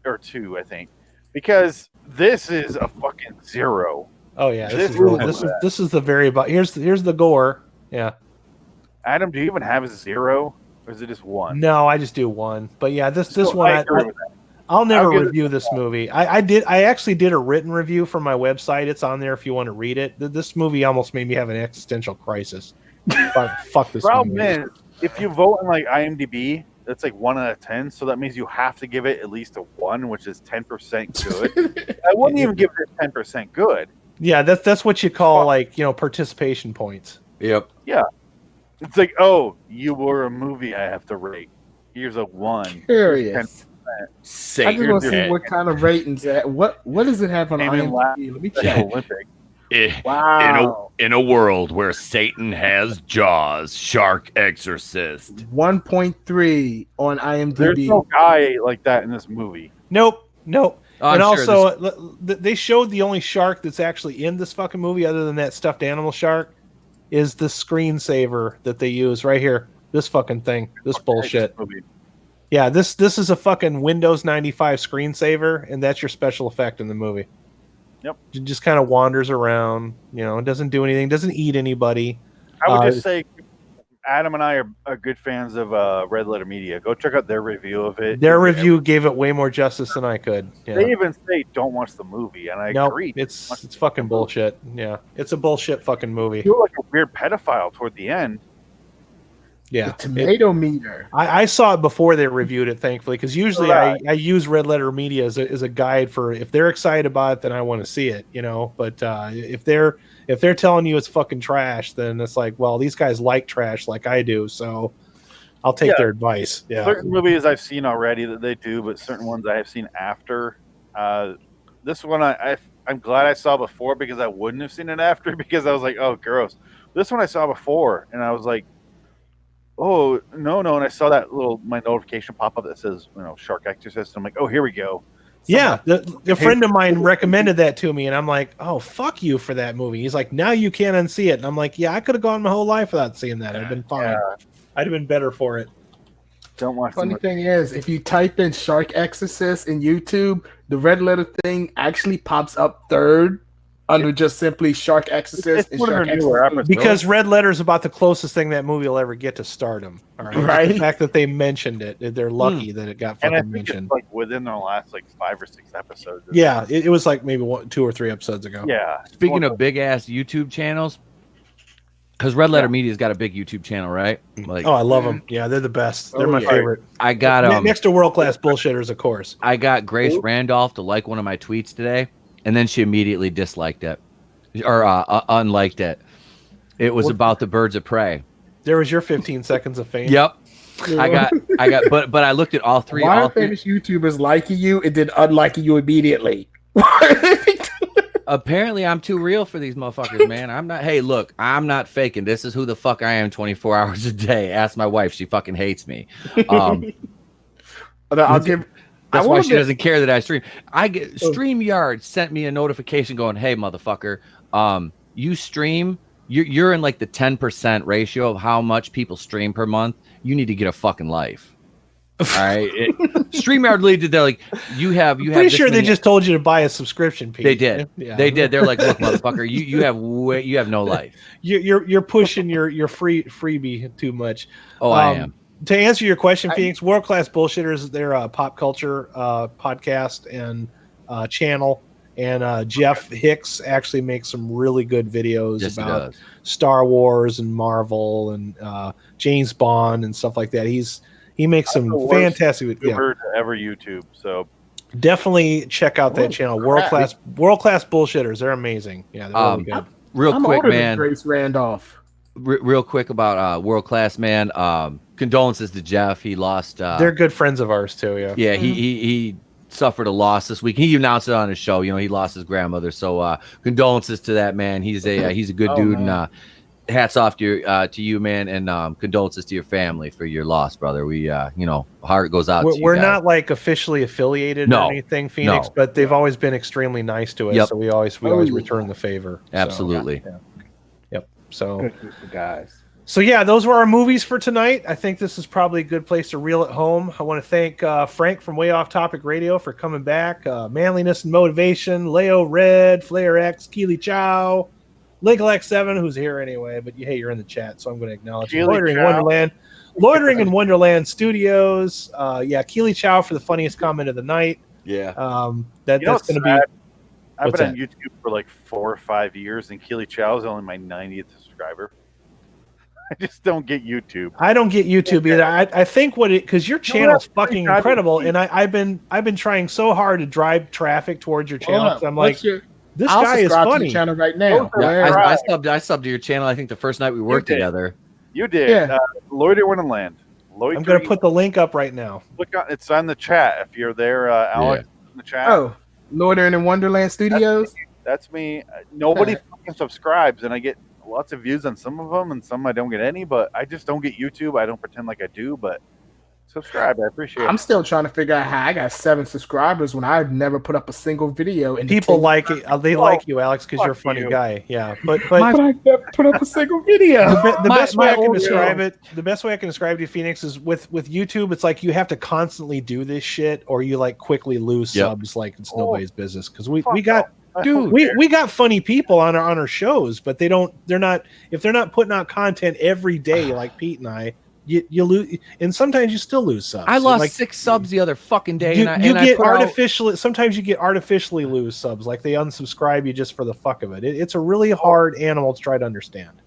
or 2, I think. Because this is a fucking 0. Oh yeah, this is the very here's the gore. Yeah. Adam, do you even have a 0, or is it just 1? No, I just do 1. But yeah, this one I'll never review this movie. I actually did a written review for my website. It's on there if you want to read it. This movie almost made me have an existential crisis. Fuck this problem movie. is, if you vote in like IMDb, that's like 1 out of 10. So that means you have to give it at least a 1, which is 10% good. I wouldn't even give it 10% good. Yeah, that's what you call like participation points. Yep. Yeah. It's like, oh, you were a movie I have to rate. Here's a 1. Curious. I just want to see what kind of ratings at. What does it have on IMDb? Let me check. Wow. In a world where Satan has jaws, Shark Exorcist. 1.3 on IMDb. There's no guy like that in this movie. Nope. Oh, and also, they showed the only shark that's actually in this fucking movie, other than that stuffed animal shark, is the screensaver that they use right here. This fucking thing. This bullshit. Yeah, this is a fucking Windows 95 screensaver, and that's your special effect in the movie. Yep. It just kind of wanders around, doesn't do anything, doesn't eat anybody. I would just say Adam and I are good fans of Red Letter Media. Go check out their review of it. Their review gave it way more justice than I could. Yeah. They even say don't watch the movie, and I agree. It's fucking bullshit. Yeah, it's a bullshit fucking movie. You feel like a weird pedophile toward the end. Yeah, the tomato meter. I saw it before they reviewed it, thankfully, because usually I use Red Letter Media as a guide for if they're excited about it, then I want to see it, But if they're telling you it's fucking trash, then it's like, well, these guys like trash like I do, so I'll take their advice. Yeah, certain movies I've seen already that they do, but certain ones I have seen after. This one I'm glad I saw before because I wouldn't have seen it after because I was like, oh, gross. This one I saw before, and I was like, oh no, and I saw my notification pop up that says Shark Exorcist. I'm like, oh, here we go. A friend of mine recommended that to me, and I'm like, oh, fuck you for that movie. He's like, now you can't unsee it, and I'm like, yeah, I could have gone my whole life without seeing that. I'd have been fine. Yeah. I'd have been better for it. Don't watch. Funny thing is, if you type in Shark Exorcist in YouTube, the red letter thing actually pops up third. Under just simply Shark Exorcist and Shark Exorcist. Because Red Letter is about the closest thing that movie will ever get to stardom. All right. The fact that they mentioned it, they're lucky that it got fucking mentioned. It's like within their last 5 or 6 episodes. Yeah, it was like maybe 2 or 3 episodes ago. Yeah. Speaking of big ass YouTube channels, because Red Letter Media's got a big YouTube channel, right? Like, I love them. Yeah, they're the best. They're my favorite. I got next to World Class Bullshitters, of course. I got Grace Randolph to like one of my tweets today. And then she immediately disliked it, or unliked it. It was about the birds of prey. There was your 15 seconds of fame. Yep. I got, but I looked at all three. Why are famous YouTubers liking you and then unliking you immediately? Apparently, I'm too real for these motherfuckers, man. I'm not. Hey, look, I'm not faking. This is who the fuck I am 24 hours a day. Ask my wife. She fucking hates me. I'll give. That's why she doesn't care that I stream. StreamYard sent me a notification going, "Hey, motherfucker, you stream. You're in like the 10% ratio of how much people stream per month. You need to get a fucking life." All right. StreamYard did that. Like you have. Pretty sure they just told you to buy a subscription. Pete. They did. Yeah. They did. They're like, "Look, motherfucker, you have no life. You're pushing your freebie too much." Oh, I am. To answer your question, Phoenix, World Class Bullshitters, they're a pop culture podcast and channel. And Jeff Hicks actually makes some really good videos about Star Wars and Marvel and James Bond and stuff like that. He makes some fantastic videos. Ever YouTube, so definitely check out that channel. World Class Bullshitters. They're amazing. Yeah, they're really good. Real quick, man. Grace Randolph. Real quick about World Class, man. Condolences to Jeff. He lost. They're good friends of ours too. Yeah. Yeah. He suffered a loss this week. He announced it on his show. He lost his grandmother. So condolences to that man. He's a good dude, man. And hats off to you, man, and condolences to your family for your loss, brother. We heart goes out. to you We're guys. Not like officially affiliated or anything, Phoenix, but they've always been extremely nice to us. Yep. So we always return the favor. Absolutely. So, Yep. So good guys. So yeah, those were our movies for tonight. I think this is probably a good place to reel it home. I want to thank Frank from Way Off Topic Radio for coming back. Manliness and Motivation, Leo Red, Flair X, Keely Chow, Lincoln X7, who's here anyway, but hey, you're in the chat, so I'm going to acknowledge you. Loitering in Wonderland Studios. Keely Chow for the funniest comment of the night. Yeah. That's going to be. I've been on YouTube for like 4 or 5 years, and Keely Chow is only my 90th subscriber. I just don't get YouTube. I don't get YouTube either. I think because your channel's fucking incredible, and I've been trying so hard to drive traffic towards your channel. I'm like, this guy is funny. To your channel right now. I subbed to your channel. I think the first night we worked together. You did. Yeah. Loitering in Wonderland. I'm going to put the link up right now. It's on the chat. If you're there, Alex, in the chat. Oh, Loitering in Wonderland Studios. That's me. Nobody fucking subscribes, and I get lots of views on some of them, and some I don't get any. But I just don't get YouTube. I don't pretend like I do, but subscribe. I appreciate it. I'm still trying to figure out how I got 7 subscribers when I've never put up a single video. And people like it. They like you, Alex, because you're a funny guy. Yeah, but I never put up a single video. The best way I can describe it. The best way I can describe it to Phoenix is with YouTube. It's like you have to constantly do this shit, or you like quickly lose subs like it's nobody's business. Because we got. Dude, we got funny people on our shows, but they're not if they're not putting out content every day like Pete and I, you lose, and sometimes you still lose subs. I lost 6 subs the other fucking day. Sometimes you get artificially lose subs, like they unsubscribe you just for the fuck of it. It's a really hard animal to try to understand.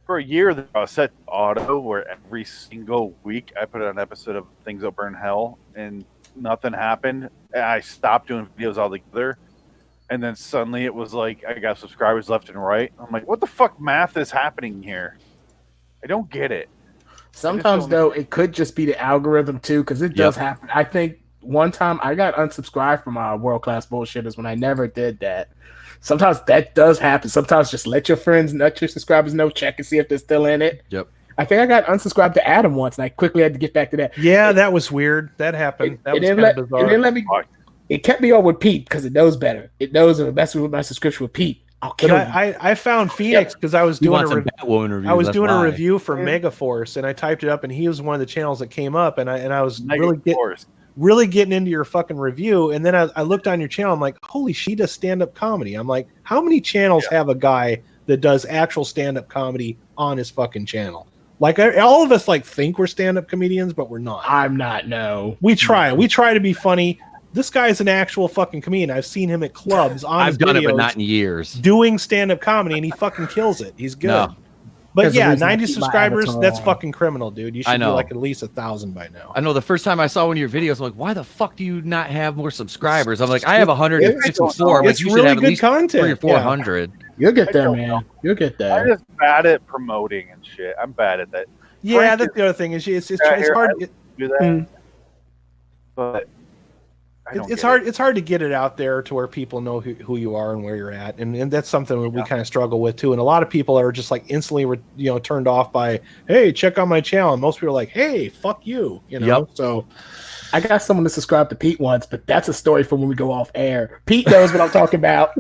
For a year, I set auto where every single week I put out an episode of Things That Burn Hell, and nothing happened. I stopped doing videos altogether. And then suddenly it was like I got subscribers left and right. I'm like, what the fuck math is happening here? I don't get it. Sometimes, though, it could just be the algorithm, too, because it does happen. I think one time I got unsubscribed from World Class Bullshitters when I never did that. Sometimes that does happen. Sometimes just let your friends, let your subscribers know, check and see if they're still in it. Yep. I think I got unsubscribed to Adam once, and I quickly had to get back to that. Yeah, that was weird. That happened. That was kind of bizarre. And then let me... It kept me on with Pete because it knows better. It knows if it messes with my subscription with Pete, I'll kill him. I found Phoenix because I was doing a review for Megaforce, and I typed it up, and he was one of the channels that came up, and I was really getting into your fucking review, and then I looked on your channel. I'm like, holy shit, he does stand-up comedy. I'm like, how many channels have a guy that does actual stand-up comedy on his fucking channel? Like all of us like think we're stand-up comedians, but we're not. I'm not. No, we try. We try to be funny. This guy's an actual fucking comedian. I've seen him at clubs on I've done it, but not in years. Doing stand-up comedy, and he fucking kills it. He's good. No. But yeah, 90 subscribers, that's fucking criminal, dude. You should be like at least 1,000 by now. I know the first time I saw one of your videos, I'm like, why the fuck do you not have more subscribers? I'm like, I have 154. It's really good content. 300 or 400. Yeah. You'll get there, man. You'll get there. I'm just bad at promoting and shit. I'm bad at that. Yeah, that's the other thing. It's hard to do that. But it's hard to get it out there to where people know who you are and where you're at, and that's something we kind of struggle with too. And a lot of people are just like instantly turned off by, hey, check out my channel, and most people are like, hey, fuck you, So I got someone to subscribe to Pete once, but that's a story for when we go off air. Pete knows what I'm talking about.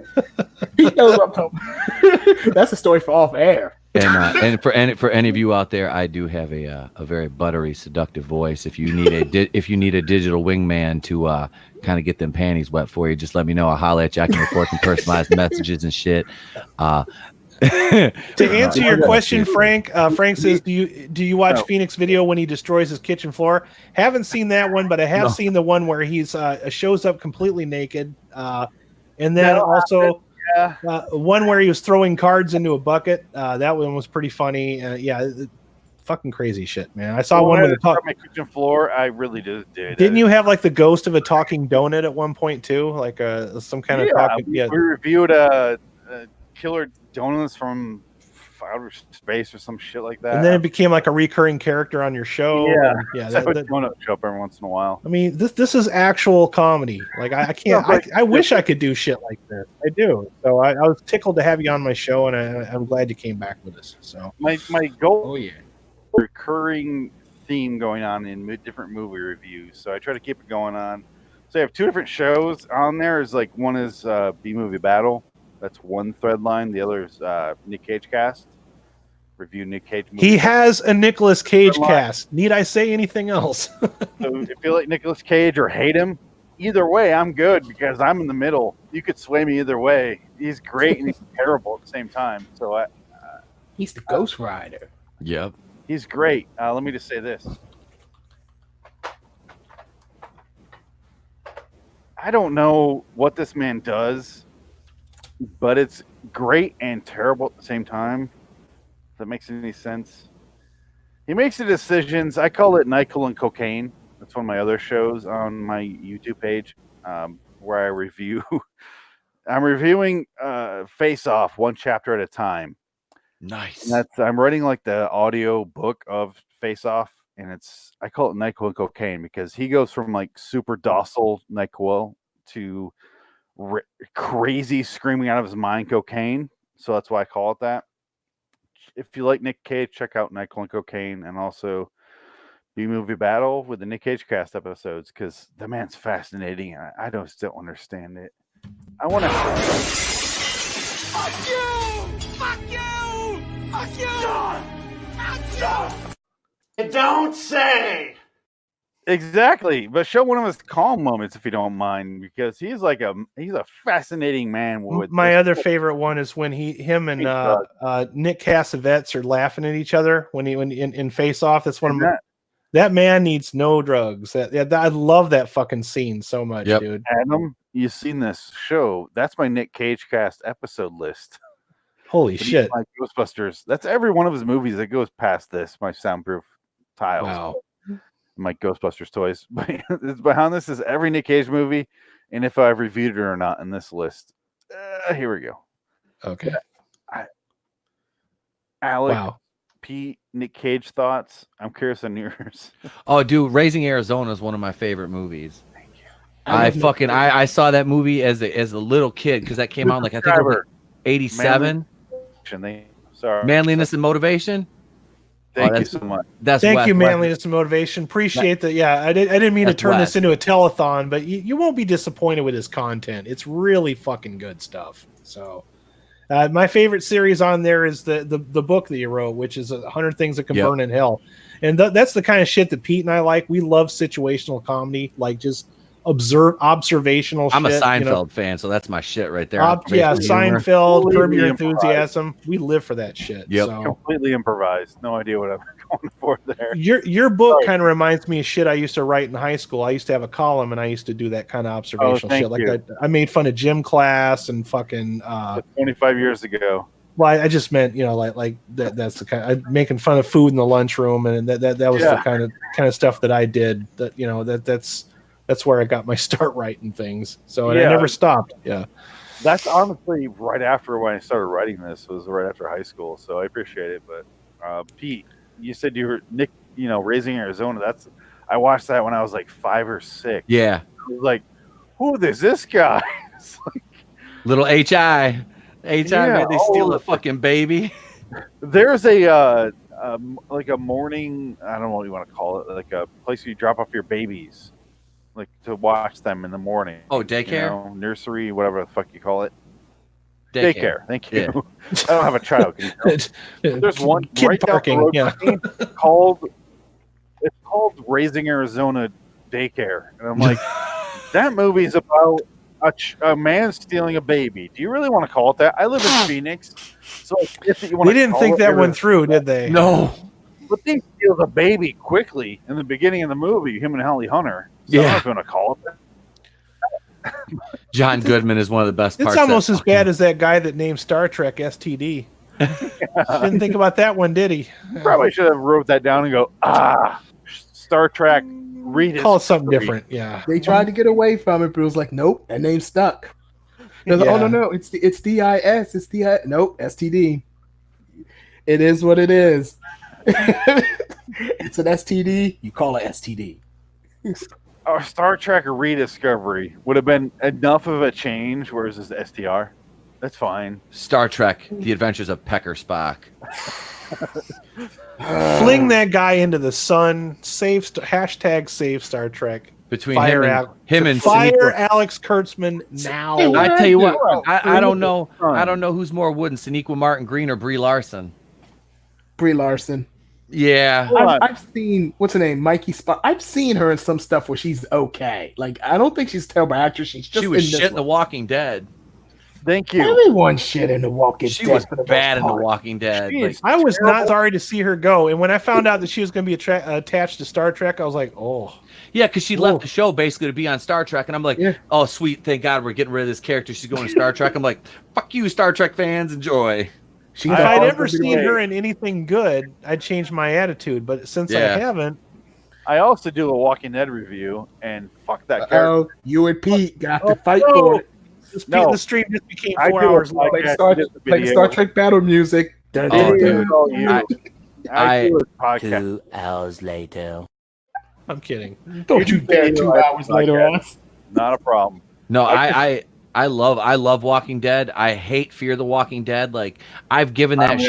Pete knows what I'm talking about. That's a story for off air. And for any of you out there, I do have a very buttery, seductive voice. If you need a digital wingman to kind of get them panties wet for you, just let me know. I'll holler at you. I can record some personalized messages and shit. To answer your question, Frank says, do you watch Phoenix video when he destroys his kitchen floor? Haven't seen that one, but I have seen the one where he's shows up completely naked, and then also. One where he was throwing cards into a bucket. That one was pretty funny. Fucking crazy shit, man. I saw one with my kitchen floor. I really did. Didn't you have like the ghost of a talking donut at one point too? Like some kind of talking. We reviewed killer donuts from outer space or some shit like that. And then it became like a recurring character on your show. That donut show up every once in a while. I mean, this is actual comedy. Like I can't. I wish I could do shit like this. I do. So I was tickled to have you on my show, and I'm glad you came back with us. So my goal, recurring theme going on in different movie reviews. So I try to keep it going on. So I have 2 different shows on there. Is like one is B Movie Battle. That's one thread line. The other is Nick Cage Cast. review Nick Cage movies. He has a Nicolas Cage cast. Need I say anything else? So if you like Nicolas Cage or hate him, either way, I'm good because I'm in the middle. You could sway me either way. He's great and he's terrible at the same time. So he's the Ghost Rider. Yep. He's great. Let me just say this. I don't know what this man does, but it's great and terrible at the same time. If that makes any sense. He makes the decisions. I call it NyQuil and cocaine. That's one of my other shows on my YouTube page, where I review. I'm reviewing Face Off one chapter at a time. Nice. And I'm writing like the audio book of Face Off, and I call it NyQuil and cocaine because he goes from like super docile NyQuil to crazy screaming out of his mind cocaine. So that's why I call it that. If you like Nick Cage, check out NyQuil and cocaine, and also B-Movie Battle with the Nick Cage cast episodes because the man's fascinating. I still understand it. I want to. Fuck you! Fuck you! Fuck you! Fuck you! Don't say. Exactly, but show one of his calm moments if you don't mind, because he's a fascinating man. My other favorite one is when him and Nick Cassavetes are laughing at each other when in Face Off. That's one of that man needs no drugs. I love that fucking scene so much, dude. Adam, you've seen this show? That's my Nick Cage cast episode list. Holy shit! My Ghostbusters. That's every one of his movies that goes past this. My soundproof tiles. Wow. My Ghostbusters toys. Behind this is every Nick Cage movie, and if I've reviewed it or not in this list. Here we go. Okay. Alec, wow. Pete, Nick Cage thoughts. I'm curious on yours. Oh, dude, Raising Arizona is one of my favorite movies. Thank you. I saw that movie as a little kid because that came out like I think it was 87. Manliness and Motivation. Thank you so much. Thank you, Manliness and Motivation. Appreciate that. Yeah, I didn't mean to turn this into a telethon, but you won't be disappointed with his content. It's really fucking good stuff. So, my favorite series on there is the book that you wrote, which is 100 Things That Can Burn in Hell, and that's the kind of shit that Pete and I like. We love situational comedy, like just observational. I'm shit, a Seinfeld fan, so that's my shit right there. Seinfeld, Curb Your Enthusiasm. We live for that shit. Yep. So. Completely improvised. No idea what I'm going for there. Your book kind of reminds me of shit I used to write in high school. I used to have a column, and I used to do that kind of observational shit. Like I made fun of gym class and fucking. 25 years ago. Well, I just meant like that. That's the kind of making fun of food in the lunchroom, and that was the kind of stuff that I did. That that's where I got my start writing things. So I never stopped. Yeah. That's honestly right after when I started writing this was right after high school. So I appreciate it. But Pete, you said you were Nick, Raising Arizona. I watched that when I was like 5 or 6. Yeah. I was like, who is this guy? It's like, little HI. They steal a fucking baby. There's a like a morning, I don't know what you want to call it, like a place where you drop off your babies. Like to watch them in the morning. Oh, daycare? Nursery, whatever the fuck you call it. Daycare. Thank you. Yeah. I don't have a child. Can you tell? There's one kid right parking. Down the road it's called Raising Arizona Daycare, and I'm like, that movie's about a man stealing a baby. Do you really want to call it that? I live in Phoenix, so they didn't think that one through, did they? No. But they steal the baby quickly in the beginning of the movie. Him and Holly Hunter. So I'm not going to call it that. John Goodman is one of the best parts. It's almost as bad as that guy that named Star Trek STD. Didn't think about that one, did he? Probably should have wrote that down and go, Star Trek. Call it something different. Yeah. They tried to get away from it, but it was like, nope, that name's stuck. Like, oh no, it's DIS, it's DIS. Nope, STD. It is what it is. It's an STD. You call it STD. Our Star Trek Rediscovery would have been enough of a change, whereas this STR. That's fine. Star Trek: The Adventures of Pecker Spock. Fling that guy into the sun. Save Star Trek. Between him and fire Alex Kurtzman now. I tell you what, I don't know. I don't know who's more wooden, Sonequa Martin Green or Brie Larson. Brie Larson. Yeah, I've seen what's her name, Mikey Spot. I've seen her in some stuff where she's okay. Like I don't think she's a terrible actress. She was shit in The Walking Dead. Thank you. Everyone's shit in The Walking Dead. She was bad in The Walking Dead. Like, I was not sorry to see her go, and when I found out that she was going to be attached to Star Trek, I was like, oh. Yeah, because she left the show basically to be on Star Trek, and I'm like, oh, sweet, thank God we're getting rid of this character. She's going to Star Trek. I'm like, fuck you, Star Trek fans, enjoy. If I'd ever seen her in anything good, I'd change my attitude. But since I haven't, I also do a Walking Dead review, and fuck that character. You and Pete got to fight for it. The stream just became 4 hours long. Like Star Trek battle music. Dude. I 2 hours later. I'm kidding. Don't you dare 2 hours later on. Not a problem. No, I love Walking Dead. I hate Fear the Walking Dead. Like I've given that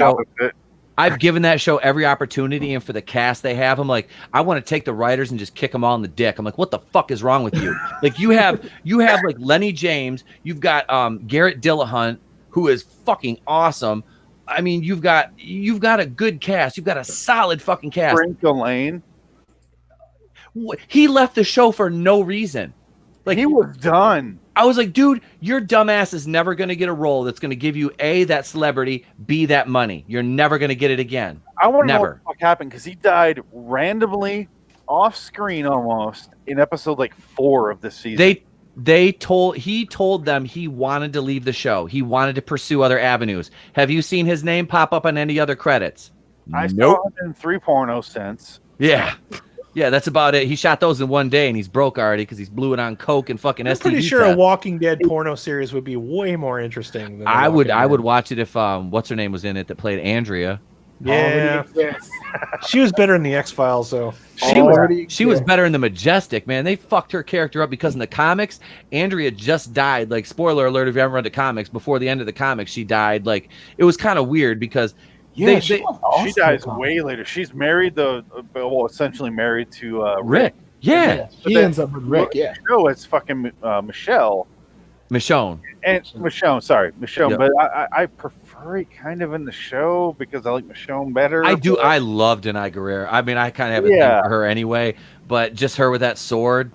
show every opportunity, and for the cast they have, I'm like, I want to take the writers and just kick them all in the dick. I'm like, what the fuck is wrong with you? Like you have like Lenny James, you've got Garrett Dillahunt, who is fucking awesome. I mean, you've got a good cast. You've got a solid fucking cast. Frank Lane. He left the show for no reason. Like he was done. I was like, dude, your dumbass is never going to get a role that's going to give you A, that celebrity, B, that money. You're never going to get it again. I want to know what the fuck happened because he died randomly off screen almost in episode like 4 of this season. He told them he wanted to leave the show. He wanted to pursue other avenues. Have you seen his name pop up on any other credits? I saw him in 3 porno cents. Yeah. Yeah, that's about it. He shot those in one day, and he's broke already because he's blew it on coke and fucking STD. I'm pretty sure a Walking Dead porno series would be way more interesting than I would watch it if what's her name was in it that played Andrea. Yeah, she was better in the X-Files though. She was better in the Majestic, man. They fucked her character up because in the comics, Andrea just died. Like, spoiler alert if you haven't read the comics, before the end of the comics, she died. Like, it was kind of weird because she dies way later. She's married essentially married to Rick. Yeah. She ends up with Rick. Yeah. No, it's fucking Michonne. And Michonne, sorry, Michonne. Yep. But I prefer it kind of in the show because I like Michonne better. I do. I love Denai Guerrero. I mean, I kind of have a thing for her anyway. But just her with that sword.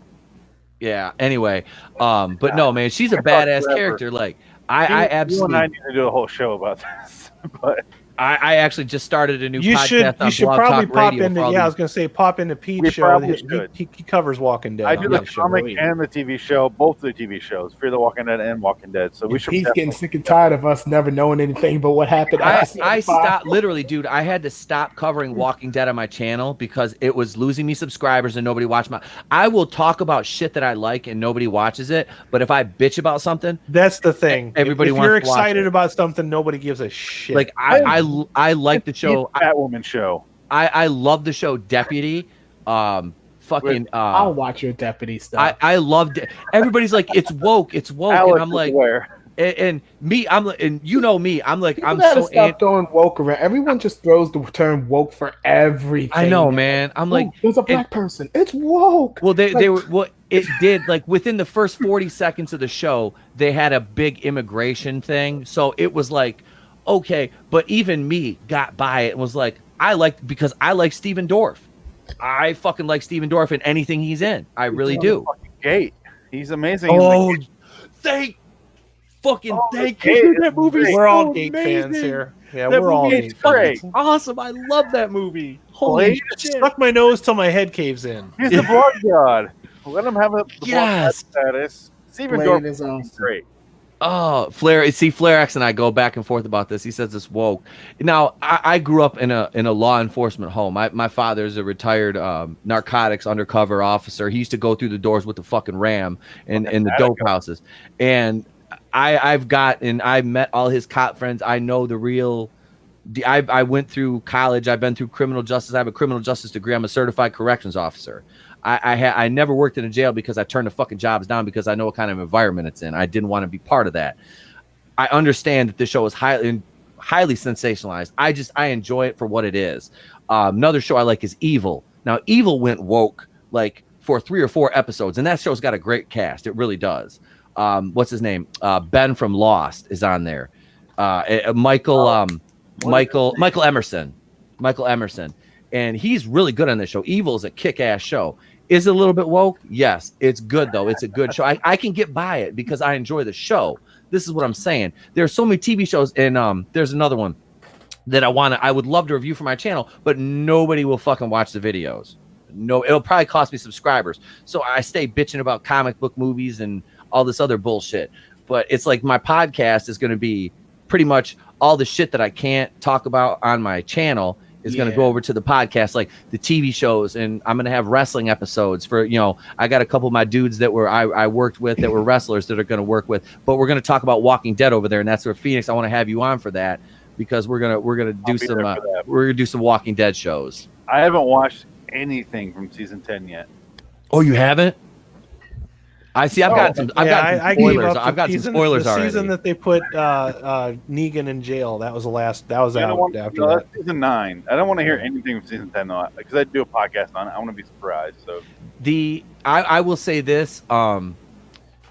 Yeah. Anyway, but no, man, she's a badass character. Like I absolutely. You and I need to do a whole show about this, but. I actually just started a new podcast. You should probably pop into. Yeah, I was going to say pop into Pete's show. He covers Walking Dead. I do the comic and the TV show, both the TV shows, Fear the Walking Dead and Walking Dead. So we should. He's getting sick and tired of us never knowing anything but what happened. I stopped literally, dude. I had to stop covering Walking Dead on my channel because it was losing me subscribers and nobody watched my. I will talk about shit that I like and nobody watches it, but if I bitch about something, that's the thing. Everybody if wants you're to watch excited it. about something, nobody gives a shit. Like I like the show. Batwoman show. I love the show Deputy. I'll watch your Deputy stuff. I loved it. Everybody's like, it's woke, and I'm like, and me, and you know me, I'm like, I'm so stop throwing woke around. Everyone just throws the term woke for everything. I know, man. I'm like, there's a black person. It's woke. Well, they were. Well, it did. Like within the first 40 seconds of the show, they had a big immigration thing. So it was like, okay, but even me got by it and was like, because I like Steven Dorff. I fucking like Steven Dorff in anything he's in. I really do. Gate. He's amazing. Oh, thank you. That movie. We're all Gate fans here. Yeah, we're all Gate fans. Awesome. I love that movie. Holy shit. Stuck my nose till my head caves in. He's the blood god. Let him have the blood status. Steven Dorff is great. Oh, Flair X and I go back and forth about this. He says it's woke. Now, I grew up in a law enforcement home. My father's a retired narcotics undercover officer. He used to go through the doors with the fucking ram in the dope houses. And I've met all his cop friends. I know the real. I went through college. I've been through criminal justice. I have a criminal justice degree. I'm a certified corrections officer. I never worked in a jail because I turned the fucking jobs down because I know what kind of environment it's in. I didn't want to be part of that. I understand that this show is highly sensationalized. I enjoy it for what it is. Another show I like is Evil. Now, Evil went woke like for 3 or 4 episodes, and that show's got a great cast. It really does. What's his name? Ben from Lost is on there. Michael Emerson. Michael Emerson, and he's really good on this show. Evil is a kick-ass show. Is it a little bit woke? Yes. It's good though. It's a good show. I can get by it because I enjoy the show. This is what I'm saying. There are so many TV shows, and there's another one that I would love to review for my channel, but nobody will fucking watch the videos. No, it'll probably cost me subscribers. So I stay bitching about comic book movies and all this other bullshit. But it's like my podcast is going to be pretty much all the shit that I can't talk about on my channel is going to go over to the podcast, like the TV shows, and I'm going to have wrestling episodes for, I got a couple of my dudes that I worked with that were wrestlers that are going to work with, but we're going to talk about Walking Dead over there. And that's where Phoenix, I want to have you on for that because we're going to do some Walking Dead shows. I haven't watched anything from season 10 yet. Oh, you haven't? I see. I've got some spoilers. I've got some spoilers the already. Season that they put Negan in jail. That was the last. That was out after that. That's season 9. I don't want to hear anything from season 10 though, because I do a podcast on it. I want to be surprised. So I will say this.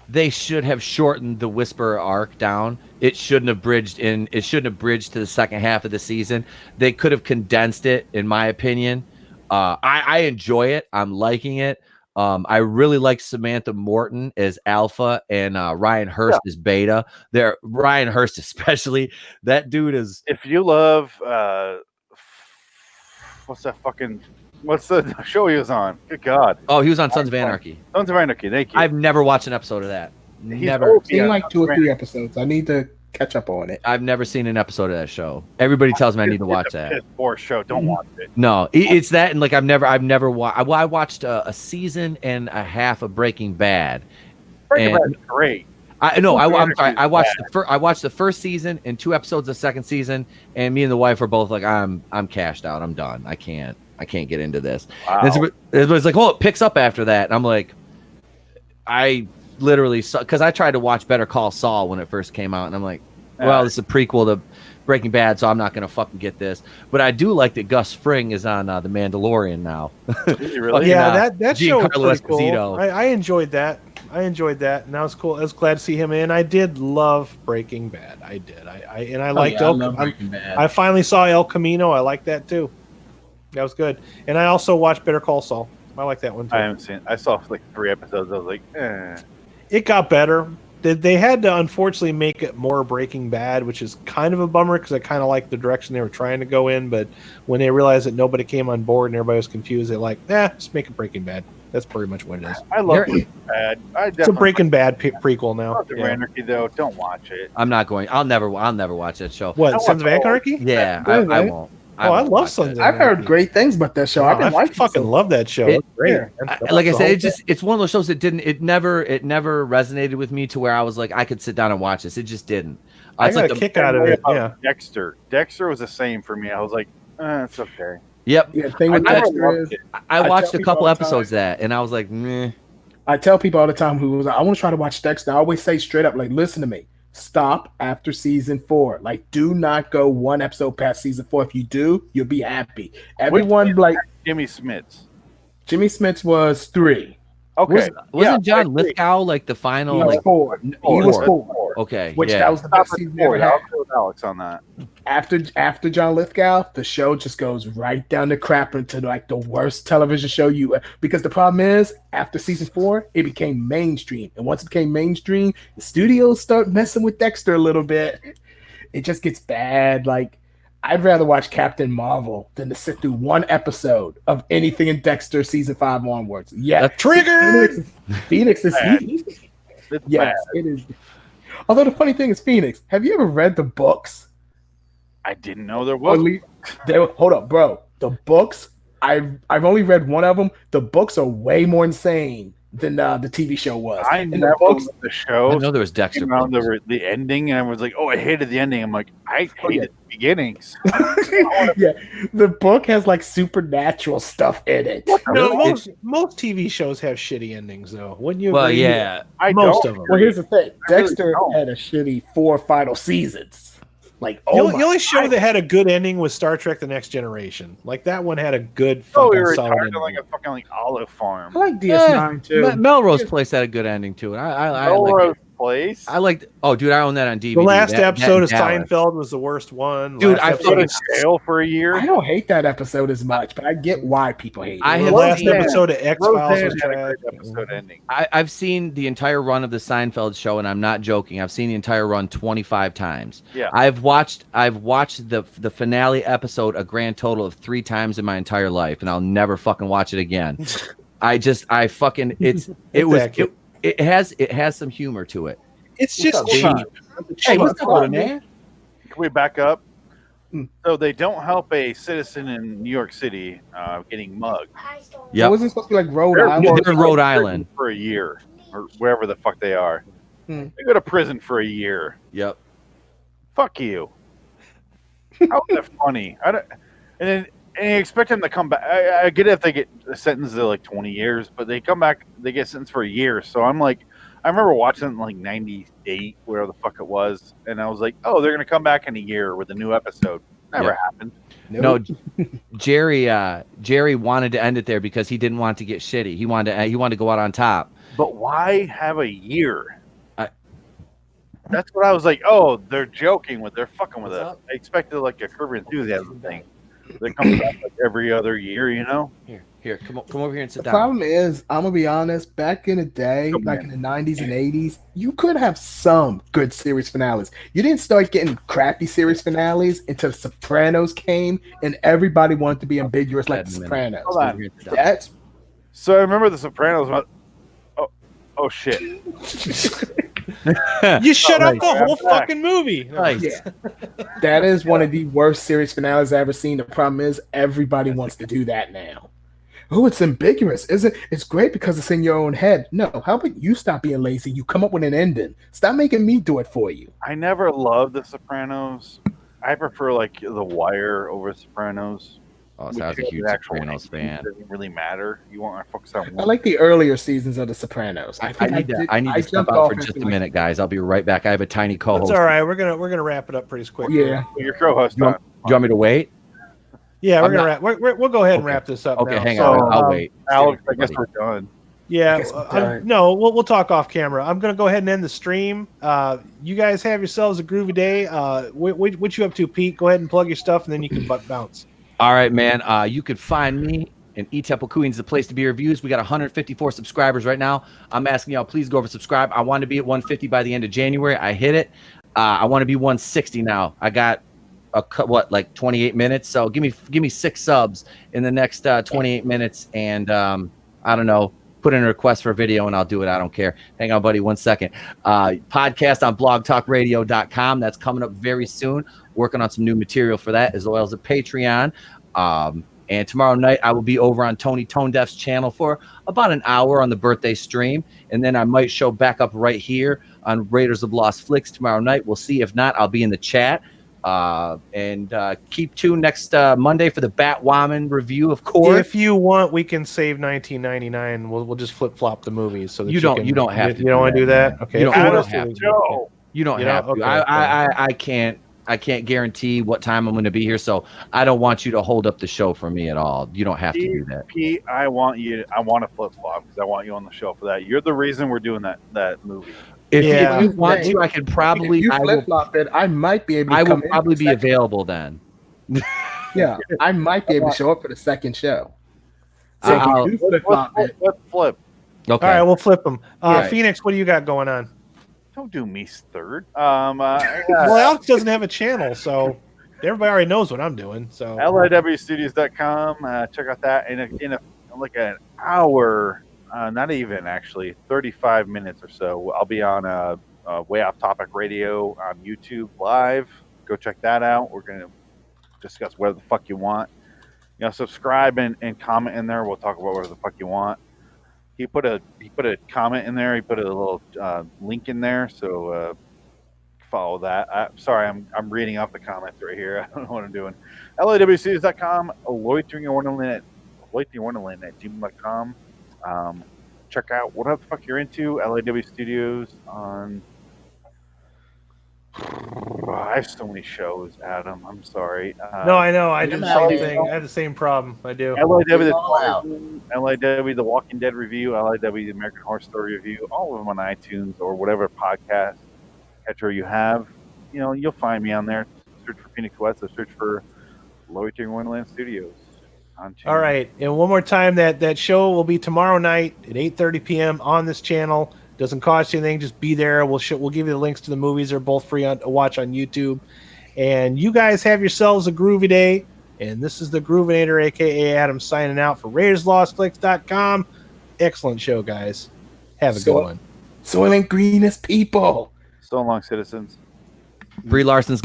They should have shortened the Whisperer arc down. It shouldn't have bridged to the second half of the season. They could have condensed it, in my opinion. I enjoy it. I'm liking it. I really like Samantha Morton as Alpha and Ryan Hurst as Beta. Ryan Hurst especially. That dude is. If you love, what's the show he was on? Good God! Oh, he was on Sons of Anarchy. Sons of Anarchy. Thank you. I've never watched an episode of that. Never. I've seen like 2 or 3 episodes. I need to catch up on it. I've never seen an episode of that show. Everybody tells me I need to watch that. It's a poor show. Don't watch it. No, it's that, and like I've never watched. I watched a season and a half of Breaking Bad. Breaking Bad is great. I'm sorry. I watched the first season and 2 episodes of the second season, and me and the wife are both like, I'm cashed out. I'm done. I can't get into this. Wow. It's like, oh, it picks up after that. And I'm like, I literally saw, because I tried to watch Better Call Saul when it first came out, and I'm like, well, this is a prequel to Breaking Bad, so I'm not gonna fucking get this. But I do like that Gus Fring is on The Mandalorian now. Really? Yeah, that show was Giancarlo pretty Esposito. cool. I enjoyed that. And that was cool. I was glad to see him in. I did love Breaking Bad. I did. I liked Breaking Bad. I finally saw El Camino. I like that too. That was good. And I also watched Better Call Saul. I like that one too. I haven't seen it. I saw like 3 episodes. I was like, eh. It got better. They had to unfortunately make it more Breaking Bad, which is kind of a bummer because I kind of like the direction they were trying to go in. But when they realized that nobody came on board and everybody was confused, they're like, just make it Breaking Bad. That's pretty much what it is. I love Breaking Bad. It's a Breaking Bad prequel now. Sons of Anarchy, though, don't watch it. I'm not going. I'll never watch that show. What, Sons of Anarchy? Yeah, I won't. I love Sons of I've Anarchy. heard great things about that show. I fucking love that show. It's great. Like I said, it's one of those shows that it never resonated with me to where I was like, I could sit down and watch this. It just didn't. I got a kick out of it. Yeah. Dexter was the same for me. I was like, it's okay. Yep. Yeah, thing with Dexter is, I watched a couple episodes of that, and I was like, meh. I tell people all the time who was like, I want to try to watch Dexter. I always say straight up, like, listen to me. Stop after season 4. Like, do not go 1 episode past season 4. If you do, you'll be happy. Everyone like Jimmy Smits. Jimmy Smits was 3. Okay. Wasn't John Lithgow like the final? He was 4. He was 4. Okay. Which that was the best season ever had. I'll go with Alex on that. After John Lithgow, the show just goes right down the crap into like the worst television show because the problem is after season 4, it became mainstream. And once it became mainstream, the studios start messing with Dexter a little bit. It just gets bad. Like, I'd rather watch Captain Marvel than to sit through 1 episode of anything in Dexter season 5 onwards. Yeah. Triggered! Phoenix is yes, it is. Although the funny thing is, Phoenix, have you ever read the books? I didn't know there was. Hold up, bro. The books, I've only read 1 of them. The books are way more insane than the TV show was. I never loved the show. I know there was Dexter. Around the ending, and I was like, "Oh, I hated the ending." I'm like, I hated the beginnings. Yeah, the book has like supernatural stuff in it. No, most TV shows have shitty endings, though. Wouldn't you? Well, agree? yeah, most of them. Well, here's the thing: Dexter had a shitty 4 final seasons. Like, the only show that had a good ending was Star Trek: The Next Generation. Like, that one had a good fucking solid ending. Like a fucking olive farm. I like DS9 too. Melrose Place had a good ending to it. I like it. place. I liked. Oh, dude, I own that on DVD. The last episode of Dallas. Seinfeld was the worst one. Dude, I go to jail for a year. I don't hate that episode as much, but I get why people hate it. I The have last seen, episode of X-Files was had a trash. great episode ending. I've seen the entire run of the Seinfeld show, and I'm not joking. I've seen the entire run 25 times. Yeah. I've watched the finale episode a grand total of 3 times in my entire life, and I'll never fucking watch it again. It has some humor to it. It's just cheap. Hey, what's up, man? Can we back up? So they don't help a citizen in New York City getting mugged. Yeah, Wasn't supposed to be like Rhode they're Island? in Rhode Island for a year or wherever the fuck they are. Hmm. They go to prison for a year. Yep. Fuck you. How is that funny? And you expect them to come back. I get it if they get sentenced to like 20 years, but they come back, they get sentenced for a year. So I'm like, I remember watching it in like 98, wherever the fuck it was, and I was like, oh, they're gonna come back in a year with a new episode. Never happened. No, Jerry wanted to end it there because he didn't want to get shitty. He wanted to go out on top. But why have a year? That's what I was like. Oh, they're joking with. They're fucking with us. I expected like a Curb Your Enthusiasm thing. They come back like every other year, you know. Here, come over here and sit The down. problem is, I'm gonna be honest. Back in the day, like in the 90s and 80s, you could have some good series finales. You didn't start getting crappy series finales until The Sopranos came, and everybody wanted to be ambiguous like The Sopranos. Hold on. That's So I remember The Sopranos. Oh shit! You shut up the whole I'm back. fucking movie. Nice. that is one of the worst series finales I've ever seen. The problem is, everybody wants to do that now. Oh, it's ambiguous, isn't it? It's great because it's in your own head. No, how about you stop being lazy? You come up with an ending. Stop making me do it for you. I never loved The Sopranos. I prefer like The Wire over Sopranos. Oh, so I was a huge Sopranos fan. It doesn't really matter. You want to focus on one. I like the earlier seasons of The Sopranos. I need to step out for just a minute, guys. I'll be right back. I have a tiny co-host. It's all right. We're gonna wrap it up pretty quick. Yeah. Your co-host. Do you want me to wait? Yeah, we're gonna wrap. We'll go ahead and wrap this up. Okay, now. hang on. I'll wait. Alex, I guess we're done. Yeah, no, we'll talk off camera. I'm gonna go ahead and end the stream. You guys have yourselves a groovy day. What you up to, Pete? Go ahead and plug your stuff, and then you can bounce. All right, man. You could find me and E-Temple Queen's the place to be. Reviews. We got 154 subscribers right now. I'm asking y'all, please go over subscribe. I want to be at 150 by the end of January. I hit it. I want to be 160 now. I got like 28 minutes. So give me 6 subs in the next 28 minutes, and I don't know. Put in a request for a video and I'll do it. I don't care. Hang on, buddy. 1 second. Podcast on blogtalkradio.com. That's coming up very soon. Working on some new material for that, as well as a Patreon. And tomorrow night I will be over on Tony Tone Deaf's channel for about an hour on the birthday stream. And then I might show back up right here on Raiders of Lost Flicks tomorrow night. We'll see. If not, I'll be in the chat. And keep tuned next Monday for the Batwoman review, of course. If you want, we can save 1999. We'll just flip flop the movies so that you don't have to. You don't want to do that? Okay. You don't have to. You don't have to. Okay. I can't guarantee what time I'm going to be here, so I don't want you to hold up the show for me at all. You don't have to do that. Pete, I want to flip flop because I want you on the show for that. You're the reason we're doing that movie. If you want to, I could probably. If you flip-flop it, I might be able to I will probably be available then. Yeah, I might be able to show up for the second show. So if you do flip-flop it. Let's flip. Okay. All right, we'll flip them. Right. Phoenix, what do you got going on? Don't do me third. Well, Alex doesn't have a channel, so everybody already knows what I'm doing. So liwstudios.com. Check out that in like an hour. Not even actually 35 minutes or so. I'll be on Way Off Topic Radio on YouTube live. Go check that out. We're gonna discuss whatever the fuck you want. Subscribe and comment in there. We'll talk about whatever the fuck you want. He put a comment in there. He put a little link in there. So follow that. I'm reading off the comments right here. I don't know what I'm doing. liwstudios.com. Loitering in Wonderland at gmail.com. Check out whatever the fuck you're into. LAW Studios on. I have so many shows, Adam. I'm sorry. No, I know. I do the same thing. I have the same problem. I do. LAW LIW, The Walking Dead review, LIW, The American Horror Story review, all of them on iTunes or whatever podcast catcher you have. You know, you'll find me on there. Search for Phoenix West or search for Loitering In Wonderland Studios. All right, and one more time, that show will be tomorrow night at 8:30 p.m. on this channel. Doesn't cost you anything. Just be there. We'll give you the links to the movies. They're both free to watch on YouTube. And you guys have yourselves a groovy day. And this is the Groovinator, a.k.a. Adam, signing out for RaidersLostFlix.com. Excellent show, guys. Have a good one. Soylent Green is people. So long, citizens. Brie Larson